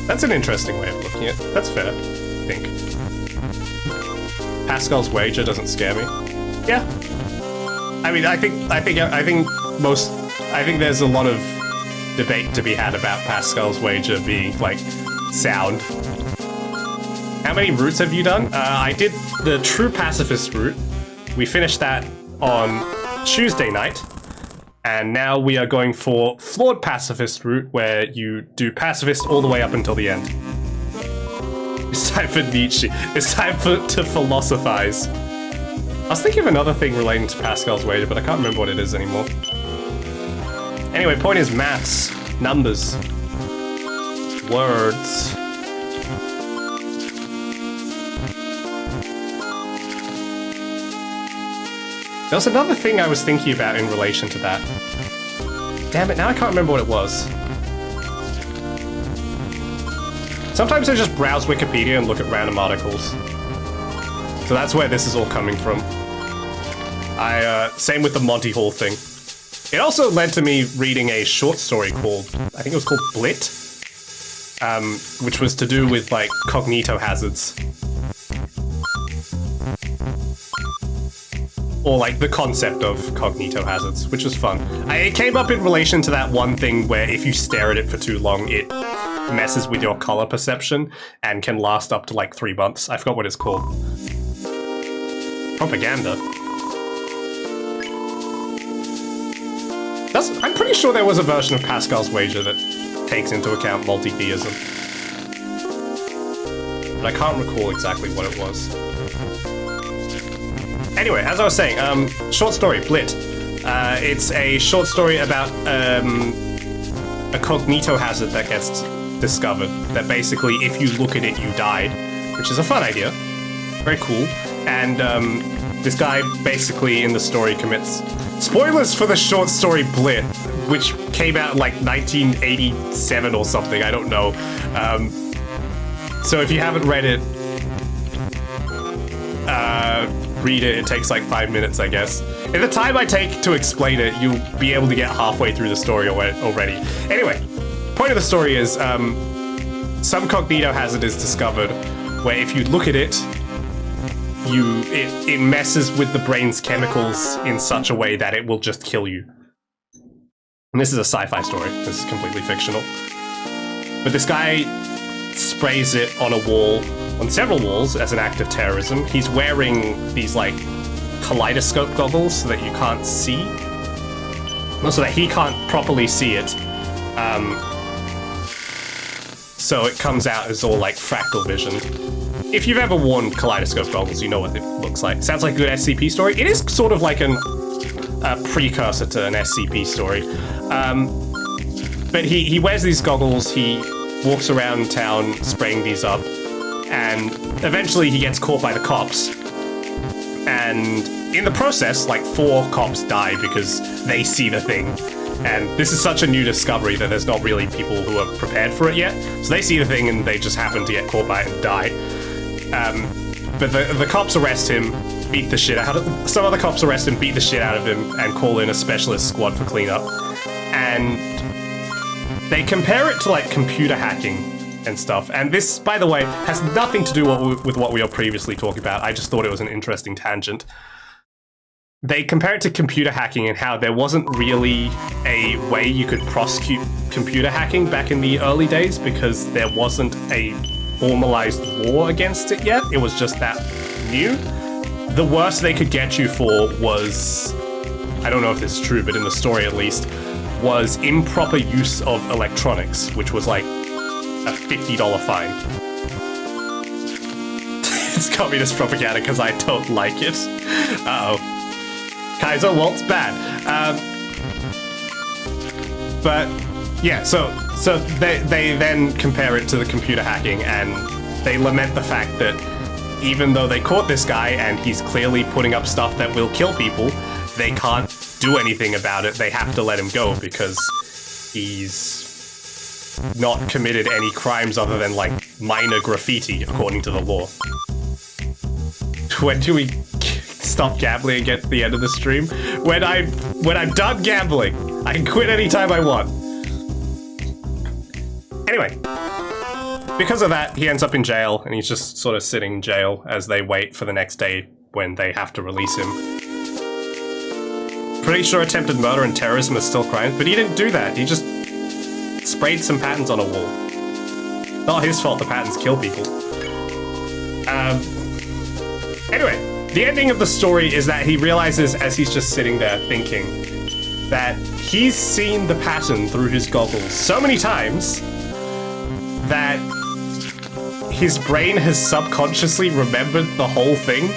That's an interesting way of looking at it. That's fair, I think. Pascal's wager doesn't scare me. Yeah. I mean, I think there's a lot of debate to be had about Pascal's wager being, like, sound. How many routes have you done? I did the true pacifist route. We finished that on Tuesday night. And now we are going for flawed pacifist route, where you do pacifist all the way up until the end. It's time for Nietzsche. It's time to philosophize. I was thinking of another thing relating to Pascal's wager, but I can't remember what it is anymore. Anyway, point is maths, numbers, words. There was another thing I was thinking about in relation to that. Damn it, now I can't remember what it was. Sometimes I just browse Wikipedia and look at random articles. So that's where this is all coming from. Same with the Monty Hall thing. It also led to me reading a short story called, I think it was called Blit, which was to do with, like, cognitohazards. Or, like, the concept of cognitohazards, which was fun. It came up in relation to that one thing where if you stare at it for too long, it messes with your color perception and can last up to, like, 3 months. I forgot what it's called. Propaganda. I'm pretty sure there was a version of Pascal's wager that takes into account multi-theism. But I can't recall exactly what it was. Anyway, as I was saying, short story, Blit. It's a short story about a cognitohazard that gets discovered. That basically, if you look at it, you died, which is a fun idea. Very cool. And this guy basically in the story commits... Spoilers for the short story Blit, which came out in like 1987 or something, I don't know. So if you haven't read it, read it. It takes like 5 minutes, I guess. In the time I take to explain it, you'll be able to get halfway through the story already. Anyway, point of the story is some cognitohazard is discovered where if you look at it, it messes with the brain's chemicals in such a way that it will just kill you. And this is a sci-fi story. This is completely fictional. But this guy sprays it on a wall, on several walls, as an act of terrorism. He's wearing these, like, kaleidoscope goggles so that you can't see. No, so that he can't properly see it. So it comes out as all, like, fractal vision. If you've ever worn kaleidoscope goggles, you know what it looks like. Sounds like a good SCP story. It is sort of like a precursor to an SCP story. But he wears these goggles, he walks around town spraying these up, and eventually he gets caught by the cops. And in the process, like 4 cops die because they see the thing. And this is such a new discovery that there's not really people who are prepared for it yet. So they see the thing and they just happen to get caught by it and die. But the cops arrest him, beat the shit out of him. Some other cops arrest him, beat the shit out of him, and call in a specialist squad for cleanup. And they compare it to, like, computer hacking and stuff. And this, by the way, has nothing to do with what we were previously talking about. I just thought it was an interesting tangent. They compare it to computer hacking and how there wasn't really a way you could prosecute computer hacking back in the early days because there wasn't a formalized law against it yet. It was just that new. The worst they could get you for was, I don't know if this is true, but in the story at least, was improper use of electronics, which was like a $50 fine. It's communist propaganda because I don't like it. Uh-oh. Kaiser Waltz bad. But yeah, so they then compare it to the computer hacking, and they lament the fact that even though they caught this guy and he's clearly putting up stuff that will kill people, they can't do anything about it. They have to let him go because he's not committed any crimes other than, like, minor graffiti, according to the law. When do we stop gambling and get to the end of the stream? When I'm done gambling. I can quit anytime I want. Anyway. Because of that, he ends up in jail, and he's just sort of sitting in jail as they wait for the next day when they have to release him. Pretty sure attempted murder and terrorism are still crimes, but he didn't do that. He just sprayed some patterns on a wall. Not his fault the patterns kill people. Anyway, the ending of the story is that he realizes as he's just sitting there thinking that he's seen the pattern through his goggles so many times that his brain has subconsciously remembered the whole thing.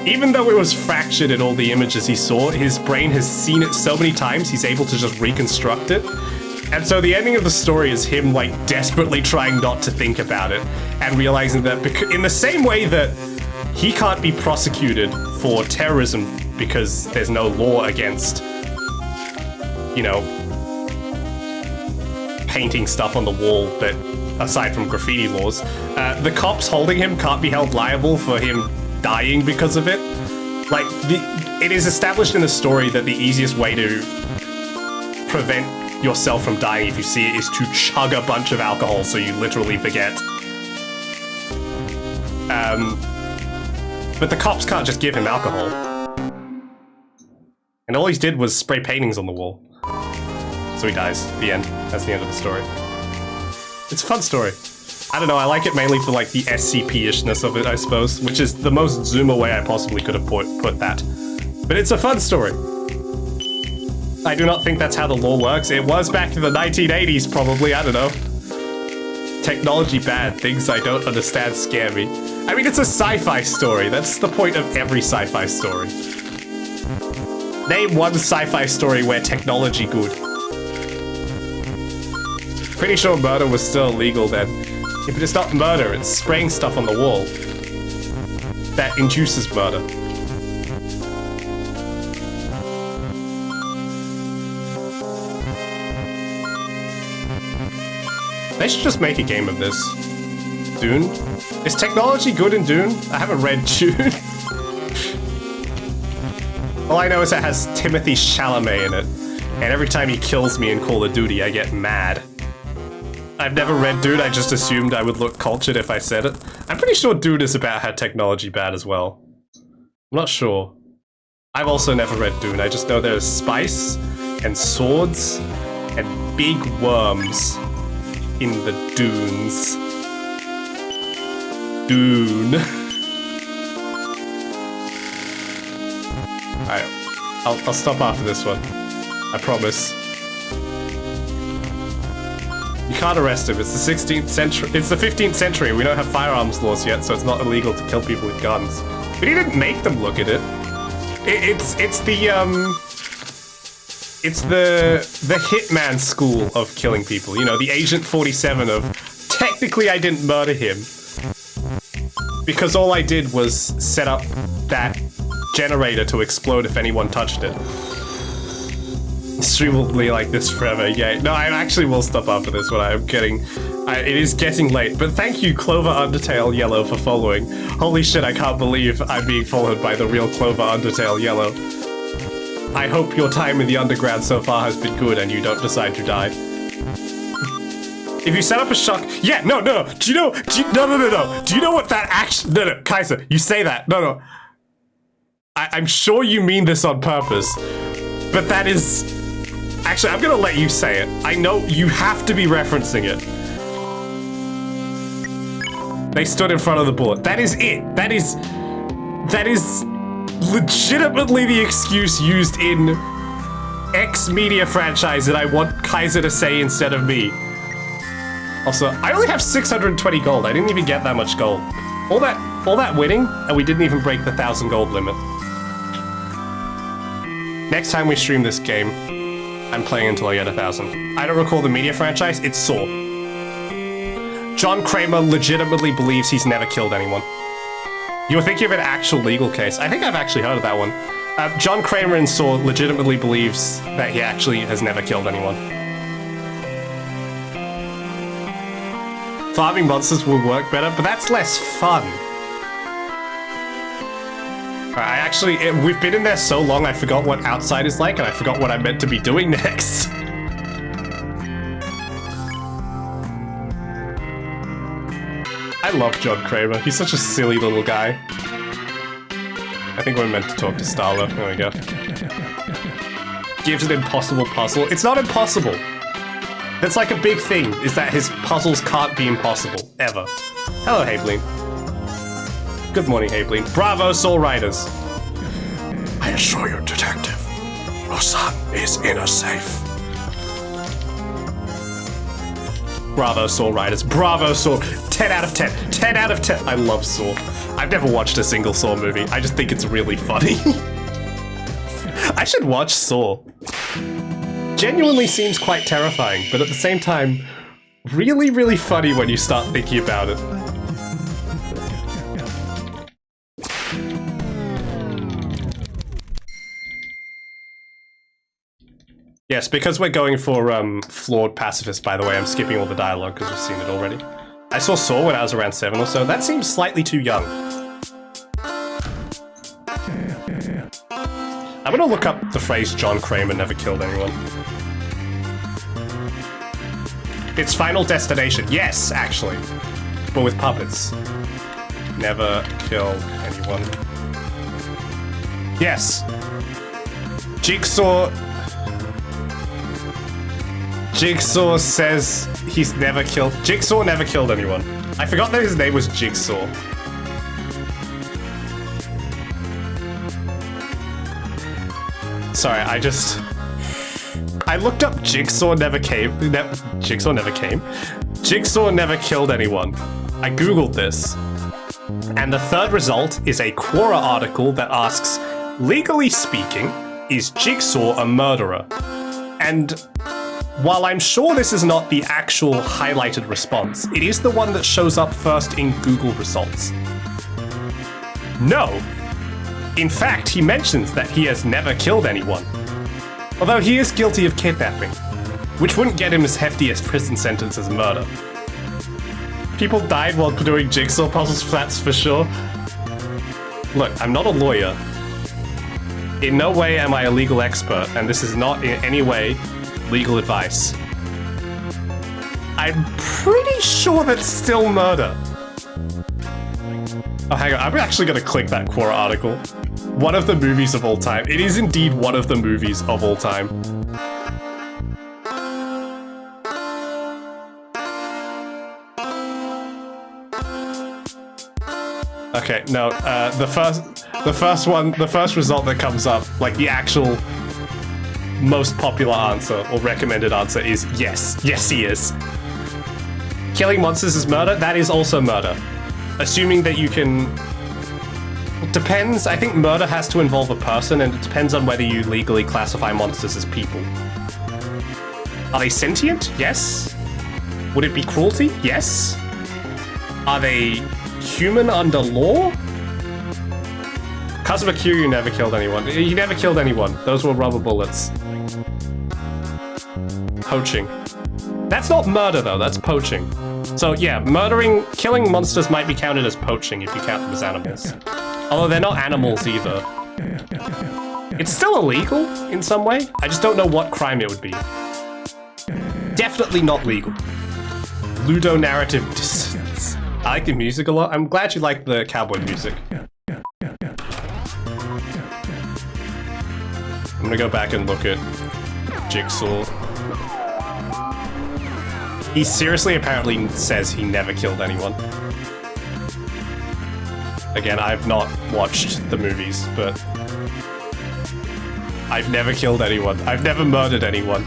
Even though it was fractured in all the images he saw, his brain has seen it so many times he's able to just reconstruct it. And so the ending of the story is him, like, desperately trying not to think about it and realizing that in the same way that he can't be prosecuted for terrorism because there's no law against, you know, painting stuff on the wall that, aside from graffiti laws, the cops holding him can't be held liable for him dying because of it. Like, it is established in the story that the easiest way to prevent yourself from dying if you see it is to chug a bunch of alcohol so you literally forget. But the cops can't just give him alcohol. And all he did was spray paintings on the wall. So he dies. The end. That's the end of the story. It's a fun story. I don't know, I like it mainly for, like, the SCP-ishness of it, I suppose, which is the most Zoomer way I possibly could have put that. But it's a fun story. I do not think that's how the law works. It was back in the 1980s, probably, I don't know. Technology bad, things I don't understand scare me. I mean, it's a sci-fi story. That's the point of every sci-fi story. Name one sci-fi story where technology good. Pretty sure murder was still illegal then. Yeah, but it's not murder, it's spraying stuff on the wall. That induces murder. They should just make a game of this. Dune? Is technology good in Dune? I haven't read Dune. All I know is it has Timothée Chalamet in it. And every time he kills me in Call of Duty, I get mad. I've never read Dune, I just assumed I would look cultured if I said it. I'm pretty sure Dune is about how technology bad as well. I'm not sure. I've also never read Dune, I just know there's spice, and swords, and big worms in the dunes. Dune. Alright, I'll stop after this one. I promise. You can't arrest him. It's the 16th century. It's the 15th century. We don't have firearms laws yet, so it's not illegal to kill people with guns. But he didn't make them look at it. It's the Hitman school of killing people. You know, the Agent 47 of technically I didn't murder him because all I did was set up that generator to explode if anyone touched it. Stream will be like this forever, yay. No, I actually will stop after this one. I'm kidding. It is getting late, but thank you, Clover Undertale Yellow, for following. Holy shit, I can't believe I'm being followed by the real Clover Undertale Yellow. I hope your time in the underground so far has been good and you don't decide to die. If you set up a shock... Yeah, no. No. Do you know what that action... No, Kaiser, you say that. No. I'm sure you mean this on purpose, but that is... Actually, I'm gonna let you say it. I know you have to be referencing it. They stood in front of the bullet. That is it. That is legitimately the excuse used in X media franchise that I want Kaiser to say instead of me. Also, I only have 620 gold. I didn't even get that much gold. All that winning, and we didn't even break the 1,000 gold limit. Next time we stream this game, I'm playing until I get 1,000. I don't recall the media franchise, it's Saw. John Kramer legitimately believes he's never killed anyone. You were thinking of an actual legal case. I think I've actually heard of that one. John Kramer in Saw legitimately believes that he actually has never killed anyone. Farming monsters will work better, but that's less fun. We've been in there so long, I forgot what outside is like, and I forgot what I meant to be doing next. I love John Kramer. He's such a silly little guy. I think we're meant to talk to Starla. There we go. Gives an impossible puzzle. It's not impossible. That's like a big thing, is that his puzzles can't be impossible. Ever. Hello, Habeline. Good morning, Habeline. Bravo, Soul Riders. I assure you, Detective, your son is in a safe. Bravo, Saw Riders. Bravo, Saw. 10 out of 10. 10 out of 10. I love Saw. I've never watched a single Saw movie. I just think it's really funny. I should watch Saw. Genuinely seems quite terrifying, but at the same time, really, really funny when you start thinking about it. Yes, because we're going for flawed pacifist, by the way, I'm skipping all the dialogue because we've seen it already. I saw Saw when I was around 7 or so. That seems slightly too young. I'm gonna look up the phrase John Kramer never killed anyone. It's Final Destination. Yes, actually. But with puppets. Never kill anyone. Yes. Jigsaw says he's never killed... Jigsaw never killed anyone. I forgot that his name was Jigsaw. Sorry, I looked up Jigsaw never came. Jigsaw never came. Jigsaw never killed anyone. I googled this. And the third result is a Quora article that asks, legally speaking, is Jigsaw a murderer? And while I'm sure this is not the actual highlighted response, it is the one that shows up first in Google results. No. In fact, he mentions that he has never killed anyone. Although he is guilty of kidnapping, which wouldn't get him as hefty as prison sentence as murder. People died while doing jigsaw puzzles, that's for sure. Look, I'm not a lawyer. In no way am I a legal expert, and this is not in any way legal advice. I'm pretty sure that's still murder. Oh, hang on, I'm actually gonna click that Quora article. One of the movies of all time. It is indeed one of the movies of all time. Okay, no, the first result that comes up, like the actual most popular answer or recommended answer is yes. Yes, he is. Killing monsters is murder. That is also murder. Assuming that you can... It depends. I think murder has to involve a person, and it depends on whether you legally classify monsters as people. Are they sentient? Yes. Would it be cruelty? Yes. Are they human under law? Kazuma Kiryu never killed anyone. He never killed anyone. Those were rubber bullets. Poaching. That's not murder, though. That's poaching. So, yeah, killing monsters might be counted as poaching if you count them as animals. Although they're not animals either. It's still illegal in some way. I just don't know what crime it would be. Definitely not legal. Ludonarrative dissonance. I like the music a lot. I'm glad you like the cowboy music. I'm gonna go back and look at Jigsaw. He seriously apparently says he never killed anyone. Again, I've not watched the movies, but I've never killed anyone. I've never murdered anyone.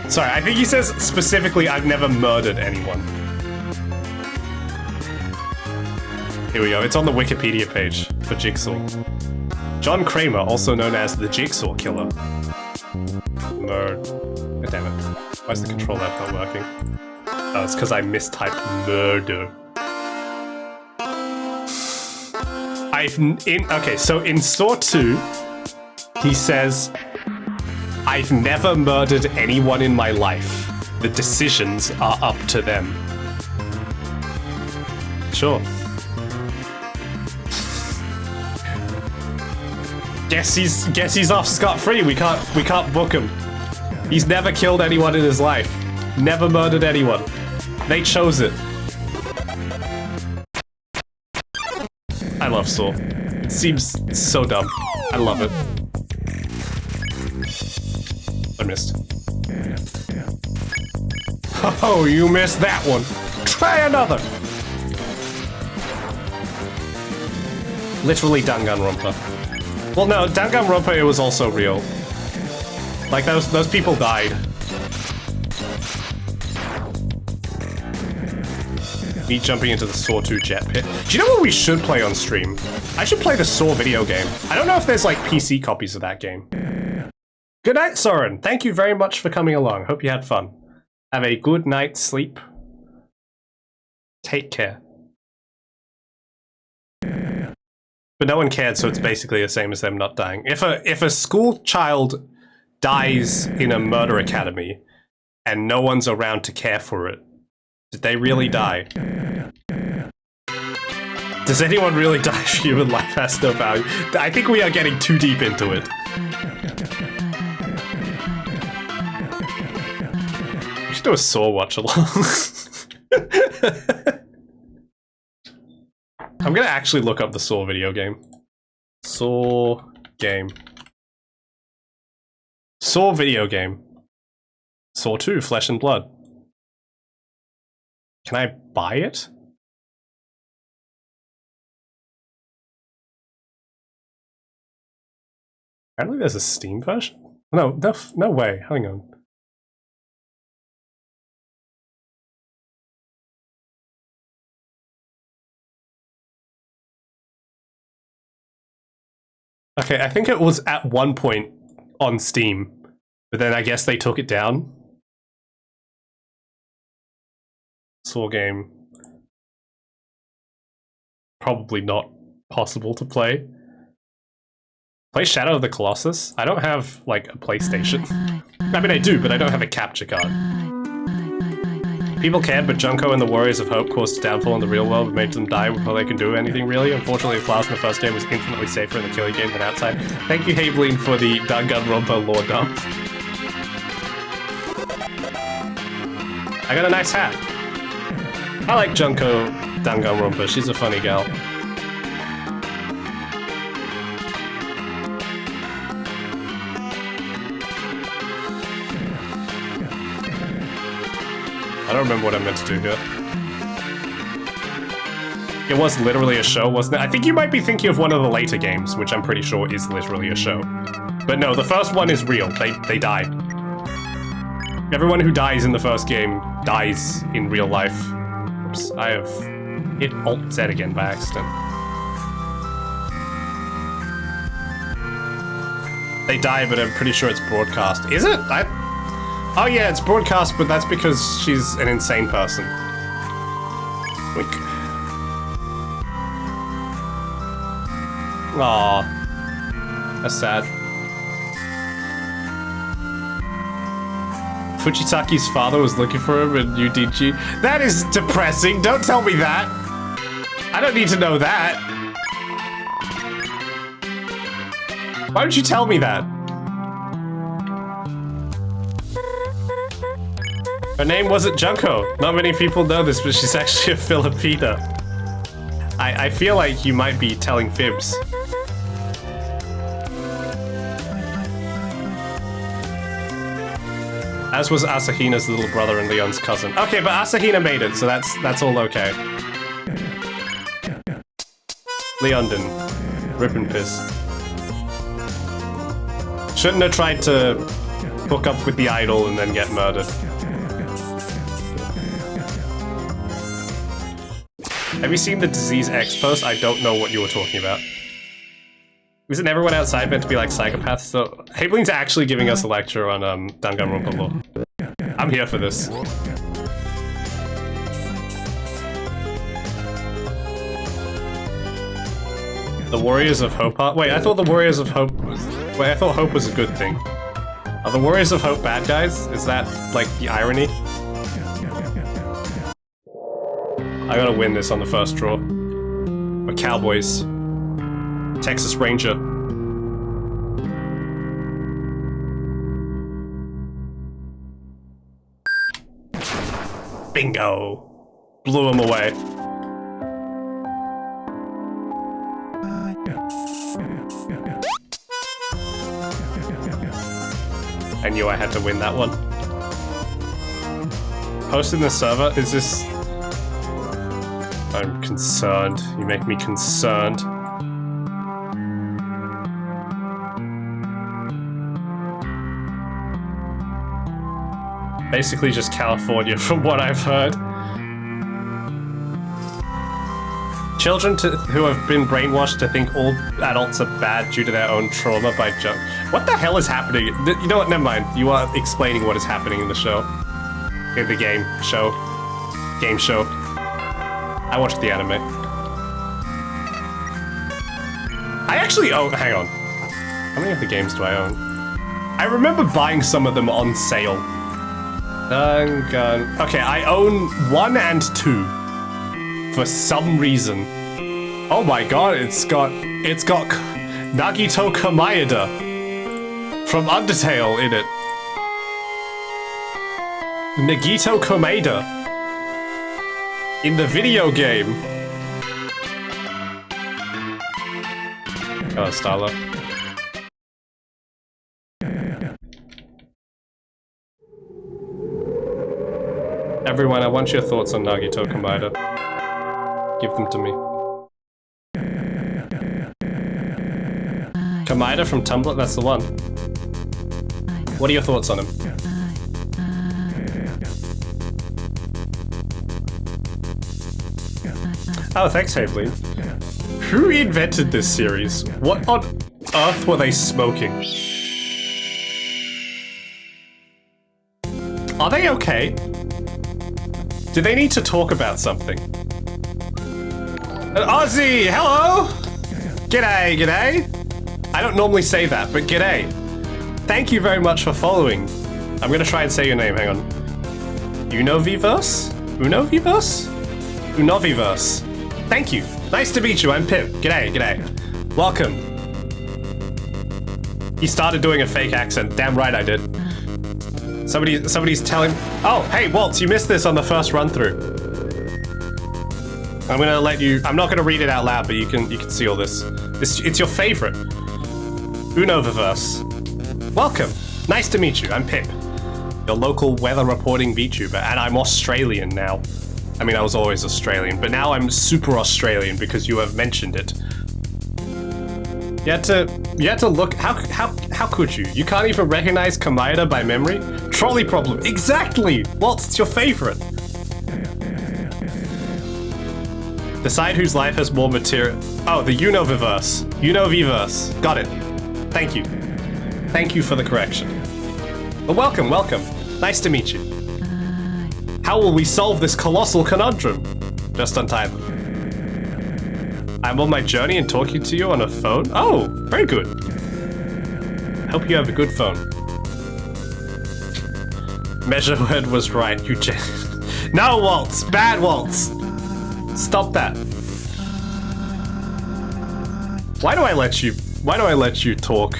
Sorry, I think he says specifically, I've never murdered anyone. Here we go. It's on the Wikipedia page for Jigsaw. John Kramer, also known as the Jigsaw Killer. Damn it. Why is the control F not working? Oh, it's because I mistyped murder. Okay, so in Saw 2, he says, I've never murdered anyone in my life. The decisions are up to them. Sure. Guess he's off scot-free. We can't book him. He's never killed anyone in his life. Never murdered anyone. They chose it. I love Saw. It seems so dumb. I love it. I missed. Oh, you missed that one. Try another. Literally Danganronpa. Well, no, Danganronpa, it was also real. Like, those people died. Me jumping into the Saw 2 jet pit. Do you know what we should play on stream? I should play the Saw video game. I don't know if there's, like, PC copies of that game. Good night, Soren. Thank you very much for coming along. Hope you had fun. Have a good night's sleep. Take care. But no one cared, so it's basically the same as them not dying. If a school child dies in a murder academy and no one's around to care for it, did they really die? Does anyone really die if human life has no value? I think we are getting too deep into it. We should do a Saw watch along. I'm gonna actually look up the Saw video game. Saw game. Saw video game. Saw 2, Flesh and Blood. Can I buy it? Apparently there's a Steam version? No way, hang on. Okay, I think it was at one point on Steam, but then I guess they took it down. Saw game. Probably not possible to play. Play Shadow of the Colossus? I don't have, like, a PlayStation. I mean, I do, but I don't have a capture card. People cared, but Junko and the Warriors of Hope caused a downfall in the real world and made them die before they could do anything, really. Unfortunately, the class in the first game was infinitely safer in the killing game than outside. Thank you, Haveline, for the Danganronpa lore dump. I got a nice hat. I like Junko Danganronpa. She's a funny gal. I don't remember what I meant to do here. It was literally a show, wasn't it? I think you might be thinking of one of the later games, which I'm pretty sure is literally a show. But no, the first one is real. They died. Everyone who dies in the first game dies in real life. Oops, I have hit Alt-Z again by accident. They die, but I'm pretty sure it's broadcast. Is it? Oh yeah, it's broadcast, but that's because she's an insane person. Wink. Aww. That's sad. Fujitaki's father was looking for him in UDG. That is depressing, don't tell me that! I don't need to know that. Why would you tell me that? Her name wasn't Junko. Not many people know this, but she's actually a Filipina. I feel like you might be telling fibs. As was Asahina's little brother and Leon's cousin. Okay, but Asahina made it, so that's all okay. Leon didn't. Rip and piss. Shouldn't have tried to hook up with the idol and then get murdered. Have you seen the Disease X post? I don't know what you were talking about. Isn't everyone outside meant to be like psychopaths? So Habeline's actually giving us a lecture on Danganronpa lore. I'm here for this. The Warriors of Hope are— wait, I thought the Warriors of Hope was— wait, I thought Hope was a good thing. Are the Warriors of Hope bad guys? Is that, like, the irony? I gotta win this on the first draw. We're Cowboys. Texas Ranger. Bingo! Blew him away. I knew I had to win that one. Hosting the server? Is this... I'm concerned. You make me concerned. Basically just California from what I've heard. Children who have been brainwashed to think all adults are bad due to their own trauma by junk. What the hell is happening? You know what, never mind. You are explaining what is happening in the show. In the game show. Game show. I watched the anime. I actually own... Hang on. How many of the games do I own? I remember buying some of them on sale. Okay, I own 1 and 2. For some reason. Oh my god, it's got Nagito Komaeda from Undertale in it. Nagito Komaeda in the video game. Oh, Starla. Everyone, I want your thoughts on Nagito Komaeda. Give them to me. Komaeda from Tumblr, that's the one. What are your thoughts on him? Oh, thanks, Havely. Who invented this series? What on earth were they smoking? Are they okay? Do they need to talk about something? Ozzy, hello! G'day, g'day. I don't normally say that, but g'day. Thank you very much for following. I'm gonna try and say your name, hang on. Unoviverse? Unoviverse? Unoviverse. Thank you. Nice to meet you, I'm Pip. G'day, g'day. Welcome. He started doing a fake accent. Damn right I did. Somebody's telling... Oh, hey, Waltz, you missed this on the first run-through. I'm gonna let you... I'm not gonna read it out loud, but you can see all this. It's your favorite. Unoviverse. Welcome. Nice to meet you. I'm Pip, your local weather reporting VTuber, and I'm Australian now. I mean, I was always Australian, but now I'm super Australian because you have mentioned it. You had to look... How could you? You can't even recognize Komaeda by memory? Trolley problem. Exactly! Waltz, it's your favorite. Decide whose life has more material. Oh, the Unoviverse. Unoviverse. Got it. Thank you. Thank you for the correction. Well, welcome, welcome. Nice to meet you. How will we solve this colossal conundrum? Just untie them. I'm on my journey and talking to you on a phone? Oh, very good. Hope you have a good phone. Measure word was right, you No, Waltz! Bad Waltz! Stop that. Why do I let you talk?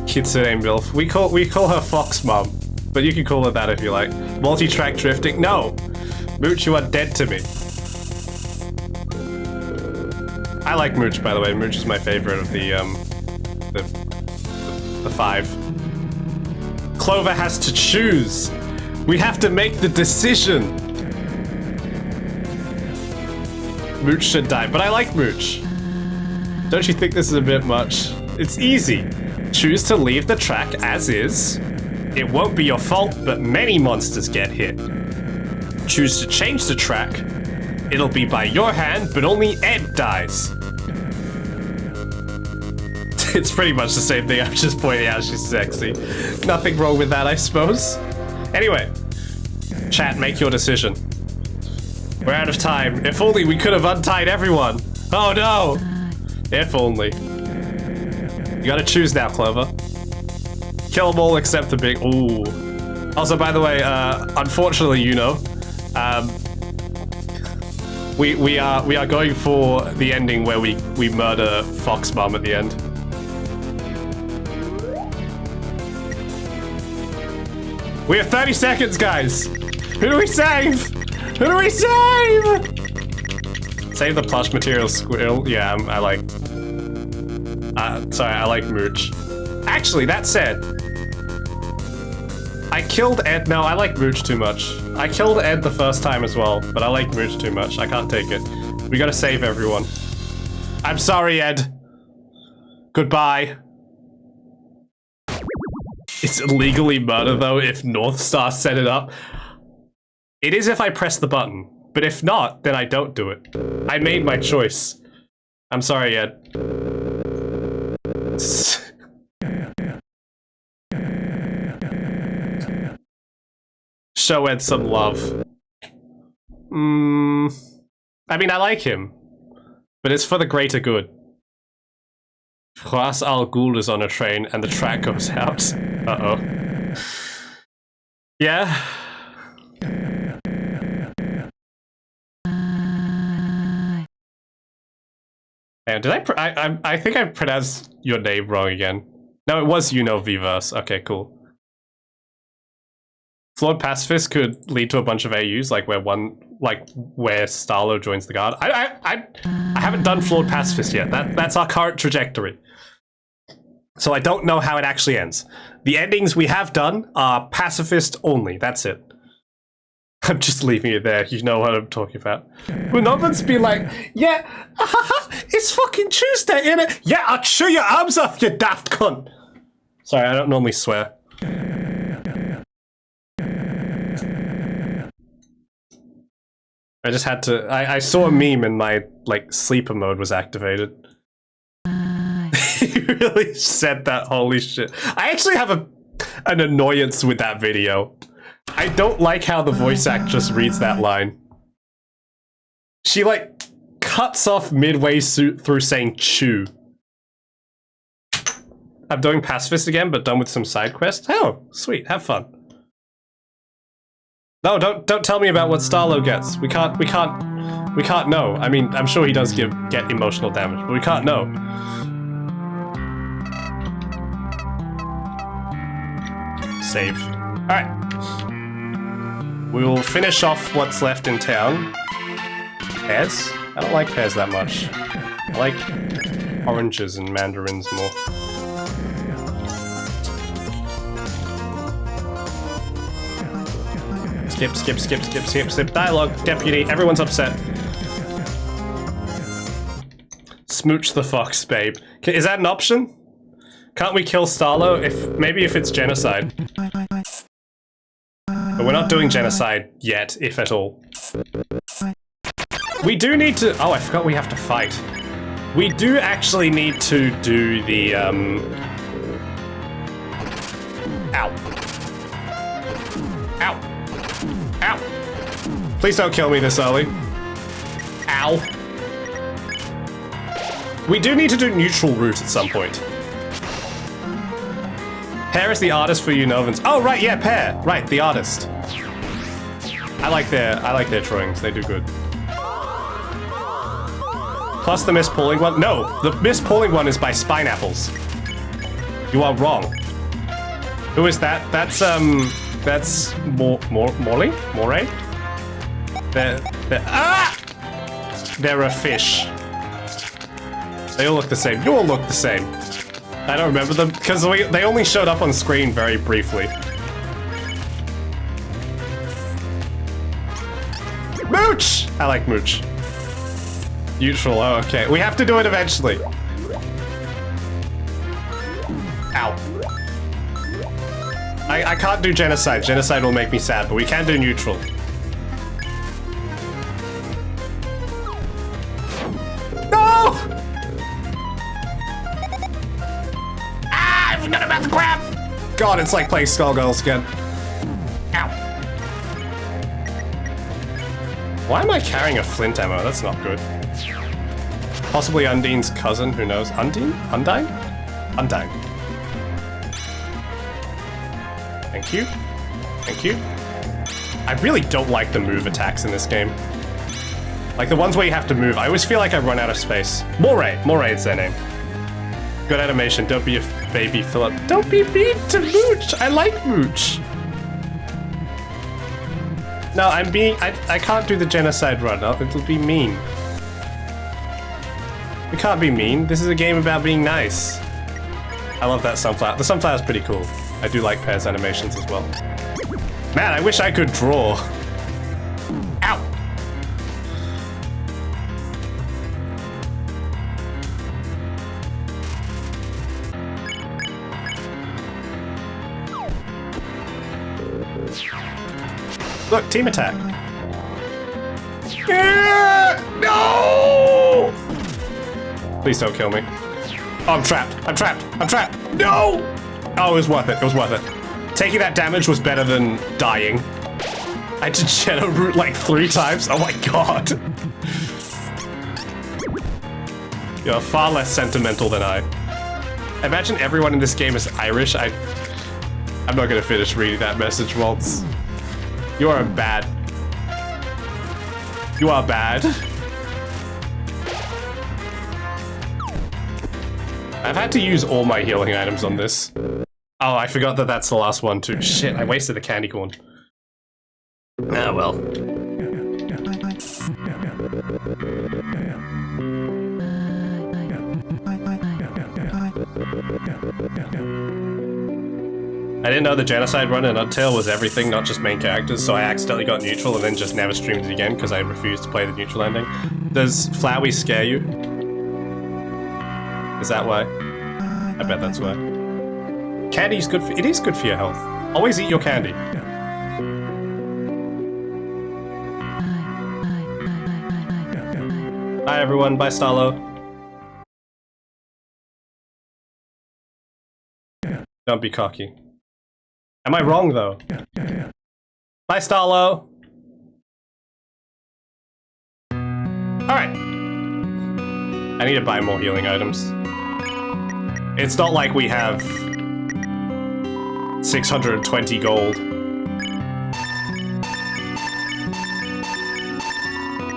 Kitsune MILF. We call her Fox Mom, but you can call her that if you like. Multi-track drifting. No! Mooch, you are dead to me. I like Mooch, by the way. Mooch is my favorite of the 5. Clover has to choose. We have to make the decision. Mooch should die, but I like Mooch. Don't you think this is a bit much? It's easy. Choose to leave the track as is. It won't be your fault, but many monsters get hit. Choose to change the track. It'll be by your hand, but only Ed dies. It's pretty much the same thing, I'm just pointing out she's sexy. Nothing wrong with that, I suppose. Anyway, chat, make your decision. We're out of time. If only we could have untied everyone. Oh no! If only. You gotta choose now, Clover. Kill them all except the big... Ooh. Also, by the way, unfortunately, We are going for the ending where we murder Fox Mom at the end. We have 30 seconds, guys. Who do we save? Who do we save? Save the plush material squirrel. Yeah, I like. Sorry, I like Mooch. Actually, that said, I killed Ed. No, I like Mooch too much. I killed Ed the first time as well, but I like Mooch too much. I can't take it. We gotta save everyone. I'm sorry, Ed. Goodbye. It's illegally murder, though, if North Star set it up. It is if I press the button, but if not, then I don't do it. I made my choice. I'm sorry, Ed. Show Ed some love. I mean, I like him, but it's for the greater good. Ras Al Ghul is on a train and the track goes out. Uh-oh. Yeah? And did I think I pronounced your name wrong again. No, it was Vverse. Okay, cool. Flawed pacifist could lead to a bunch of AUs, like where Starlo joins the guard. I haven't done flawed pacifist yet. That's our current trajectory. So I don't know how it actually ends. The endings we have done are pacifist only. That's it. I'm just leaving it there. You know what I'm talking about. Will Novans be like, yeah, it's fucking Tuesday, innit? Yeah, I'll chew your arms off, you daft cunt. Sorry, I don't normally swear. I just had to. I saw a meme and my sleeper mode was activated. He really said that. Holy shit! I actually have an annoyance with that video. I don't like how the voice actress reads that line. She cuts off midway through saying "chew." I'm doing pacifist again, but done with some side quests. Oh, sweet! Have fun. No, don't tell me about what Starlo gets. We can't know. I mean, I'm sure he does get emotional damage, but we can't know. Save. Alright. We will finish off what's left in town. Pears? I don't like pears that much. I like oranges and mandarins more. Skip. Dialogue, deputy, everyone's upset. Smooch the fox, babe. Is that an option? Can't we kill Starlo maybe if it's genocide? But we're not doing genocide yet, if at all. We do need to. Oh, I forgot we have to fight. We do actually need to do the Ow. Ow. Ow! Please don't kill me this early. Ow. We do need to do neutral route at some point. Pear is the artist for Unovans. Oh, right, yeah, Pear. Right, the artist. I like their drawings. They do good. Plus the Miss Pauling one. No, the Miss Pauling one is by Spineapples. You are wrong. Who is that? That's Morley? Moray? They're a fish. They all look the same. You all look the same. I don't remember them, because they only showed up on screen very briefly. Mooch! I like Mooch. Neutral, oh, okay. We have to do it eventually. Ow. I can't do genocide. Genocide will make me sad, but we can do neutral. No! Ah, I forgot about the crab! God, it's like playing Skullgirls again. Ow. Why am I carrying a flint ammo? That's not good. Possibly Undine's cousin, who knows? Undine? Undine? Undine. Thank you. Thank you. I really don't like the move attacks in this game. Like the ones where you have to move. I always feel like I run out of space. Moray's their name. Good animation. Don't be a baby, Philip. Don't be mean to Mooch. I like Mooch. No, I can't do the genocide run. It'll be mean. We can't be mean. This is a game about being nice. I love that sunflower. The sunflower's pretty cool. I do like Pear's animations as well. Man, I wish I could draw. Ow! Look, team attack. No! Please don't kill me. Oh, I'm trapped. I'm trapped. I'm trapped. No! Oh, it was worth it. It was worth it. Taking that damage was better than dying. I had to shadow root like 3 times. Oh my god. You're far less sentimental than I. Imagine everyone in this game is Irish. I'm not gonna finish reading that message, Waltz. You are bad. You are bad. I've had to use all my healing items on this. Oh, I forgot that that's the last one too. Shit, I wasted a candy corn. Ah, well. I didn't know the genocide run in Undertale was everything, not just main characters, so I accidentally got neutral and then just never streamed it again because I refused to play the neutral ending. Does Flowey scare you? Is that why? I bet that's why. Candy's good for— it is good for your health. Always eat your candy. Bye everyone, bye Starlo. Don't be cocky. Am I wrong though? Bye Starlo. Alright. I need to buy more healing items. It's not like we have 620 gold.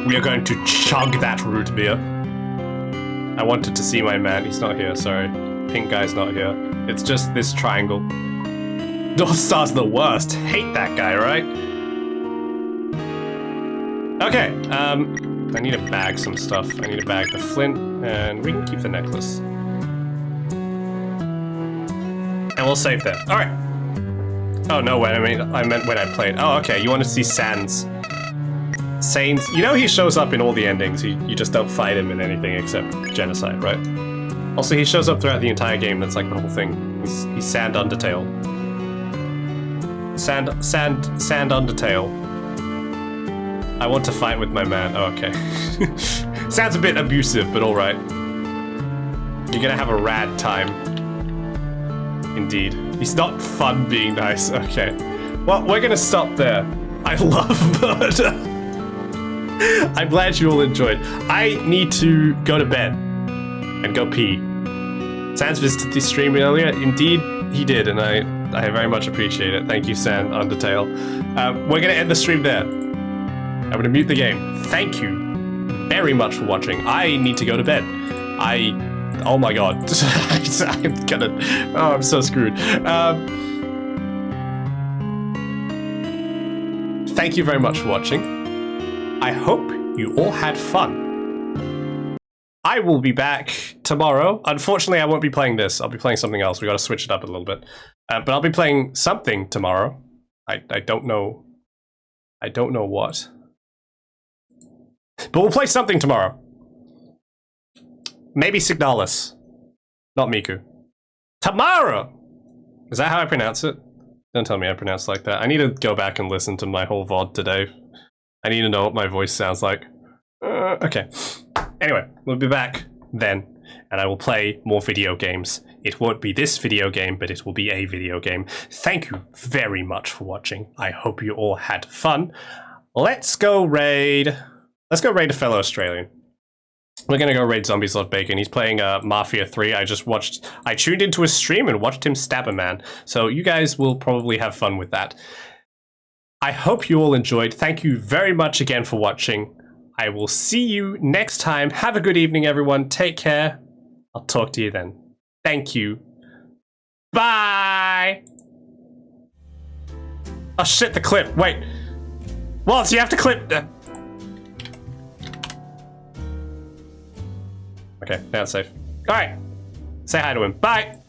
We are going to chug that root beer. I wanted to see my man. He's not here, sorry. Pink guy's not here. It's just this triangle. North Star's the worst. Hate that guy, right? Okay, I need to bag some stuff. I need to bag the flint, and we can keep the necklace. And we'll save that. Alright. Oh, no, wait, I meant when I played. Oh, okay, you want to see Sans. Saints, you know he shows up in all the endings. You just don't fight him in anything except genocide, right? Also, he shows up throughout the entire game. That's like the whole thing. He's Sand Undertale. Sand Undertale. I want to fight with my man. Oh, okay. Sounds a bit abusive, but alright. You're gonna have a rad time. Indeed. He's not fun being nice. Okay. Well, we're gonna stop there. I love murder. I'm glad you all enjoyed. I need to go to bed and go pee. Sans visited the stream earlier. Indeed, he did, and I very much appreciate it. Thank you, San Undertale. We're gonna end the stream there. I'm gonna mute the game. Thank you very much for watching. I need to go to bed. Oh my god. I'm gonna... oh, I'm so screwed. Thank you very much for watching. I hope you all had fun. I will be back tomorrow. Unfortunately, I won't be playing this. I'll be playing something else. We gotta switch it up a little bit. But I'll be playing something tomorrow. I don't know. I don't know what. But we'll play something tomorrow. Maybe Signalis. Not Miku. Tomorrow! Is that how I pronounce it? Don't tell me I pronounce it like that. I need to go back and listen to my whole VOD today. I need to know what my voice sounds like. Okay. Anyway, we'll be back then, and I will play more video games. It won't be this video game, but it will be a video game. Thank you very much for watching. I hope you all had fun. Let's go raid... let's go raid a fellow Australian. We're gonna go raid Zombies Love Bacon. He's playing Mafia 3. I tuned into his stream and watched him stab a man. So you guys will probably have fun with that. I hope you all enjoyed. Thank you very much again for watching. I will see you next time. Have a good evening, everyone. Take care. I'll talk to you then. Thank you. Bye! Oh shit, the clip. Wait. Waltz, you have to clip. Okay, now it's safe. Alright. Say hi to him. Bye!